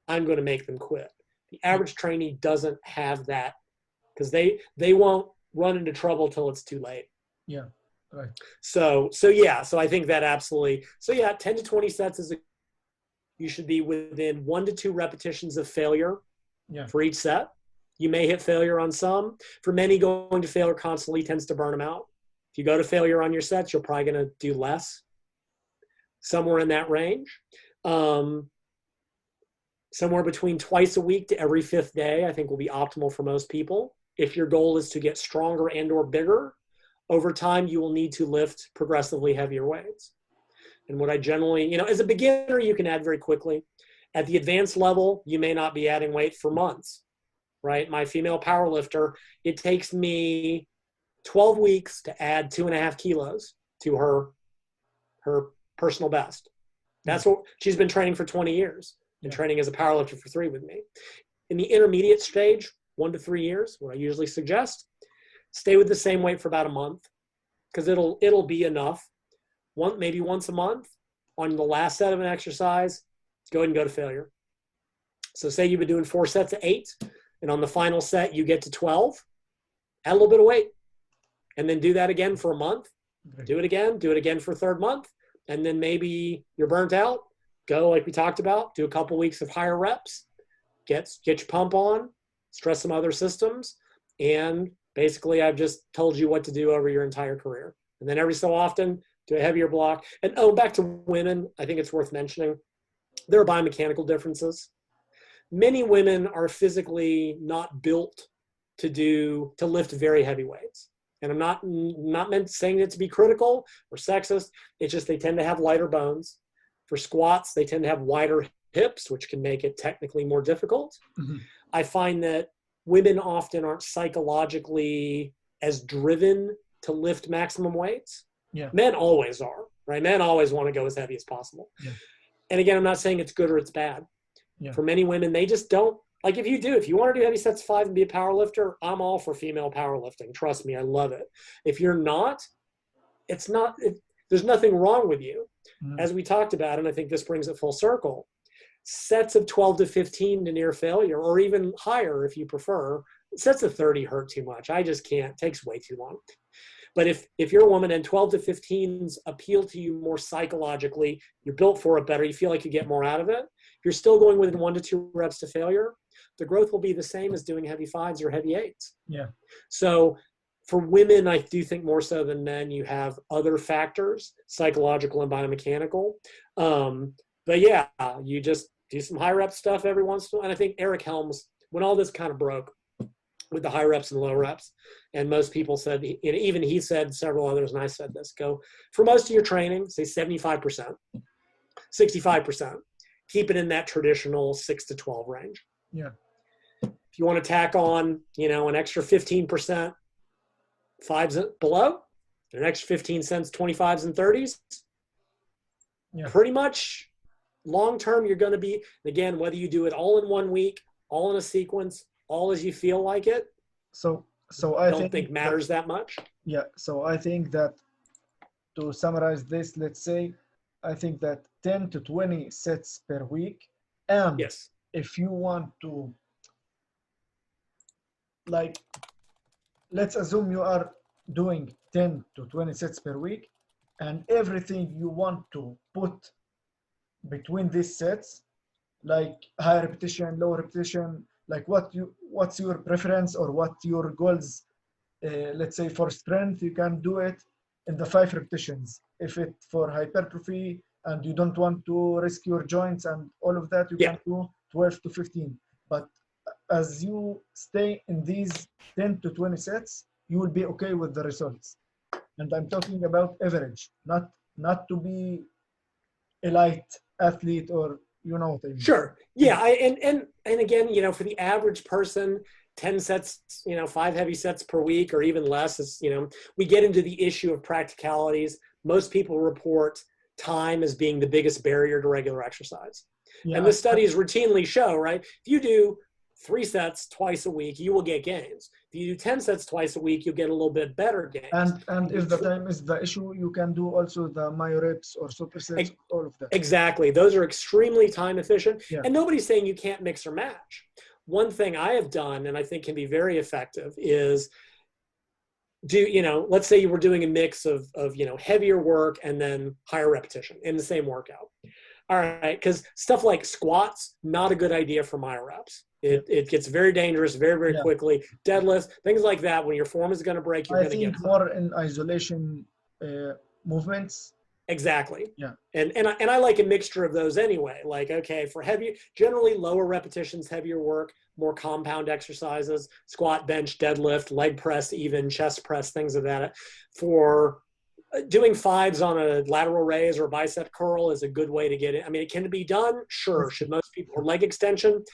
to make them quit. The average trainee doesn't have that because they won't run into trouble till it's too late. Yeah, right. So I think that absolutely. So yeah, 10 to 20 sets you should be within 1 to 2 repetitions of failure for each set. You may hit failure on some. For many, going to failure constantly tends to burn them out. If you go to failure on your sets, you're probably going to do less. Somewhere in that range. Somewhere between twice a week to every 5th day, I think will be optimal for most people. If your goal is to get stronger and or bigger, over time, you will need to lift progressively heavier weights. And what I generally, you know, as a beginner, you can add very quickly. At the advanced level, you may not be adding weight for months, right? My female power lifter, it takes me 12 weeks to add 2.5 kilos to her personal best. That's what she's been training for 20 years and training as a power lifter for 3 with me. In the intermediate stage, 1 to 3 years, what I usually suggest, stay with the same weight for about a month, because it'll be enough. Maybe once a month on the last set of an exercise, go ahead and go to failure. So say you've been doing 4 sets of 8, and on the final set you get to 12, add a little bit of weight, and then do that again for a month. Do it again for a third month, and then maybe you're burnt out. Go, like we talked about, do a couple weeks of higher reps, get your pump on, stress some other systems, and basically I've just told you what to do over your entire career. And then every so often, do a heavier block. And back to women, I think it's worth mentioning, there are biomechanical differences. Many women are physically not built to lift very heavy weights. And I'm not meant saying it to be critical or sexist. It's just they tend to have lighter bones. For squats, they tend to have wider hips, which can make it technically more difficult. Mm-hmm. I find that women often aren't psychologically as driven to lift maximum weights. Yeah. Men always are, right? Men always want to go as heavy as possible. Yeah. And again, I'm not saying it's good or it's bad. Yeah. For many women, they just don't. Like if you want to do heavy sets 5 and be a power lifter, I'm all for female powerlifting. Trust me, I love it. If you're not, there's nothing wrong with you. Mm. As we talked about, and I think this brings it full circle, sets of 12 to 15 to near failure, or even higher if you prefer. Sets of 30 hurt too much. I just can't. It takes way too long. But if you're a woman and 12 to 15s appeal to you more psychologically, you're built for it better, you feel like you get more out of it, if you're still going within 1 to 2 reps to failure, the growth will be the same as doing heavy 5s or heavy 8s. Yeah. So for women, I do think more so than men, you have other factors, psychological and biomechanical. But yeah, you just do some high rep stuff every once in a while. And I think Eric Helms, when all this kind of broke, with the high reps and low reps. And most people said, even he said, several others, and I said this, go for most of your training, say 75%, 65%, keep it in that traditional 6 to 12 range. Yeah. If you want to tack on, an extra 15%, 5s below, an extra 15 cents, 25s and 30s, pretty much long-term, you're going to be, again, whether you do it all in 1 week, all in a sequence, all as you feel like it. So I don't think matters that much. Yeah. So I think that to summarize this, let's say, I think that 10 to 20 sets per week. And yes, if you want to, like, let's assume you are doing 10 to 20 sets per week, and everything you want to put between these sets, like high repetition, low repetition, like what's your preference or what your goals, let's say for strength, you can do it in the 5 repetitions. If it for hypertrophy and you don't want to risk your joints and all of that, you can do 12 to 15. But as you stay in these 10 to 20 sets, you will be okay with the results. And I'm talking about average, not to be a light athlete or what I mean. Sure. Yeah. And again, for the average person, 10 sets, 5 heavy sets per week or even less is, we get into the issue of practicalities. Most people report time as being the biggest barrier to regular exercise. Yeah. And the studies routinely show, right? If you do 3 sets twice a week, you will get gains. If you do 10 sets twice a week, you'll get a little bit better gains. And if the time is the issue, you can do also the myoreps or supersets, all of that. Exactly. Those are extremely time efficient. Yeah. And nobody's saying you can't mix or match. One thing I have done, and I think can be very effective, is let's say you were doing a mix of heavier work and then higher repetition in the same workout. All right, because stuff like squats, not a good idea for myoreps. It gets very dangerous very, very quickly. Deadlifts, things like that, when your form is going to break, you're going to get more in isolation movements Exactly. Yeah. And I like a mixture of those anyway. Like, okay, for heavy, generally lower repetitions, heavier work, more compound exercises, squat, bench, deadlift, leg press, even chest press, things of that. For doing fives on a lateral raise or bicep curl is a good way to get it. I mean, it can be done. Sure. Should most people, or leg extension,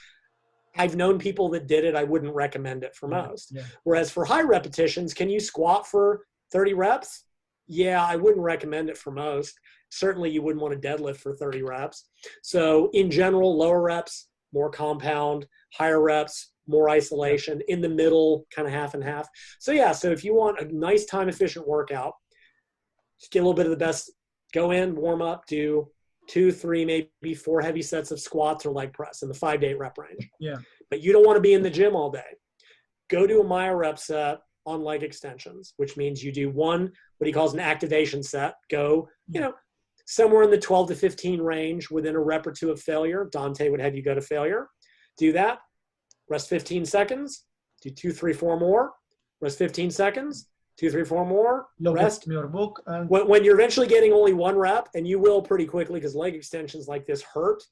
I've known people that did it. I wouldn't recommend it for most. Yeah. Whereas for high repetitions, can you squat for 30 reps? Yeah, I wouldn't recommend it for most. Certainly you wouldn't want to deadlift for 30 reps. So in general, lower reps, more compound, higher reps, more isolation, in the middle, kind of half and half. So yeah, so if you want a nice time efficient workout, just get a little bit of the best, go in, warm up, do 2, 3, maybe 4 heavy sets of squats or leg press in the 5 to 8 rep range. Yeah. But you don't want to be in the gym all day. Go do a myo rep set on leg extensions, which means you do one, what he calls an activation set. Go, somewhere in the 12 to 15 range within a rep or two of failure. Dante would have you go to failure. Do that. Rest 15 seconds. Do 2, 3, 4 more. Rest 15 seconds. 2, 3, 4 more. Rest. Your book and when you're eventually getting only 1 rep, and you will pretty quickly because leg extensions like this hurt.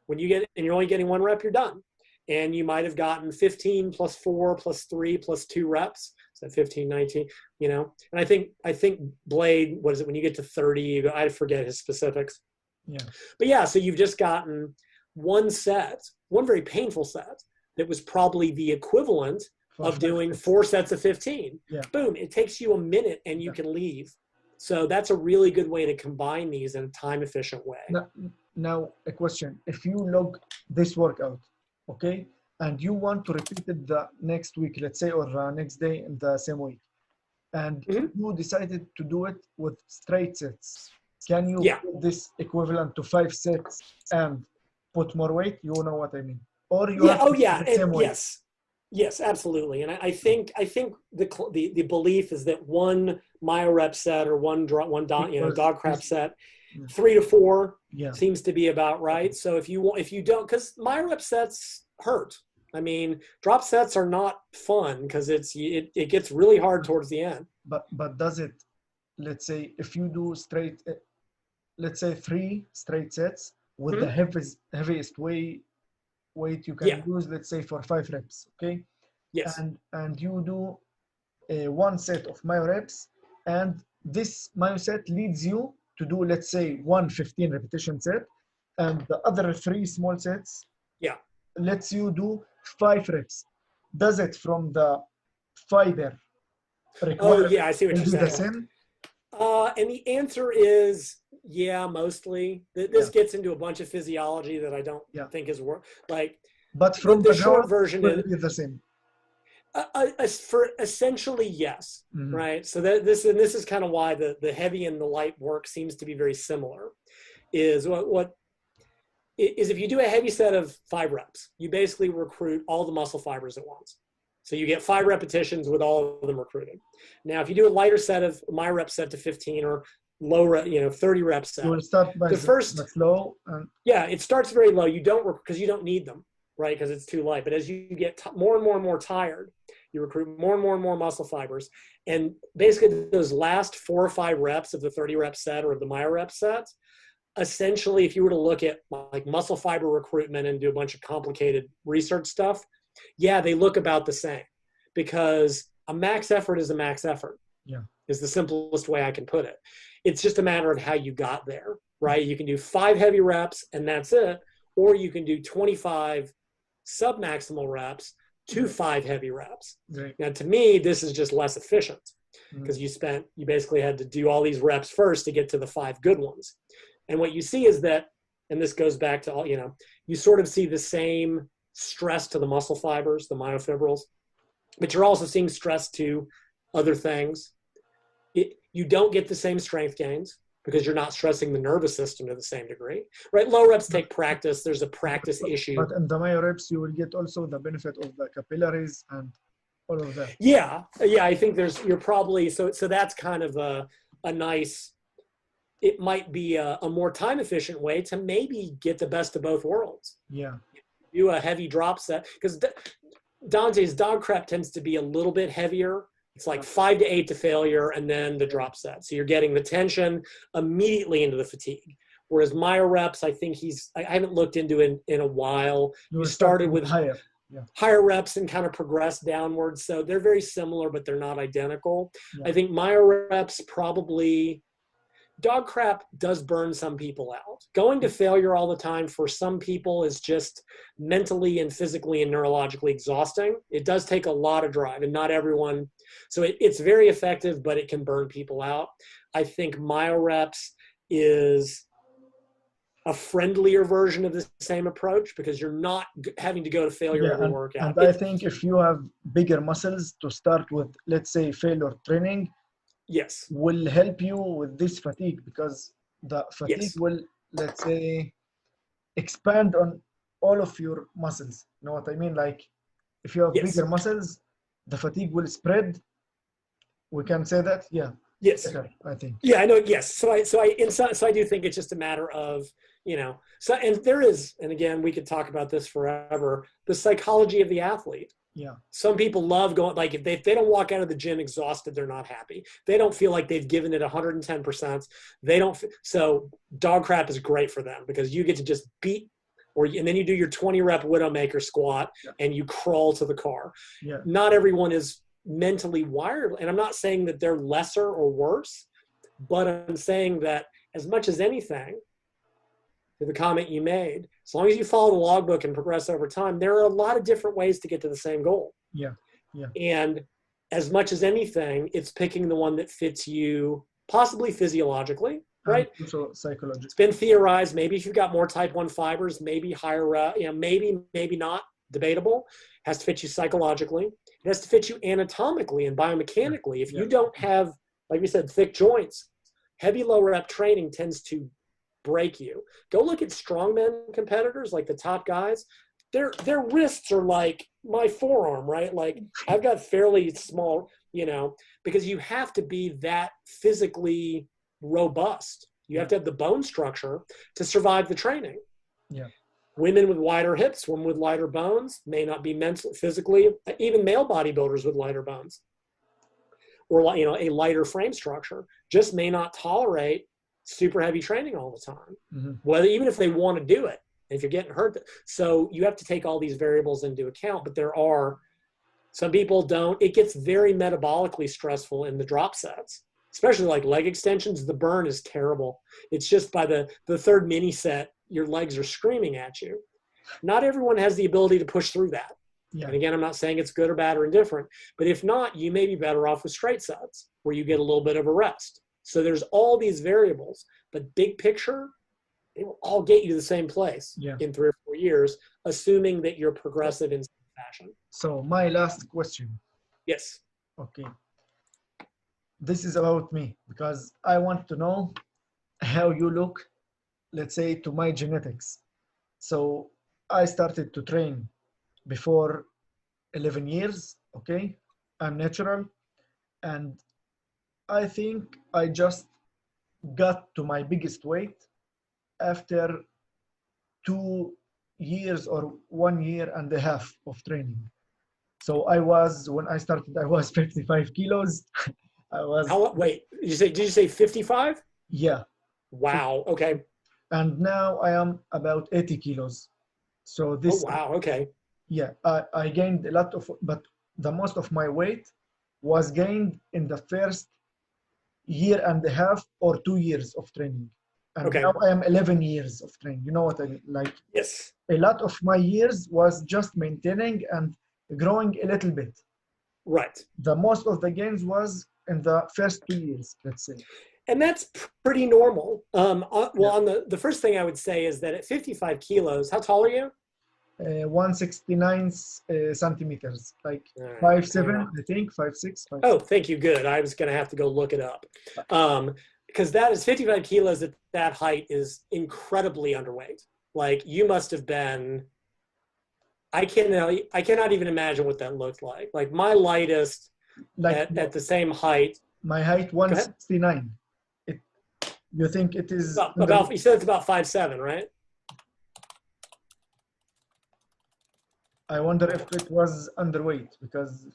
When you get and you're only getting 1 rep, you're done. And you might have gotten 15 plus 4 plus 3 plus 2 reps. So 15, 19, And I think Blade, what is it? When you get to 30, I forget his specifics. Yeah. But yeah, so you've just gotten 1 set, 1 very painful set that was probably the equivalent of doing 4 sets of 15. Yeah. Boom, it takes you a minute and you can leave. So that's a really good way to combine these in a time efficient way. Now a question, if you log this workout, okay, and you want to repeat it the next week, let's say, or next day in the same week, and you decided to do it with straight sets, can you put this equivalent to 5 sets and put more weight? You know what I mean? Or you have the same weight? Yes, absolutely. And I think the belief is that 1 myo rep set or one dog crap set, 3 to 4 seems to be about right. So if you don't, because myo rep sets hurt. I mean, drop sets are not fun because it gets really hard towards the end. But does it? Let's say if you do straight, let's say 3 straight sets with the heaviest weight you can use, let's say for 5 reps, okay? Yes. And you do 1 set of myo reps, and this myo set leads you to do, let's say, 1 15 repetition set, and the other 3 small sets lets you do 5 reps. Does it from the fiber require I see what you're saying. the same? And the answer is mostly. This gets into a bunch of physiology that I don't think is But from the short version is the same. For essentially yes, right. So this is kind of why the heavy and the light work seems to be very similar. Is is if you do a heavy set of 5 reps, you basically recruit all the muscle fibers at once. So you get 5 repetitions with all of them recruited. Now, if you do a lighter set of my rep set to 15 or low, 30 reps set, you will start by the first low. It starts very low. You don't because you don't need them, right? Because it's too light. But as you get more and more and more tired, you recruit more and more and more muscle fibers. And basically those last 4 or 5 reps of the 30 rep set or of the myo rep set, essentially, if you were to look at like muscle fiber recruitment and do a bunch of complicated research stuff, they look about the same, because a max effort is a max effort. Is the simplest way I can put it. It's just a matter of how you got there, right? You can do 5 heavy reps and that's it, or you can do 25 submaximal reps to 5 heavy reps. Right. Now, to me, this is just less efficient because you basically had to do all these reps first to get to the 5 good ones. And what you see is that, and this goes back to all, you sort of see the same stress to the muscle fibers, the myofibrils, but you're also seeing stress to other things. You don't get the same strength gains because you're not stressing the nervous system to the same degree, right? Low reps take practice. There's a practice issue. But in the myo reps, you will get also the benefit of the capillaries and all of that. Yeah. I think you're probably, so that's kind of a nice, it might be a more time efficient way to maybe get the best of both worlds. Yeah. Do a heavy drop set, because Dante's dog crap tends to be a little bit heavier It's like 5 to 8 to failure and then the drop set. So you're getting the tension immediately into the fatigue. Whereas myo reps, I think I haven't looked into it in a while. You started with higher reps and kind of progressed downwards. So they're very similar, but they're not identical. I think myo reps probably, dog crap does burn some people out. Going to failure all the time for some people is just mentally and physically and neurologically exhausting. It does take a lot of drive, and not everyone. So it's very effective, but it can burn people out. I think myo reps is a friendlier version of the same approach because you're not having to go to failure every workout. And I think if you have bigger muscles to start with, let's say failure training, yes, will help you with this fatigue, because the fatigue will, let's say, expand on all of your muscles. You know what I mean? Like if you have bigger muscles, the fatigue will spread. We can say that, Yes, better, I think. Yeah, I know. Yes, so I do think it's just a matter of, So, and there is, and again, we could talk about this forever, the psychology of the athlete. Yeah. Some people love going, like if they don't walk out of the gym exhausted, they're not happy. They don't feel like they've given it 110%. So dog crap is great for them because you get to just beat, and then you do your 20 rep Widowmaker squat and you crawl to the car. Yeah. Not everyone is mentally wired. And I'm not saying that they're lesser or worse, but I'm saying that as much as anything, to the comment you made, as long as you follow the logbook and progress over time, there are a lot of different ways to get to the same goal. Yeah. Yeah. And as much as anything, it's picking the one that fits you, possibly physiologically, right? And also psychologically. It's been theorized. Maybe if you've got more type 1 fibers, maybe higher, maybe not, debatable. It has to fit you psychologically. It has to fit you anatomically and biomechanically. If you don't have, like we said, thick joints, heavy low rep training tends to break you. Go look at strongman competitors, like the top guys. Their wrists are like my forearm, right? Like I've got fairly small, because you have to be that physically robust. You have to have the bone structure to survive the training. Yeah. Women with wider hips, women with lighter bones may not be mentally, physically, even male bodybuilders with lighter bones or, a lighter frame structure just may not tolerate super heavy training all the time, whether even if they want to do it, if you're getting hurt. So you have to take all these variables into account, but there are some people don't. It gets very metabolically stressful in the drop sets, especially like leg extensions. The burn is terrible. It's just by the third mini set, your legs are screaming at you. Not everyone has the ability to push through that. Yeah. And again, I'm not saying it's good or bad or indifferent, but if not, you may be better off with straight sets where you get a little bit of a rest. So there's all these variables, but big picture, they will all get you to the same place in 3 or 4 years, assuming that you're progressive in some fashion. So my last question. Yes. Okay. This is about me because I want to know how you look, let's say, to my genetics. So I started to train before 11 years, okay? I'm natural, and I think I just got to my biggest weight after 2 years or 1 year and a half of training. So when I started, I was 55 kilos. Wait, did you say 55? Yeah. Wow. Okay. And now I am about 80 kilos. So this. Oh, wow. Okay. Yeah. I gained a lot but the most of my weight was gained in the first year and a half or 2 years of training. And now I am 11 years of training. You know what I mean? Like, yes. A lot of my years was just maintaining and growing a little bit. Right. The most of the gains was in the first 2 years, let's say. And that's pretty normal. On the first thing I would say is that at 55 kilos, how tall are you? 169 centimeters, like 5'7", I think, 5'6". Oh, thank you. Good. I was going to have to go look it up. Because that is 55 kilos at that height is incredibly underweight. Like you must have been, I cannot even imagine what that looked like. Like my lightest at the same height. My height, 169. You think it is about you said it's about 5'7", right? I wonder if it was underweight because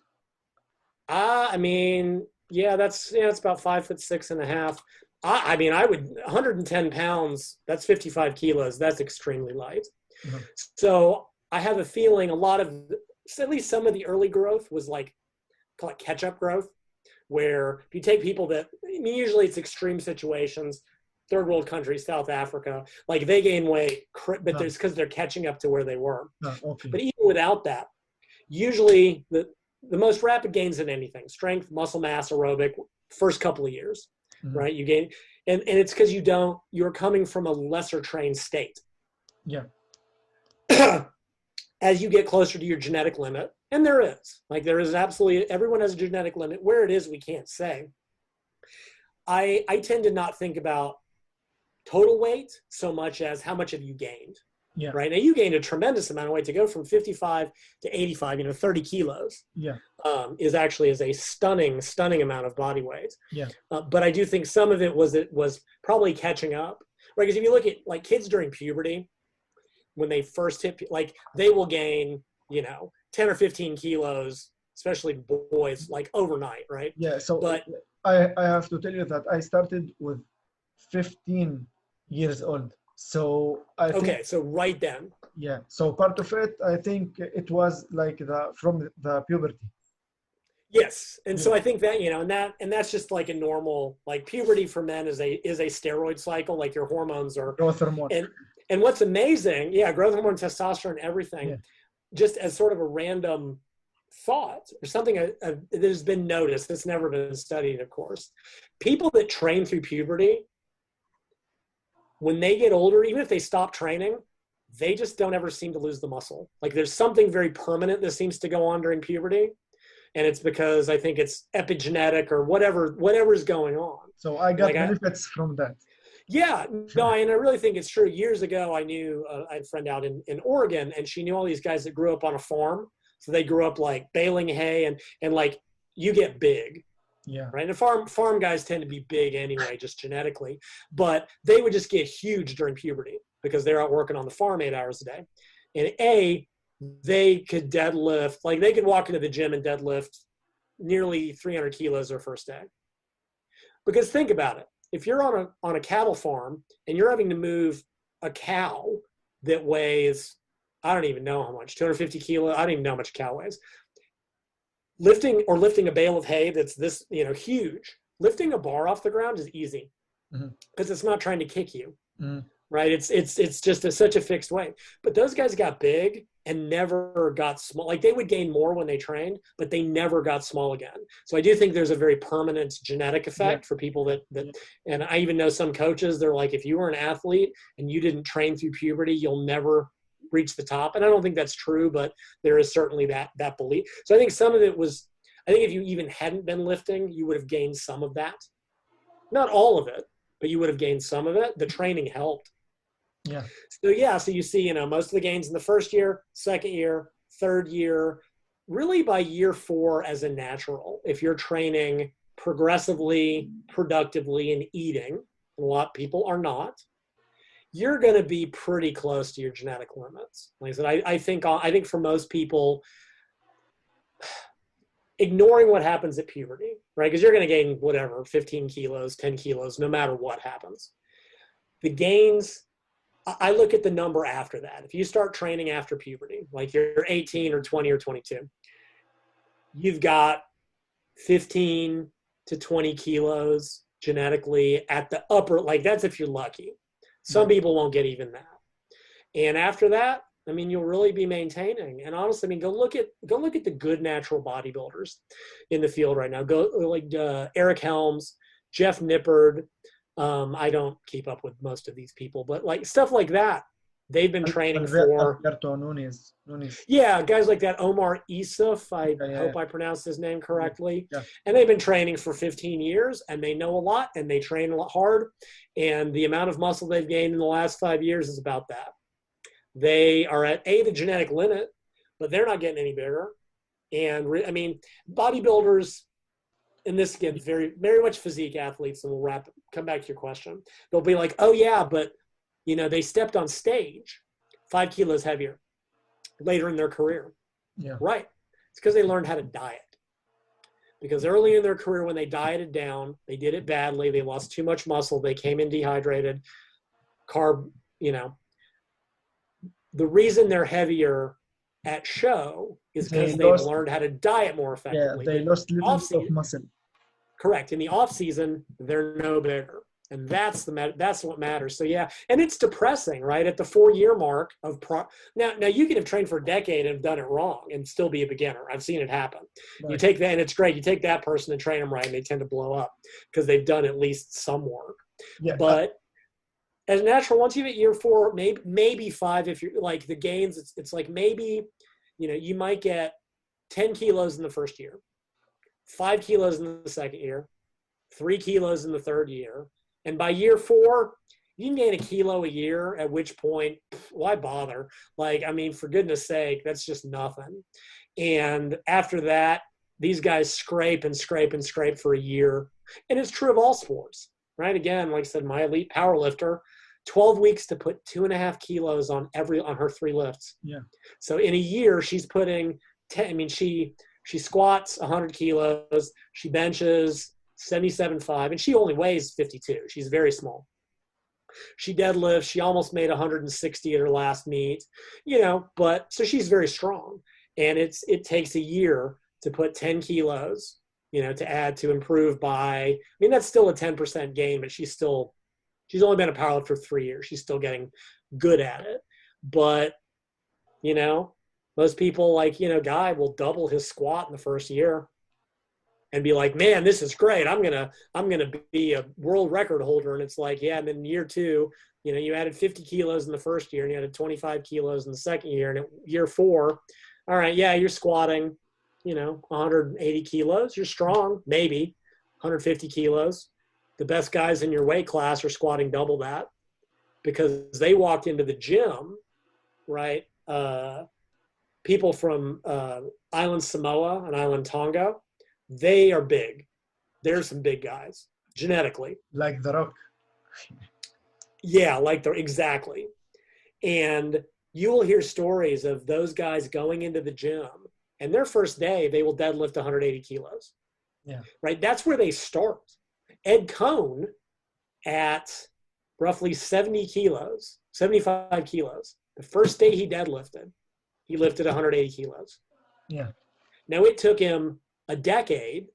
I mean, yeah, it's about 5'6.5". I mean, I would 110 pounds. That's 55 kilos. That's extremely light. Mhm. So I have a feeling a lot of, at least some of the early growth was like, call it catch-up growth, where if you take people that, I mean, usually it's extreme situations, third world countries, South Africa, like they gain weight, but there's because they're catching up to where they were. Okay. But even without that, usually the most rapid gains in anything, strength, muscle mass, aerobic, first couple of years, right? You gain, and it's because you're coming from a lesser trained state. Yeah. As you get closer to your genetic limit, and there is absolutely, everyone has a genetic limit. Where it is, we can't say. I tend to not think about total weight so much as how much have you gained. Yeah. Right now, you gained a tremendous amount of weight to go from 55 to 85. 30 kilos. Yeah. Is a stunning amount of body weight. Yeah. But I do think some of it was probably catching up. Right, because if you look at like kids during puberty, when they first hit, like they will gain 10 or 15 kilos, especially boys, like overnight, right? Yeah. So, but I have to tell you that I started with 15 years old. So I think, okay, so right then. Yeah. So part of it, I think it was like from the puberty. Yes, and so I think that and that's just like a normal, like puberty for men is a steroid cycle, like your hormones are Growth hormone. And what's amazing, growth hormone, testosterone, everything, just as sort of a random thought or something that has been noticed, that's never been studied, of course. People that train through puberty, when they get older, even if they stop training, they just don't ever seem to lose the muscle. Like there's something very permanent that seems to go on during puberty. And it's because I think it's epigenetic or whatever is going on. So I got benefits from that. Yeah, no, and I really think it's true. Years ago, I knew I had a friend out in Oregon, and she knew all these guys that grew up on a farm. So they grew up like baling hay, and like you get big, right? And farm guys tend to be big anyway, just genetically. But they would just get huge during puberty because they're out working on the farm 8 hours a day. And they could deadlift, like they could walk into the gym and deadlift nearly 300 kilos their first day. Because think about it. If you're on a cattle farm and you're having to move a cow that weighs, I don't even know how much, 250 kilos, I don't even know how much a cow weighs. Lifting a bale of hay that's this, huge. Lifting a bar off the ground is easy because it's not trying to kick you, right? It's just such a fixed weight. But those guys got big and never got small. Like they would gain more when they trained, but they never got small again. So I do think there's a very permanent genetic effect for people that, and I even know some coaches, they're like, if you were an athlete and you didn't train through puberty, you'll never reach the top. And I don't think that's true, but there is certainly that belief. So I think some of it was, I think if you even hadn't been lifting, you would have gained some of that. Not all of it, but you would have gained some of it. The training helped. Yeah. So you see, most of the gains in the first year, second year, third year, really by year 4 as a natural. If you're training progressively, productively, and eating, and a lot of people are not, you're going to be pretty close to your genetic limits. Like I said, I think for most people, ignoring what happens at puberty, right? Because you're going to gain whatever, 15 kilos, 10 kilos, no matter what happens. The gains, I look at the number after that. If you start training after puberty, like you're 18 or 20 or 22, you've got 15 to 20 kilos genetically at the upper, like that's if you're lucky. Some people won't get even that. And after that, I mean, you'll really be maintaining. And honestly, I mean, go look at the good natural bodybuilders in the field right now. Go like Eric Helms, Jeff Nippard. I don't keep up with most of these people, but like stuff like that, they've been training for. Alberto Nunes. Yeah, guys like that. Omar Isuf, I hope I pronounced his name correctly. Yeah. And they've been training for 15 years, and they know a lot, and they train a lot hard. And the amount of muscle they've gained in the last 5 years is about that. They are at the genetic limit, but they're not getting any bigger. And I mean, bodybuilders, and this again, very, very much physique athletes, and we'll come back to your question. They'll be like, oh yeah, but they stepped on stage 5 kilos heavier later in their career. Yeah. Right. It's because they learned how to diet. because early in their career, when they dieted down, they did it badly. They lost too much muscle. They came in dehydrated, carb, the reason they're heavier at show is because they've learned how to diet more effectively. Yeah, they lost little bit of muscle. Correct. In the off season, they're no bigger. And that's what matters. So yeah, and it's depressing, right? At the 4-year mark of now you could have trained for a decade and have done it wrong and still be a beginner. I've seen it happen. Right. You take that, and it's great. You take that person and train them right, and they tend to blow up because they've done at least some work. Yeah. But as natural, once you hit year 4, maybe 5, if you're like the gains, it's like maybe, you might get 10 kilos in the first year, 5 kilos in the second year, 3 kilos in the third year. And by year 4, you can gain a kilo a year, at which point, why bother? Like, I mean, for goodness sake, that's just nothing. And after that, these guys scrape and scrape and scrape for a year. And it's true of all sports, right? Again, like I said, my elite power lifter, 12 weeks to put 2.5 kilos on her 3 lifts. Yeah. So in a year, she's putting 10, I mean, she squats 100 kilos, she benches 77.5, and she only weighs 52. She's very small. She deadlifts. She almost made 160 at her last meet, but so she's very strong. And it takes a year to put 10 kilos, to add, to improve by, that's still a 10% gain, but she's only been a powerlifter for 3 years. She's still getting good at it. But, most people Guy will double his squat in the first year and be like, man, this is great. I'm gonna be a world record holder. And it's like, yeah, and then year 2, you added 50 kilos in the first year and you added 25 kilos in the second year. And at year 4, all right, yeah, you're squatting, 180 kilos. You're strong, maybe 150 kilos. The best guys in your weight class are squatting double that because they walked into the gym, right? People from Island Samoa and Island Tonga, they are big. They're some big guys, genetically. Like The Rock. Yeah, exactly. And you will hear stories of those guys going into the gym, and their first day, they will deadlift 180 kilos. Yeah. Right? That's where they start. Ed Cohn, at roughly 70 kilos, 75 kilos, the first day he deadlifted, he lifted 180 kilos. Yeah. Now, it took him a decade,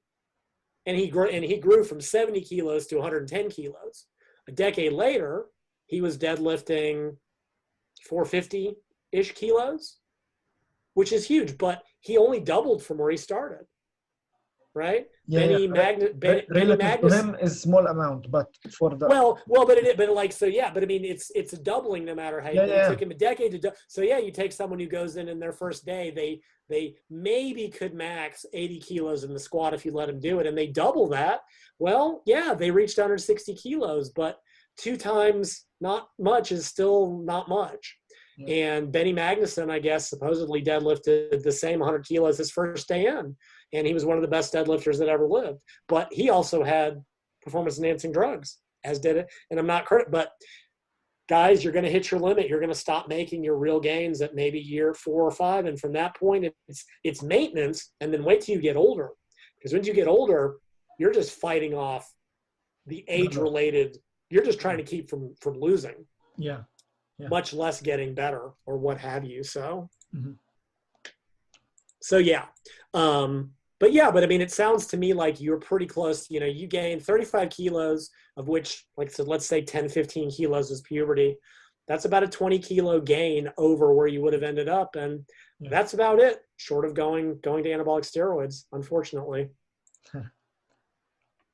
and he grew from 70 kilos to 110 kilos. A decade later, he was deadlifting 450-ish kilos, which is huge, but he only doubled from where he started, right? Yeah, Benny Magnus to him is small amount, but for the but I mean it's a doubling no matter how. It took him a decade to so yeah, you take someone who goes in their first day, they maybe could max 80 kilos in the squat if you let them do it, and they double that. Well, yeah, they reached 160 kilos, but 2 times not much is still not much. Yeah. And Benny Magnuson, I guess, supposedly deadlifted the same 100 kilos his first day in. And he was one of the best deadlifters that ever lived. But he also had performance-enhancing drugs, as did it. And I'm not credit, but guys, you're going to hit your limit. You're going to stop making your real gains at maybe year 4 or 5. And from that point, it's maintenance. And then wait till you get older. Because when you get older, you're just fighting off the age-related. You're just trying to keep from losing. Yeah. Yeah. Much less getting better or what have you. So, mm-hmm. So yeah. But I mean, it sounds to me like you're pretty close. You gained 35 kilos, of which, like I said, let's say 10, 15 kilos is puberty. That's about a 20 kilo gain over where you would have ended up. And that's about it, short of going to anabolic steroids, unfortunately.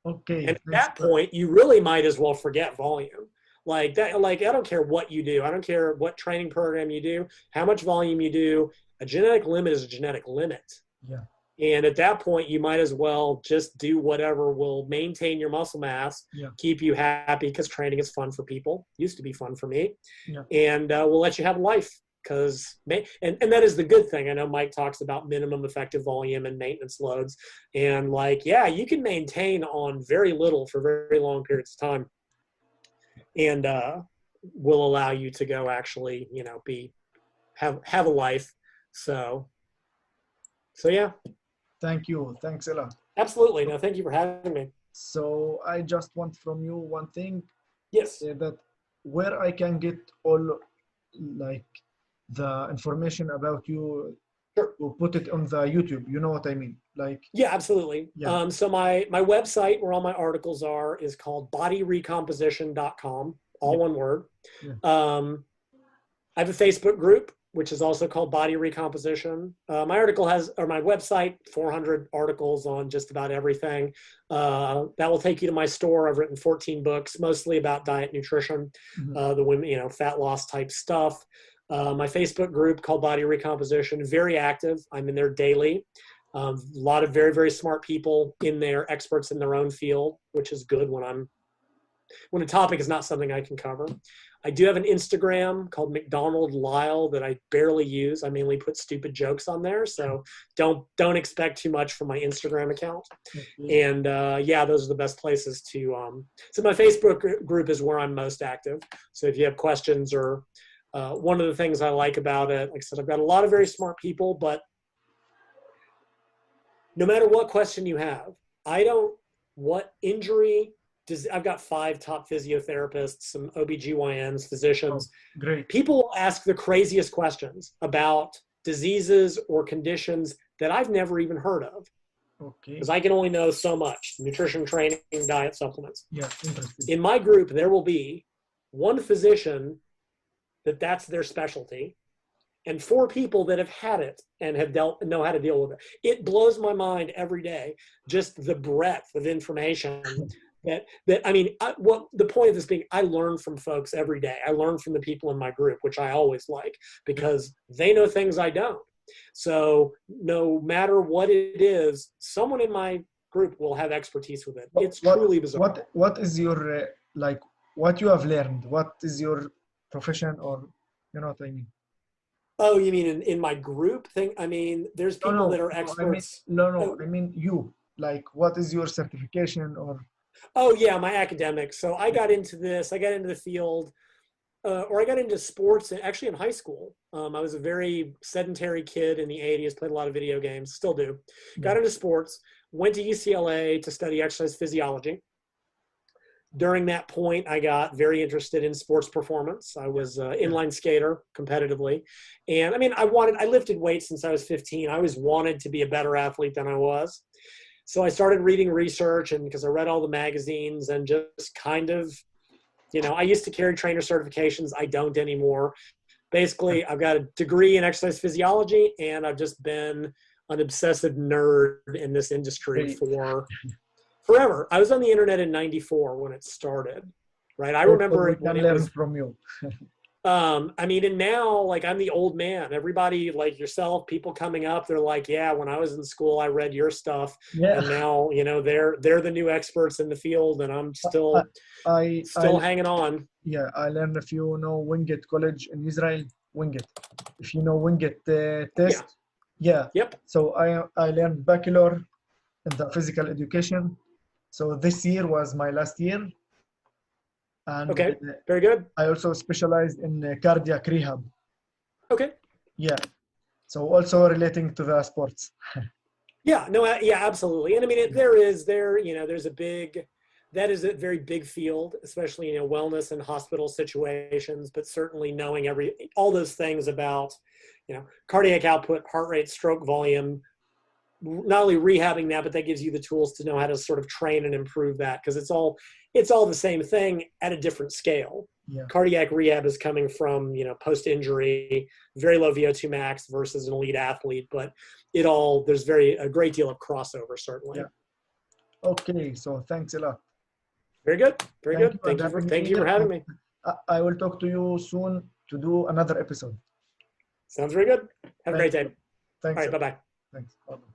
Okay. And at that point, you really might as well forget volume. Like that, I don't care what you do. I don't care what training program you do, how much volume you do. A genetic limit is a genetic limit. Yeah. And at that point, you might as well just do whatever will maintain your muscle mass, keep you happy, because training is fun for people. Used to be fun for me. Yeah. And we'll let you have life. And that is the good thing. I know Mike talks about minimum effective volume and maintenance loads. And you can maintain on very little for very long periods of time. And will allow you to go actually, have a life. So yeah. Thank you. Thanks a lot. Absolutely. No, thank you for having me. So I just want from you one thing, Yes. that where I can get all like the information about you Sure. to put it on the YouTube. You know what I mean? Like, Yeah, absolutely. yeah, So my website where all my articles are is called bodyrecomposition.com, all yeah, one word. yeah. Um, I have a Facebook group, which is also called Body Recomposition. My website, 400 articles on just about everything. That will take you to my store. I've written 14 books, mostly about diet, nutrition, Mhm. the women, fat loss type stuff. My Facebook group called Body Recomposition, very active. I'm in there daily. A lot of very, very smart people in there, experts in their own field, which is good when a topic is not something I can cover. I do have an Instagram called McDonald Lyle that I barely use. I mainly put stupid jokes on there, so don't expect too much from my Instagram account. Okay. And yeah, those are the best places to. So my Facebook group is where I'm most active. So if you have questions or one of the things I like about it, like I said, I've got a lot of very smart people, but no matter what question you have, what injury I've got 5 top physiotherapists, some OBGYNs, Oh, physicians. great. People will ask the craziest questions about diseases or conditions that I've never even heard of, Okay. because I can only know so much: nutrition, training, diet, supplements. Yeah, interesting. In my group, there will be one physician that's their specialty, and 4 people that have had it and know how to deal with it. It blows my mind every day, just the breadth of information what the point of this being, I learn from folks every day. I learn from the people in my group, which I always like, because they know things I don't. So no matter what it is, someone in my group will have expertise with it. It's truly bizarre. What is your like what you have learned? What is your profession, or you know what I mean? Oh, you mean in my group thing? I mean, there's No, people that are experts. I mean you. Like, what is your certification or? Oh yeah, my academics. So I got into this. I got into the field, or I got into sports actually in high school. I was a very sedentary kid in the 80s. Played a lot of video games. Still do. Got into sports. Went to UCLA to study exercise physiology. During that point, I got very interested in sports performance. I was an inline skater competitively. And I mean, I lifted weights since I was 15. I always wanted to be a better athlete than I was. So I started reading research, and because I read all the magazines and just kind of, I used to carry trainer certifications. I don't anymore. Basically, I've got a degree in exercise physiology, and I've just been an obsessive nerd in this industry for forever. I was on the internet in '94 when it started, right? I remember we it when can it learn was. from you. I mean, and now, like, I'm the old man. Everybody, like yourself, people coming up, they're like, yeah, when I was in school, I read your stuff. Yeah. And now, they're the new experts in the field, and I'm still hanging on. Yeah, I learned, if you know Wingate College in Israel, Wingate. If you know Wingate test, yeah. Yep. So I learned bachelor in the physical education. So this year was my last year. And okay, very good. I also specialized in cardiac rehab. Okay. Yeah. So also relating to the sports. Yeah, no, yeah, absolutely. And I mean, there's that is a very big field, especially, wellness and hospital situations, but certainly knowing all those things about, cardiac output, heart rate, stroke volume, not only rehabbing that, but that gives you the tools to know how to sort of train and improve that, because it's all the same thing at a different scale. Yeah. Cardiac rehab is coming from, post-injury, very low VO2 max versus an elite athlete, but there's a great deal of crossover, certainly. Yeah. Okay, so thanks a lot. Very good. Very good. Thank you for having me. I will talk to you soon to do another episode. Sounds very good. Have a great day. Thanks. All right, bye-bye. Thanks. Bye-bye.